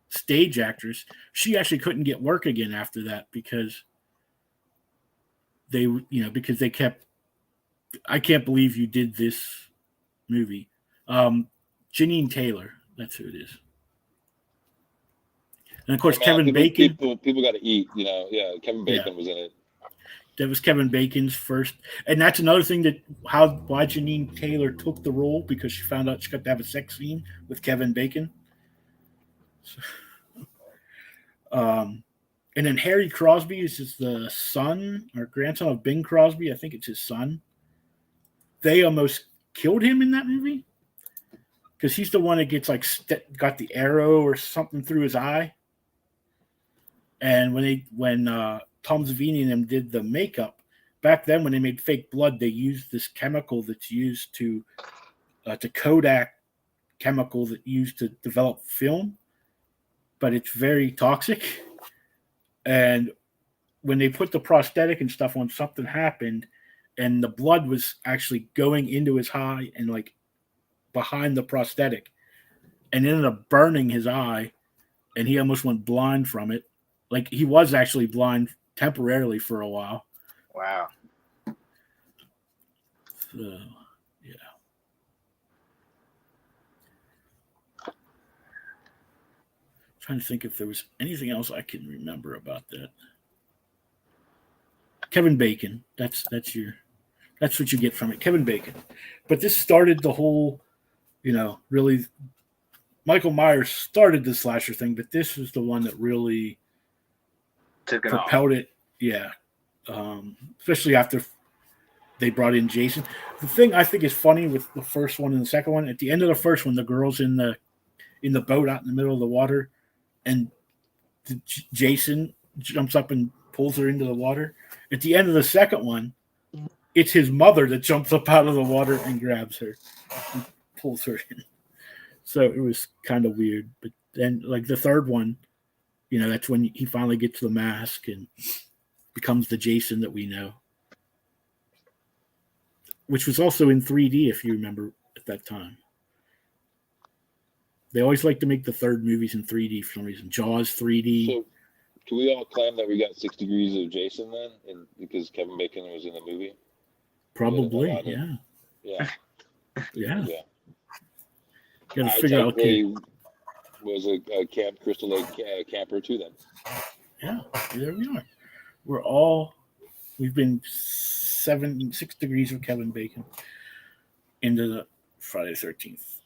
stage actress, she actually couldn't get work again after that because they kept, I can't believe you did this movie. Janine Taylor, that's who it is. And of course, Kevin Bacon. People got to eat, Yeah, Kevin Bacon was in it. That was Kevin Bacon's first, and that's another thing why Janine Taylor took the role, because she found out she got to have a sex scene with Kevin Bacon. So, and then Harry Crosby is the son or grandson of Bing Crosby. I think it's his son. They almost killed him in that movie because he's the one that gets got the arrow or something through his eye. And when Tom Savini and them did the makeup back then, when they made fake blood, they used this chemical that's used to Kodak chemical that used to develop film, but it's very toxic. And when they put the prosthetic and stuff on, something happened, and the blood was actually going into his eye and like behind the prosthetic, and ended up burning his eye, and he almost went blind from it. Like, he was actually blind temporarily for a while. Wow. So, yeah. Trying to think if there was anything else I can remember about that. Kevin Bacon. That's what you get from it. Kevin Bacon. But this started the whole, really, Michael Myers started the slasher thing, but this was the one that really propelled it. Yeah. Especially after they brought in Jason. The thing I think is funny with the first one and the second one, at the end of the first one, the girl's in the in the boat out in the middle of the water, and Jason jumps up and pulls her into the water. At the end of the second one, it's his mother that jumps up out of the water and grabs her and pulls her in. So it was kind of weird. But then, like the third one, that's when he finally gets the mask and becomes the Jason that we know, which was also in 3D, if you remember at that time. They always like to make the third movies in 3D for some reason. Jaws 3D. So, can we all claim that we got 6 degrees of Jason then, because Kevin Bacon was in the movie? Probably, yeah. Yeah. Yeah. Got to I figure out. Okay. Was a Camp Crystal Lake camper too then. Yeah, there we are. We've been 6 degrees of Kevin Bacon into the Friday the 13th.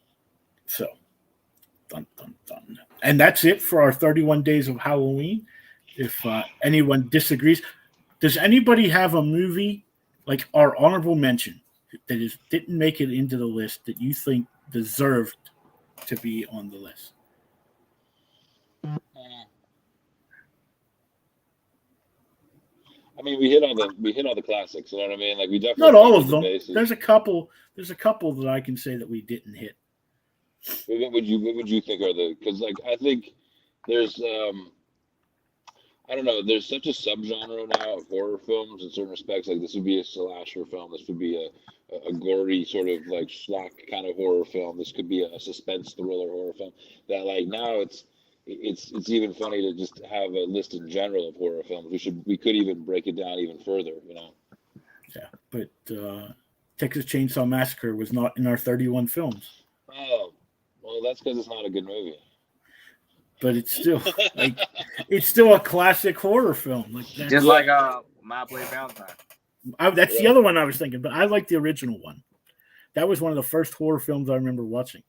So, dun, dun, dun. And that's it for our 31 days of Halloween. If anyone disagrees, does anybody have a movie like our honorable mention that didn't make it into the list that you think deserved to be on the list? I mean, we hit all the classics. You know what I mean? Like we definitely not all of them. Bases. There's a couple that I can say that we didn't hit. What would you think are the? Because like I think there's I don't know. There's such a subgenre now of horror films in certain respects. Like this would be a slasher film. This would be a gory sort of like schlock kind of horror film. This could be a suspense thriller horror film. That like now it's even funny to just have a list in general of horror films. We could even break it down even further. Yeah, but Texas Chainsaw Massacre was not in our 31 films. Oh, well, that's because it's not a good movie. But it's still it's still a classic horror film. Like just like My Boy Valentine. That's the other one I was thinking, but I like the original one. That was one of the first horror films I remember watching.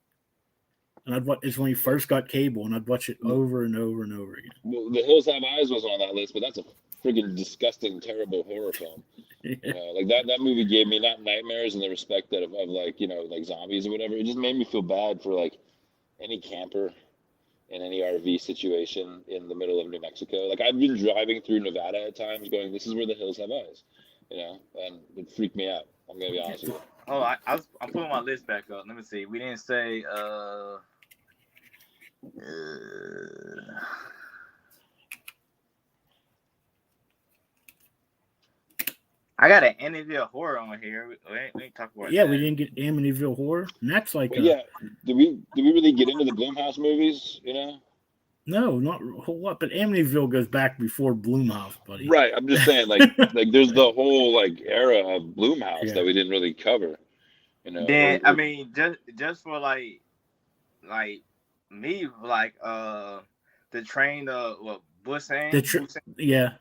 And it's when we first got cable, and I'd watch it over and over and over again. Well, The Hills Have Eyes wasn't on that list, but that's a friggin' disgusting, terrible horror film. Yeah. Like that movie gave me not nightmares in the respect that of like like zombies or whatever. It just made me feel bad for like any camper in any RV situation in the middle of New Mexico. Like I've been driving through Nevada at times, going, "This is where the hills have eyes," and it freaked me out. I'm gonna be honest with you. Oh, I'm pulling my list back up. Let me see. We didn't say. I got an Amityville Horror on here. We ain't talk about that. We didn't get Amityville Horror, and that's like yeah. Did we really get into the Blumhouse movies? No, not a whole lot. But Amityville goes back before Blumhouse, buddy. Right. I'm just saying, like there's the whole like era of Blumhouse that we didn't really cover. Then I mean, just for like me, like the train Busan. Yeah.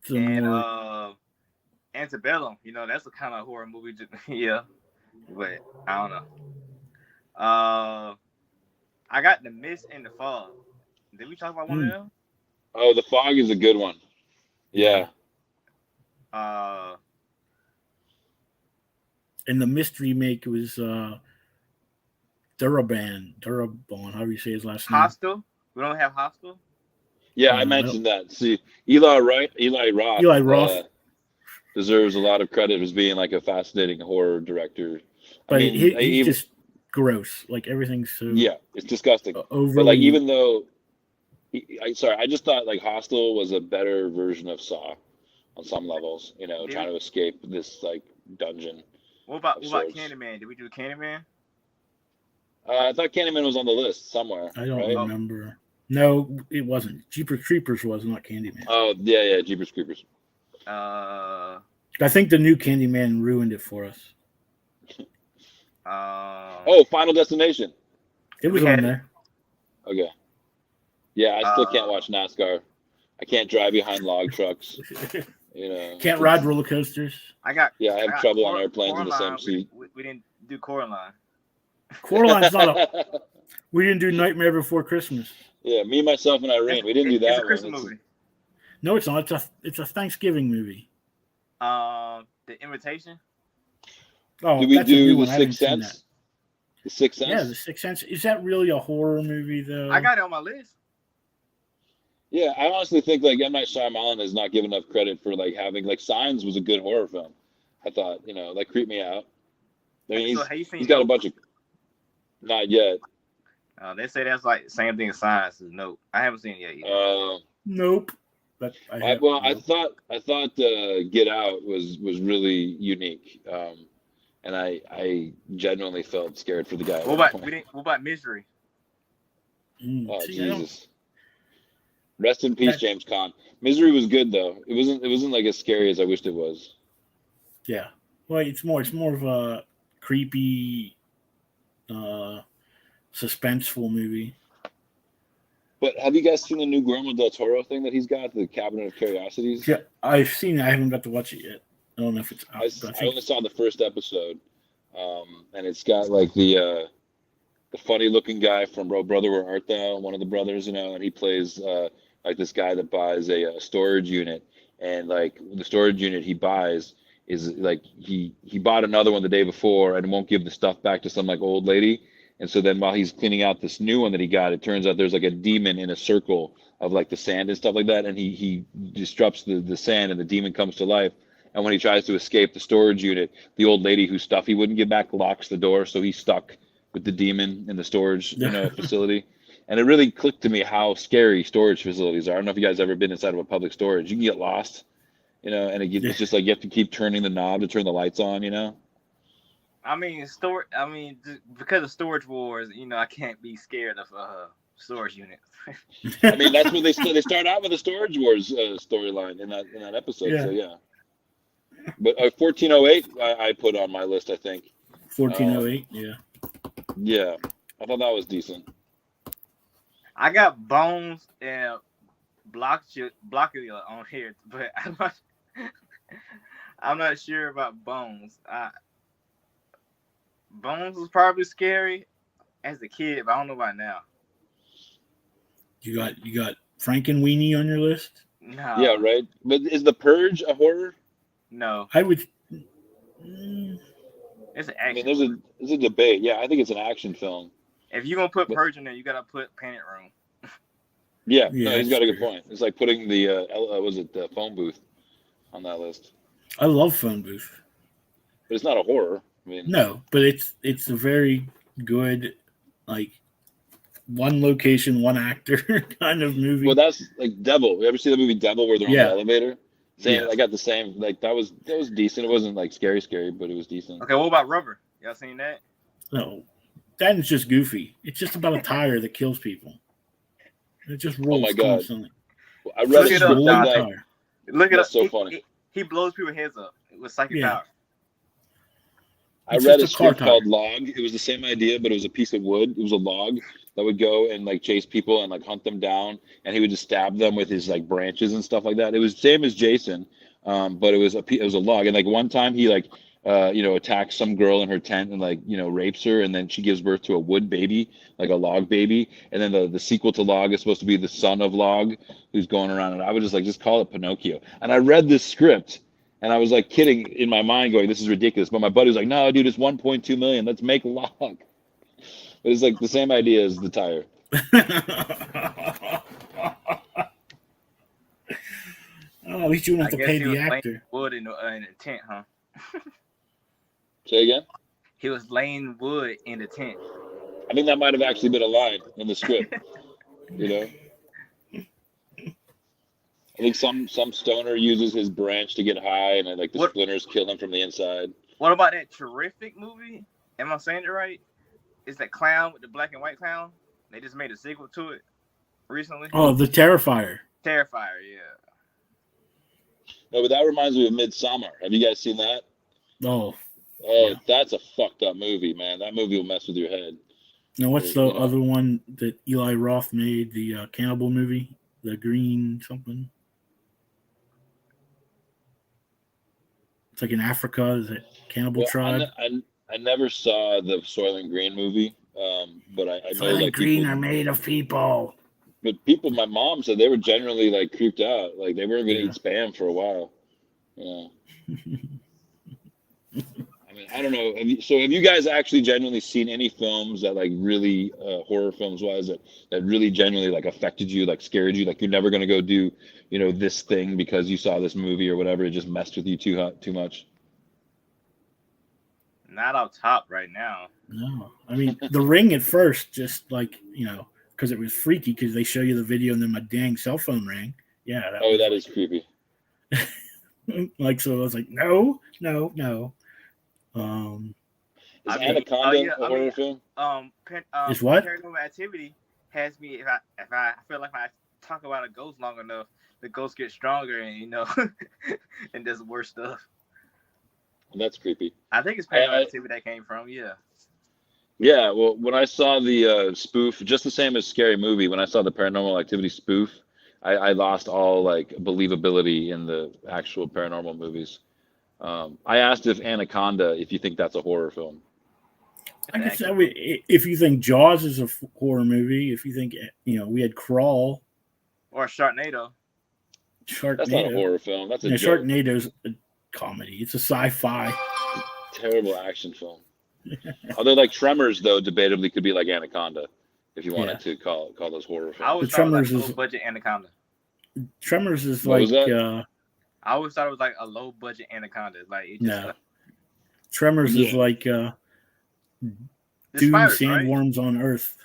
And Antebellum, that's a kind of horror movie. Yeah, but I don't know. I got The Mist and The Fog. Did we talk about one of them? Oh, The Fog is a good one. Yeah. And the Mist remake was Durabon, however you say his last name. Hostel. We don't have Hostel. Yeah, I mentioned that. See, Eli Roth deserves a lot of credit as being like a fascinating horror director. But he's just gross. Like everything's so it's disgusting. Overly, but like even though, I just thought like Hostel was a better version of Saw on some levels. Trying to escape this like dungeon. What about Candyman? Did we do Candyman? I thought Candyman was on the list somewhere. I don't remember. No, it wasn't. Jeepers Creepers was, not Candyman. Oh, yeah, Jeepers Creepers. I think the new Candyman ruined it for us. Final Destination. It was on there. Okay. Yeah, I still can't watch NASCAR. I can't drive behind log trucks. Can't ride roller coasters. I have trouble on airplanes in the same seat. We didn't do Coraline. Coraline's not a... We didn't do Nightmare Before Christmas. Yeah, Me, Myself, and Irene. We didn't do that. It's a Christmas movie. No, it's not. It's a Thanksgiving movie. The Invitation. Oh, did we do The Sixth Sense? The Sixth Sense. Yeah, The Sixth Sense. Is that really a horror movie though? I got it on my list. Yeah, I honestly think like M. Night Shyamalan is not given enough credit for like having like Signs was a good horror film. I thought, that creeped me out. I mean, So have you seen he's got a Nope? bunch of. Not yet. They say that's like the same thing as Science is Nope. I haven't seen it yet either. Nope. But I thought Get Out was really unique, and I genuinely felt scared for the guy. What about Misery? Oh See, Jesus! Rest in peace, James Caan. Misery was good though. It wasn't like as scary as I wished it was. Yeah. Well, it's more of a creepy, suspenseful movie. But have you guys seen the new Guillermo del Toro thing that he's got, the Cabinet of Curiosities? Yeah, I've seen it. I haven't got to watch it yet. I don't know if it's out. I only saw the first episode, and it's got like the funny-looking guy from Bro Brother Where Art Thou, one of the brothers, and he plays like this guy that buys a storage unit, and like the storage unit he buys is like he bought another one the day before and won't give the stuff back to some like old lady. And so then while he's cleaning out this new one that he got, it turns out there's like a demon in a circle of like the sand and stuff like that. And he disrupts the sand and the demon comes to life. And when he tries to escape the storage unit, the old lady whose stuff he wouldn't give back locks the door. So he's stuck with the demon in the storage facility. And it really clicked to me how scary storage facilities are. I don't know if you guys ever been inside of a public storage. You can get lost, and it's just like you have to keep turning the knob to turn the lights on, I mean, because of Storage Wars, I can't be scared of storage units. I mean, that's what they start out with, a Storage Wars storyline in that episode. Yeah. So yeah. But 1408, I put on my list. I think 1408. Yeah. Yeah, I thought that was decent. I got Bones and Blockula on here, but I'm not sure about Bones. Bones was probably scary as a kid, but I don't know about now. You got Frankenweenie on your list? No. Yeah, right. But is The Purge a horror? No. I would. It's an action. I mean, there's a debate. Yeah, I think it's an action film. If you're gonna put Purge in there, you gotta put Panic Room. Yeah, no, he's got a good point. It's like putting the the phone booth on that list. I love Phone Booth. But it's not a horror. I mean, no, but it's a very good, like, one location, one actor kind of movie. Well, that's like Devil. You ever see the movie Devil where they're on the elevator? Same. Yeah. I got the same. Like that was decent. It wasn't like scary, but it was decent. Okay, what about Rubber? Y'all seen that? No, that is just goofy. It's just about a tire that kills people. It just rolls my God. constantly. Well, I read Look a it script up, like Dante. that. Look it That's up. so funny. He blows people's heads up with psychic Yeah. power. I It's read a just a car script tire. called Log. It was the same idea, but it was a piece of wood. It was a log that would go and like chase people and like hunt them down, and he would just stab them with his like branches and stuff like that. It was same as Jason, but it was a log. And like one time he like attacks some girl in her tent and like rapes her, and then she gives birth to a wood baby, like a log baby. And then the sequel to Log is supposed to be the son of Log, who's going around. And I would just call it Pinocchio. And I read this script. And I was like kidding in my mind, going, "This is ridiculous." But my buddy was like, "No, dude, it's 1.2 million. Let's make Log." But it's like the same idea as the tire. Oh, at least you don't have I to guess pay he the was laying actor. wood in the tent, huh? Say again? He was laying wood in the tent. I think that might have actually been a line in the script. I think some stoner uses his branch to get high, and then like the splinters kill him from the inside. What about that terrific movie? Am I saying it right? It's that clown with the black and white clown. They just made a sequel to it recently. Oh, The Terrifier. Terrifier, yeah. No, but that reminds me of Midsummer. Have you guys seen that? Oh. Oh, that's a fucked up movie, man. That movie will mess with your head. Now, what's the other one that Eli Roth made? The cannibal movie, The Green something. It's like in Africa. Is it Cannibal Tribe? I never saw the Soylent Green movie, but I know Soylent like Green people, are made of people. But people, my mom said they were generally like creeped out, like they weren't going to eat Spam for a while. Yeah. I I don't know. Have you guys actually genuinely seen any films that like really horror films wise that really genuinely like affected you, like scared you, like you're never gonna go do, this thing because you saw this movie or whatever, it just messed with you too much? Not off top right now. No, I mean The Ring at first, just like because it was freaky because they show you the video and then my dang cell phone rang. Yeah, that is creepy. Like, so I was like, no. Is Anaconda a horror film? Is what? Paranormal Activity has me. If I feel like if I talk about a ghost long enough, the ghost gets stronger and and does worse stuff. That's creepy. I think it's Paranormal Activity that came from. Yeah. Yeah. Well, when I saw the spoof, just the same as Scary Movie, when I saw the Paranormal Activity spoof, I lost all like believability in the actual paranormal movies. I asked if Anaconda, if you think that's a horror film. I guess if you think Jaws is a horror movie, if you think we had Crawl or Sharknado. That's not a horror film. That's a joke. Sharknado's a comedy. It's a sci-fi. Terrible action film. Although like Tremors, though, debatably could be like Anaconda, if you wanted to call those horror films. I always thought it was like a low budget Anaconda. Tremors is what like. Was I always thought it was like a low budget Anaconda. Like it just, no. Tremors is like doomed sandworms on Earth.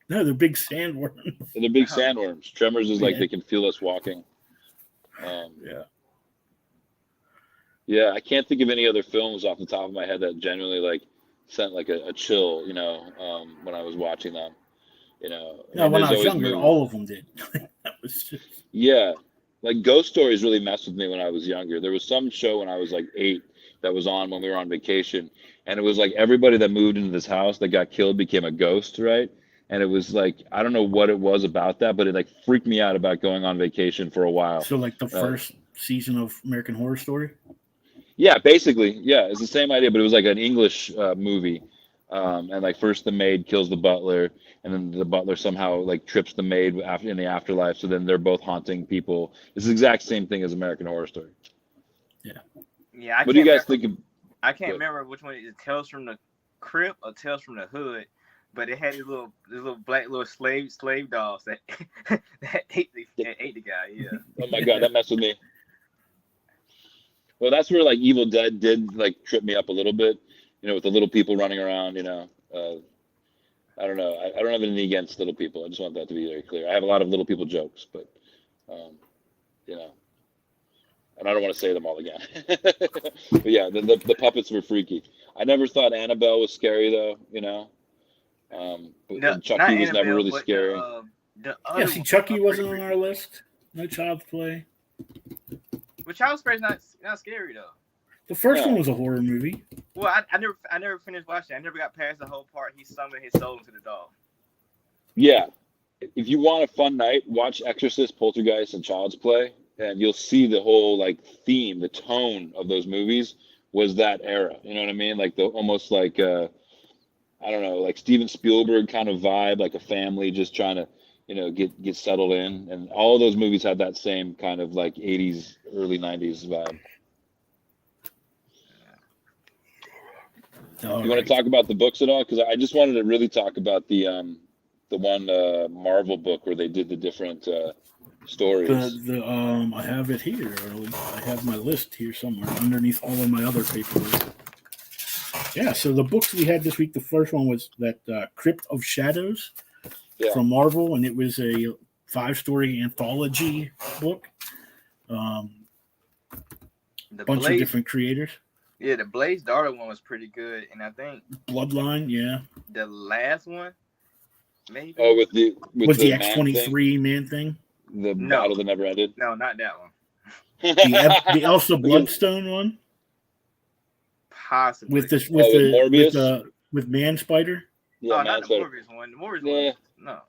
No, they're big sandworms. They're big sandworms. Tremors is like they can feel us walking. Yeah, I can't think of any other films off the top of my head that genuinely like sent like a chill, when I was watching them. No, when I was younger, all of them did. That was just... Yeah, like Ghost Stories really messed with me when I was younger. There was some show when I was like 8 that was on when we were on vacation, and it was like everybody that moved into this house that got killed became a ghost, right? And it was like, I don't know what it was about that, but it like freaked me out about going on vacation for a while. So like the first season of American Horror Story? Yeah, basically. Yeah, it's the same idea, but it was like an English movie. And like first the maid kills the butler, and then the butler somehow like trips the maid in the afterlife. So then they're both haunting people. It's the exact same thing as American Horror Story. Yeah. Yeah. What do you guys think of? I can't remember which one is Tales from the Crypt or Tales from the Hood, but it had these little black slave dolls that that ate the guy. Yeah. Oh my God, that messed with me. Well, that's where like Evil Dead did like trip me up a little bit, with the little people running around. I don't know. I don't have anything against little people. I just want that to be very clear. I have a lot of little people jokes, but and I don't want to say them all again. But yeah, the puppets were freaky. I never thought Annabelle was scary though. But Chucky was never really scary. See, Chucky wasn't on our list. No Child's Play. But Child's Play is not scary though. The first one was a horror movie. Well, I never finished watching it. I never got past the whole part he summoned his soul into the dog. Yeah. If you want a fun night, watch Exorcist, Poltergeist, and Child's Play, and you'll see the whole like theme, the tone of those movies was that era. You know what I mean? Like the almost like I don't know, like Steven Spielberg kind of vibe, like a family just trying to get settled in, and all of those movies had that same kind of like 80s, early 90s vibe. You want to talk about the books at all? Because I just wanted to really talk about the one Marvel book where they did the different stories. I have it here. I have my list here somewhere underneath all of my other paperwork. Yeah, so the books we had this week, the first one was that Crypt of Shadows from Marvel, and it was a 5-story anthology book. Bunch of different creators. Yeah, the Blaze Daughter one was pretty good, and I think Bloodline, yeah. The last one, maybe. Oh, with the X-23 man thing. The battle that never ended. No, not that one. the Elsa Bloodstone one. Possibly. With Man Spider. Yeah, not the Morbius one. The Morbius one. No.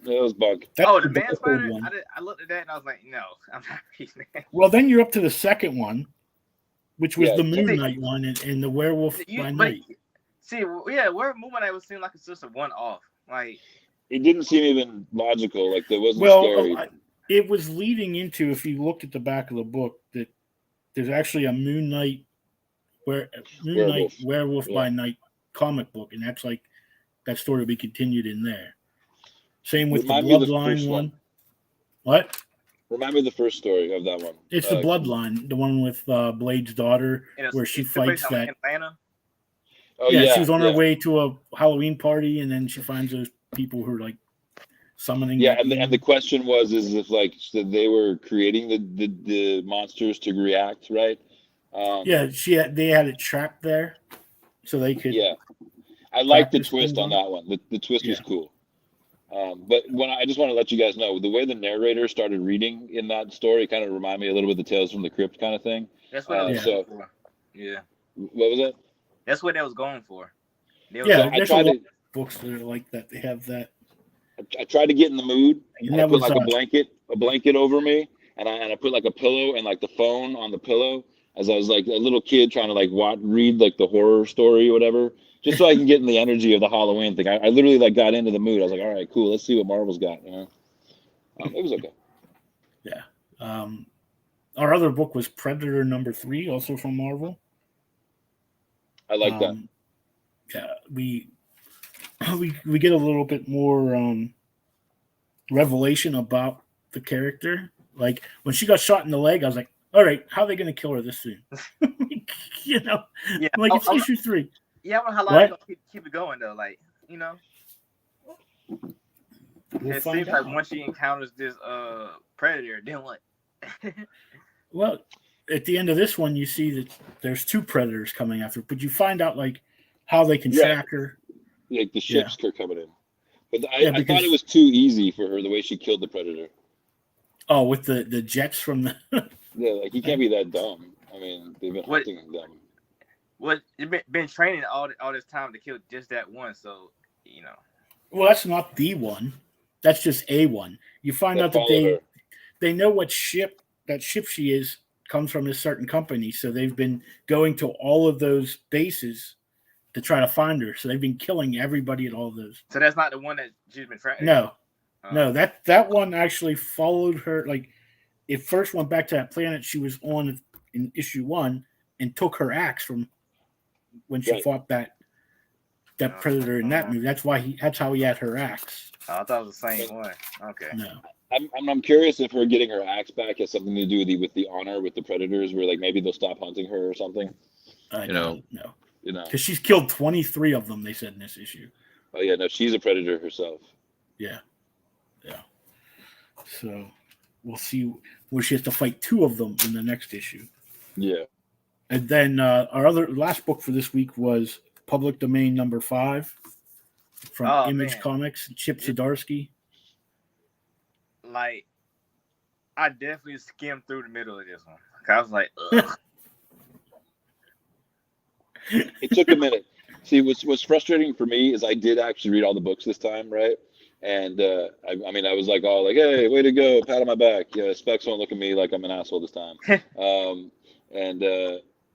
That was bug. The Man Spider. I looked at that and I was like, no, I'm not reading that. Well, then you're up to the second one, which was the Moon Knight one and the Werewolf by Night. See, yeah, Moon Knight was seem like it's just a one-off. Like it didn't seem even logical. Like there wasn't scary. It was leading into, if you looked at the back of the book, that there's actually a Moon Knight Moon Knight Werewolf. Werewolf by Night comic book, and that's like that story will be continued in there. Same with Remind the me of the Bloodline first one. one. What? Remind me of the first story of that one. It's the Bloodline, the one with Blade's daughter, where she fights that. Atlanta. Oh yeah, yeah, she was on her yeah. way to a Halloween party, and then she finds those people who are like summoning. Yeah, that and demon. the question was, is if like so they were creating the monsters to react, right? Yeah, they had it trapped there, so they could. Yeah, I like the practice twist things on on it. that one. The twist was Yeah. cool. But when I just want to let you guys know, the way the narrator started reading in that story kind of reminded me a little bit of the Tales from the Crypt kind of thing. That's what it was going for. Yeah. What was that? That's what they was going for. Yeah, there's a tried lot to- of books that are like that. They have that. I tried to get in the mood, And and I that put was, like a blanket over me, and I put like a pillow and like the phone on the pillow, as I was like a little kid trying to like read like the horror story or whatever, just so I can get in the energy of the Halloween thing. I literally like got into the mood. I was like, all right, cool, let's see what Marvel's got. You know, it was okay. Yeah. Our other book was Predator #3, also from Marvel. I like that. Yeah, we get a little bit more revelation about the character. Like when she got shot in the leg, I was like, all right, how are they going to kill her this soon? You know, Yeah, like it's issue 3. Yeah, I wonder how long What? they're gonna keep it going though. Like, you know, We'll it find seems like out. once she encounters this predator, then what? Well, at the end of this one, you see that there's 2 predators coming after, but you find out like how they can Right. track her. Like the ships are coming in, but I thought because- it was too easy for her the way she killed the Predator. Oh, with the jets from the. Yeah, like he can't be that dumb. I mean, they've been hunting them. What been training all this time to kill just that one, so you know. Well, that's not the one. That's just a one. You find They out that follow her. they know what ship she is comes from a certain company, so they've been going to all of those bases to try to find her. So they've been killing everybody at all of those. So that's not the one that she's been tracking. No, that one actually followed her. Like it first went back to that planet she was on in issue 1 and took her axe from when she Right. fought that predator in that movie. That's how he had her axe. Oh, I thought it was the same one. Okay. No. I'm curious if her getting her axe back has something to do with the honor with the Predators, where like maybe they'll stop hunting her or something. No. You know. Because she's killed 23 of them, they said in this issue. Oh yeah, no, she's a predator herself. Yeah. So we'll see where she has to fight 2 of them in the next issue. Yeah. And then our last book for this week was Public Domain #5 from Image Comics, Chip Zdarsky. Like, I definitely skimmed through the middle of this one. I was like, ugh. It took a minute. See, what's frustrating for me is I did actually read all the books this time, right? And I mean, I was like, all like, hey, way to go, pat on my back. Yeah, Specs won't look at me like I'm an asshole this time. And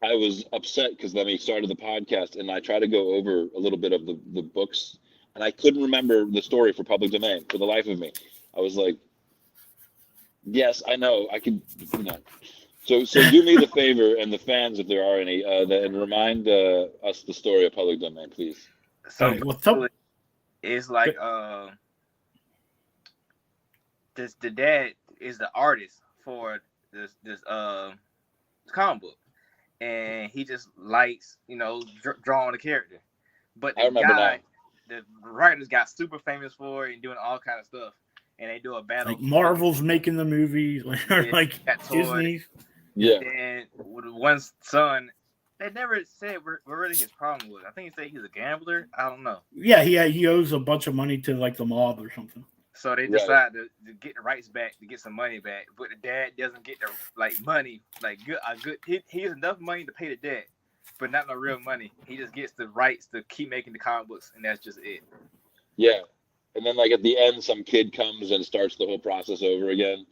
I was upset because then we started the podcast, and I tried to go over a little bit of the books, and I couldn't remember the story for Public Domain for the life of me. I was like, yes, I know, I could, you know. So do me the favor, and the fans, if there are any, and remind us the story of Public Domain, please. So it's like the dad is the artist for this comic book, and he just likes drawing the character. But the guy, the writers got super famous for it and doing all kind of stuff, and they do a battle. Like Marvel's making the movies, like Disney. Yeah. And with one son, they never said what really his problem was. I think he said he's a gambler. I don't know. Yeah, he owes a bunch of money to like the mob or something. So they decide to get the rights back to get some money back, but the dad doesn't get the money, he has enough money to pay the debt, but not no real money. He just gets the rights to keep making the comic books, and that's just it. Yeah, and then like at the end, some kid comes and starts the whole process over again.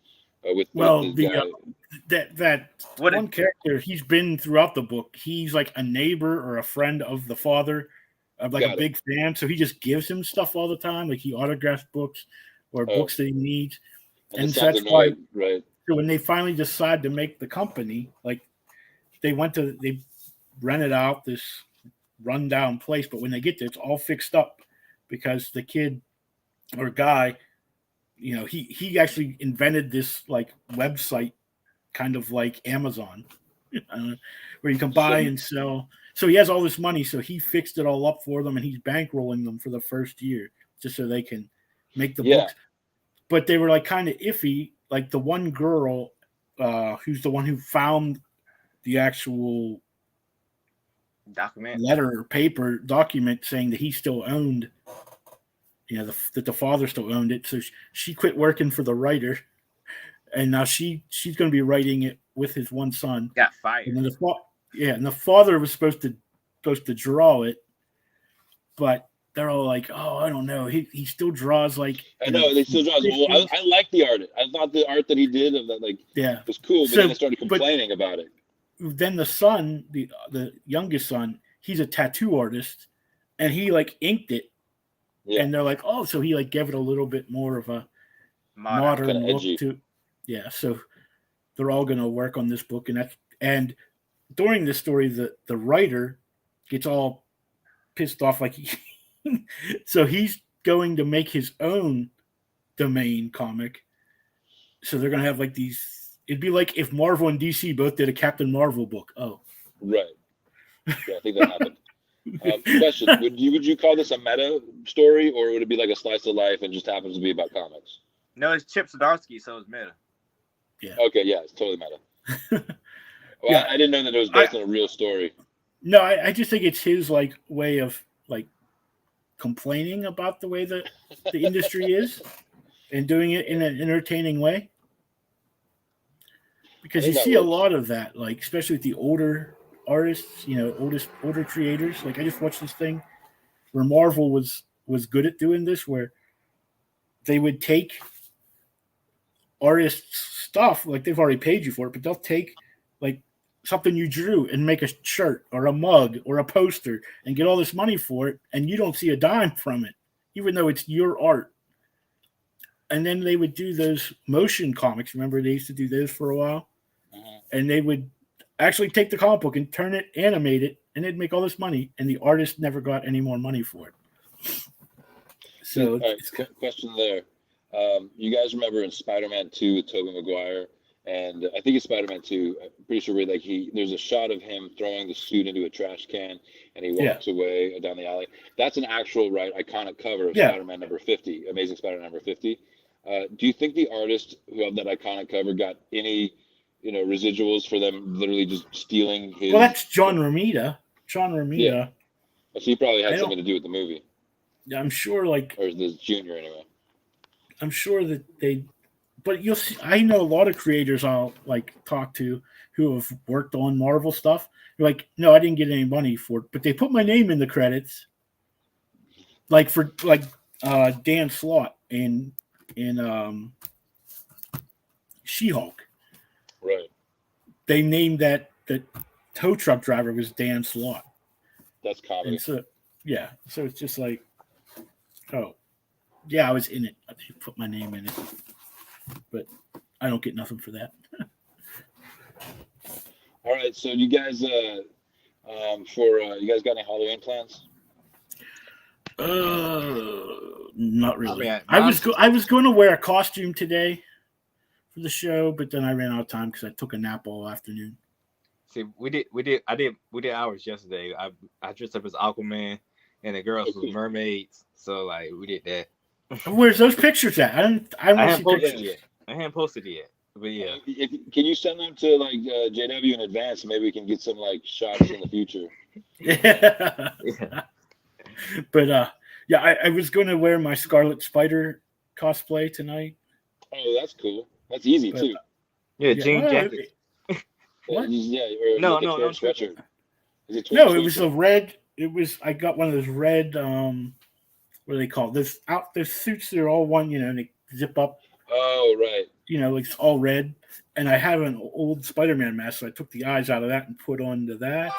That one character, he's been throughout the book. He's like a neighbor or a friend of the father, like a big fan. So he just gives him stuff all the time. Like he autographs books or books that he needs. And so that's why, right? So when they finally decide to make the company, like they rented out this rundown place, but when they get there, it's all fixed up because the kid or guy, he actually invented this like website, kind of like Amazon, where you can buy and sell. So he has all this money, so he fixed it all up for them, and he's bankrolling them for the first year just so they can make the books. But they were like kind of iffy. Like the one girl, who's the one who found the actual document, letter or paper document saying that he still owned, that the father still owned it. So she quit working for the writer, and now she's going to be writing it with his one son. Got fired. And then the father was supposed to draw it, but they're all like, "Oh, I don't know. He still draws like." I know they still draws. Well, I like the art. I thought the art that he did of that was cool, but then I started complaining about it. Then the son, the youngest son, he's a tattoo artist, and he like inked it, and they're like, "Oh," so he like gave it a little bit more of a modern look to. Yeah, so they're all going to work on this book, and during this story, the writer gets all pissed off, like so he's going to make his own domain comic. So they're going to have like these. It'd be like if Marvel and DC both did a Captain Marvel book. Oh, right. Yeah, I think that happened. Question: Would you call this a meta story, or would it be like a slice of life and just happens to be about comics? No, it's Chip Zdarsky, so it's meta. Yeah. Okay. Yeah, it's totally meta. Well, I didn't know that it was based on a real story. No, I just think it's his like way of like complaining about the way that the industry is, and doing it in an entertaining way. Because you see a lot of that, like especially with the older artists, older creators. Like I just watched this thing where Marvel was good at doing this, where they would take artists' stuff, like they've already paid you for it, but they'll take like something you drew and make a shirt or a mug or a poster and get all this money for it, and you don't see a dime from it, even though it's your art. And then they would do those motion comics. Remember, they used to do those for a while? And they would actually take the comic book and turn it, animate it, and they'd make all this money, and the artist never got any more money for it. So, all right, question there. You guys remember in Spider-Man 2 with Tobey Maguire, and I think it's Spider-Man 2. I'm pretty sure there's a shot of him throwing the suit into a trash can, and he walks away down the alley. That's an actual iconic cover of Spider-Man number 50, Amazing Spider-Man number 50. Do you think the artist who had that iconic cover got any residuals for them literally just stealing his? Well, that's John Romita. Yeah. So he probably had something to do with the movie. Yeah, I'm sure. Like, or the junior anyway. I'm sure that they, but you'll see. I know a lot of creators I'll like talk to who have worked on Marvel stuff. They're like, no, I didn't get any money for it, but they put my name in the credits. Like for Dan Slott in She-Hulk. Right. They named that tow truck driver was Dan Slott. That's comedy. So it's just like, oh, yeah, I was in it. I put my name in it, but I don't get nothing for that. All right, so you guys, you guys got any Halloween plans? Not really. I was going to wear a costume today for the show, but then I ran out of time because I took a nap all afternoon. See, we did ours yesterday. I dressed up as Aquaman, and the girls was mermaids. So like we did that. Where's those pictures at? I haven't posted it yet. I haven't posted it yet. But yeah, can you send them to like JW in advance? Maybe we can get some like shots in the future. Yeah. But I was going to wear my Scarlet Spider cosplay tonight. Oh, that's cool. That's easy too. Yeah, jean jacket. What? Yeah, no, sweatshirt. No, it was a red. It was. I got one of those red. What are they called? There's suits. They're all one. And they zip up. Oh, right. It's all red. And I have an old Spider-Man mask, so I took the eyes out of that and put onto that.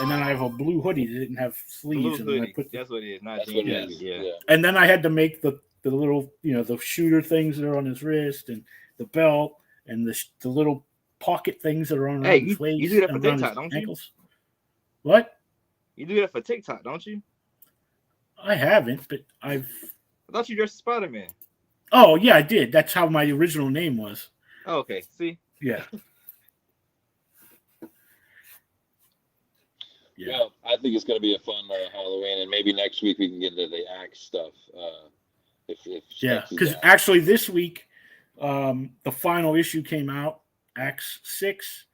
And then I have a blue hoodie that didn't have sleeves. Blue hoodie. I put That's what it is. Not that's jean what it jacket. is. Yeah. And then I had to make the little, the shooter things that are on his wrist, and the belt, and the little pocket things that are on his waist. You do that for and around TikTok, his don't ankles. What? You do that for TikTok, don't you? I haven't, but I thought you dressed as Spider-Man. Oh yeah, I did. That's how my original name was. Oh, okay. See. Yeah. Well, I think it's going to be a fun Halloween, and maybe next week we can get into the Axe stuff. If Yeah, Specs is because down. actually this week, the final issue came out, Acts 6.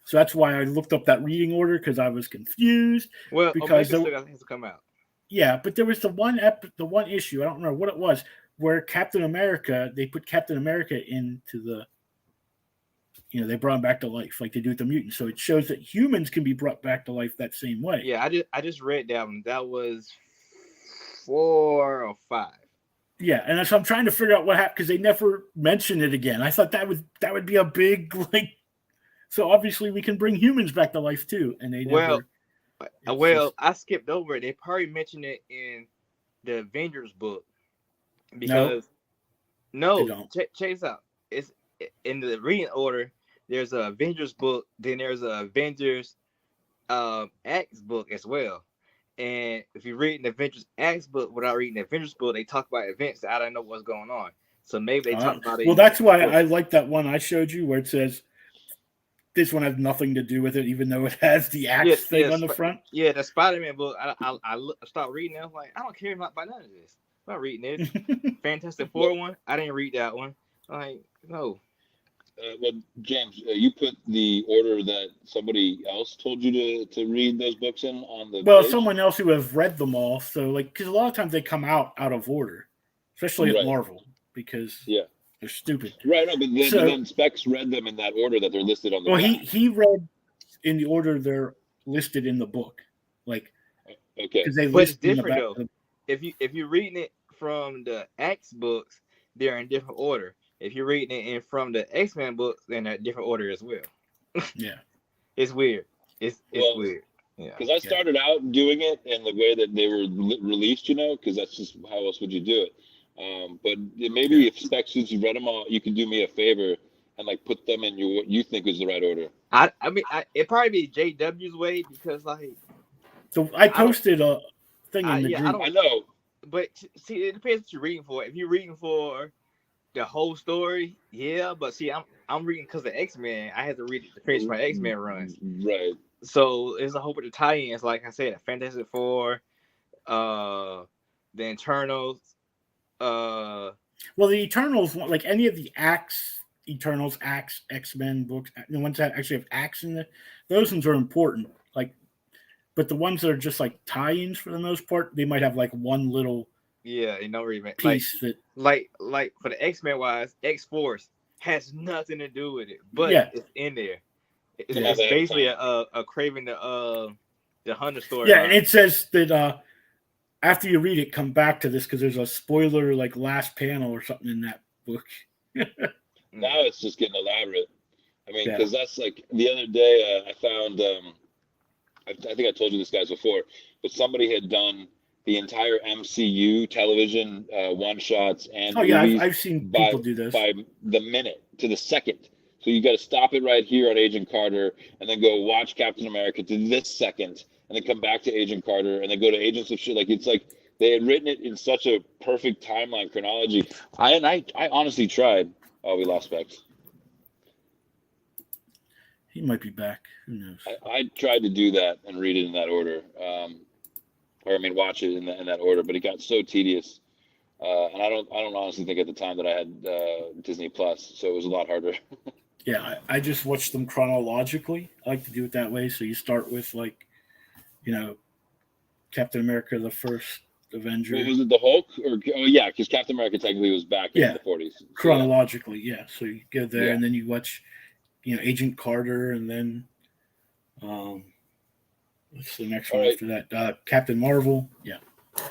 So that's why I looked up that reading order because I was confused. Well, because Omega still has to come out. Yeah, but there was the one issue, I don't remember what it was, where Captain America, they put Captain America into the, they brought him back to life like they do with the mutants. So it shows that humans can be brought back to life that same way. Yeah, I just read that one. That was 4 or 5. Yeah, and so I'm trying to figure out what happened because they never mentioned it again. I thought that would be a big So obviously we can bring humans back to life too, and they never. Well, I skipped over it. They probably mentioned it in the Avengers book because check this out. It's in the reading order. There's a Avengers book, then there's a Avengers Acts book as well. And if you read the Avengers Acts book without reading the Avengers book, they talk about events that I don't know what's going on. So maybe they talk about it. Well, that's why I like that one I showed you where it says this one has nothing to do with it, even though it has the Axe thing on the front. Yeah, the Spider-Man book. I started reading it. I was like, I don't care about none of this. I'm not reading it. Fantastic Four one. I didn't read that one. I'm like, no. Well, James, you put the order that somebody else told you to read those books in on the page? Someone else who has read them all. So, because a lot of times they come out of order, especially at Marvel, because they're stupid. Right, no, but then Specs read them in that order that they're listed on the back. He read in the order they're listed in the book. Okay. Because they but it's list in the different, back. though. If you're reading it from the X books, they're in different order. If you're reading it in from the X-Men books, then they're in different order as well. Yeah. It's weird. It's weird. Yeah. Because I started out doing it in the way that they were released, because that's just how else would you do it. But maybe if Specs, since you've read them all, you can do me a favor and put them in what you think is the right order. I mean, it probably be JW's way because So I posted a thing in the group. I know. But see, it depends what you're reading for. If you're reading for the whole story, yeah. But see, I'm reading because of X-Men. I had to read it to finish my X-Men runs. Right. So there's a whole bunch of tie-ins, like I said, Fantastic Four, the Eternals. Well, the Eternals, like any of the Eternals, X-Men books, the ones that actually have Axe in it, those ones are important. But the ones that are just tie-ins for the most part, they might have one little piece like for the X-Men wise, X-Force has nothing to do with it, but it's in there. It's basically a Craven the Hunter story. Yeah, and it says that after you read it, come back to this because there's a spoiler last panel or something in that book. Now it's just getting elaborate. I mean, because that's the other day I found. I think I told you this guys before, but somebody had done the entire MCU television one-shots and movies I've seen people do this by the minute to the second. So you got to stop it right here on Agent Carter, and then go watch Captain America to this second, and then come back to Agent Carter, and then go to Agents of S.H.I.E.L.D. It's like they had written it in such a perfect timeline chronology. I honestly tried. Oh, we lost Specs. He might be back. Who knows? I tried to do that and read it in that order, watch it in that order, but it got so tedious, and I don't honestly think at the time that I had Disney Plus, so it was a lot harder. Yeah, I just watched them chronologically. I like to do it that way. So you start with Captain America, the first Avenger. Was it the Hulk? Because Captain America technically was back in the 40s. Chronologically, yeah. So you go there and then you watch, Agent Carter, and then what's the next one after that? Captain Marvel. Yeah.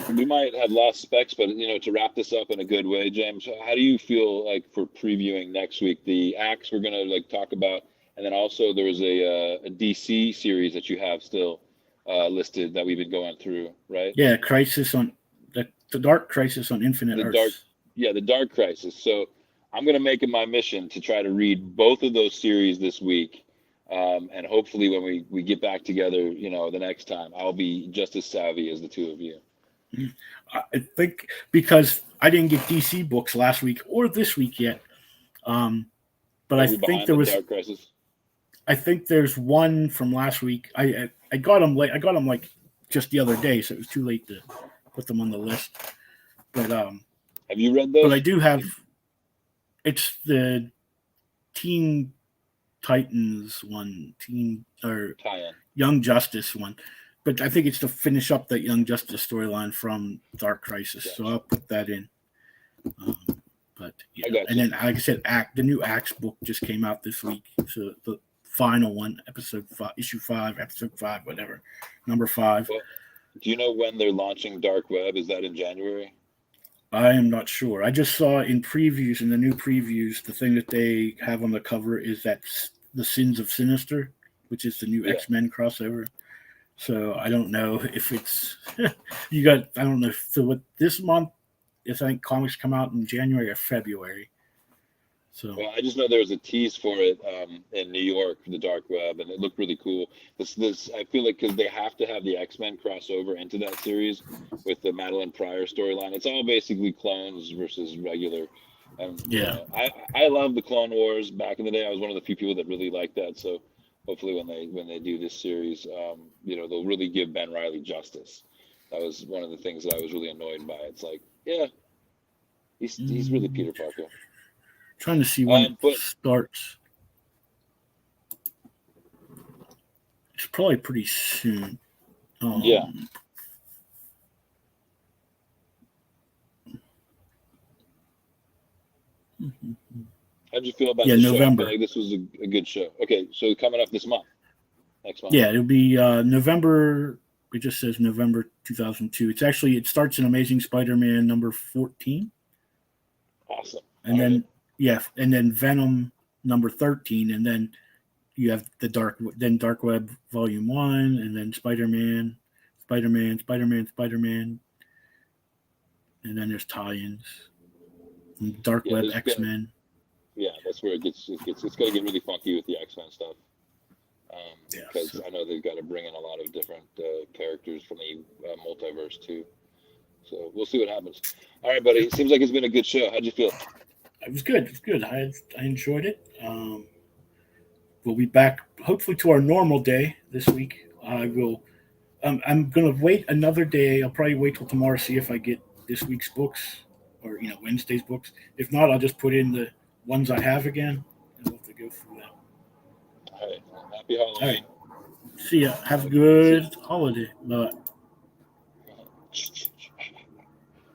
We might have lost Specs, but to wrap this up in a good way, James, how do you feel for previewing next week? The Axe we're gonna talk about, and then also there was a DC series that you have still listed that we've been going through, right? Yeah, Crisis on the Dark Crisis on Infinite Earths. The Dark Crisis. So I'm gonna make it my mission to try to read both of those series this week. And hopefully when we get back together, you know, the next time, I'll be just as savvy as the two of you. I think because I didn't get DC books last week or this week yet, but Are I we think behind there the was. Dark Crisis? I think there's one from last week. I got them late. I got them like just the other day, so it was too late to put them on the list. But have you read those? But I do have. It's the Teen Titans one, Teen or Tie-in. Young Justice one. But I think it's to finish up that Young Justice storyline from Dark Crisis. Gotcha. So I'll put that in. But yeah, I got and you. then like I said, the new Axe book just came out this week. So the final one, issue 5, episode 5, whatever, number 5. Well, do you know when they're launching Dark Web? Is that in January? I am not sure. I just saw in previews, in the new previews, the thing that they have on the cover is that the Sins of Sinister, which is the new X-Men crossover. So I don't know if it's you got. I don't know. So what this month? I think comics come out in January or February. So well, I just know there was a tease for it in New York for the Dark Web, and it looked really cool. This I feel like because they have to have the X-Men crossover into that series with the Madeline Pryor storyline. It's all basically clones versus regular. And yeah, I love the Clone Wars back in the day. I was one of the few people that really liked that. So hopefully when they do this series, you know, they'll really give Ben Reilly justice. That was one of the things that I was really annoyed by. It's like, yeah, he's really Peter Parker. Trying to see when it starts. It's probably pretty soon. Yeah. How'd you feel about the November. show? I feel like this was a good show. Okay, so coming up this month, next month. Yeah, it'll be November. It just says November 2002. It starts in Amazing Spider-Man number 14. Awesome. And then Venom number 13, and then you have the Dark Web Volume 1, and then Spider-Man, and then there's tie-ins. And Dark Web X-Men. That's where it's going to get really funky with the X-Men stuff. Because I know they've got to bring in a lot of different characters from the multiverse too. So we'll see what happens. All right, buddy. It seems like it's been a good show. How'd you feel? It was good. It was good. I enjoyed it. We'll be back hopefully to our normal day this week. I will. I'm gonna wait another day. I'll probably wait till tomorrow to see if I get this week's books or Wednesday's books. If not, I'll just put in the ones I have again and we'll have to go through them. All right. Happy Halloween. All right. See ya. Have a good holiday. Bye.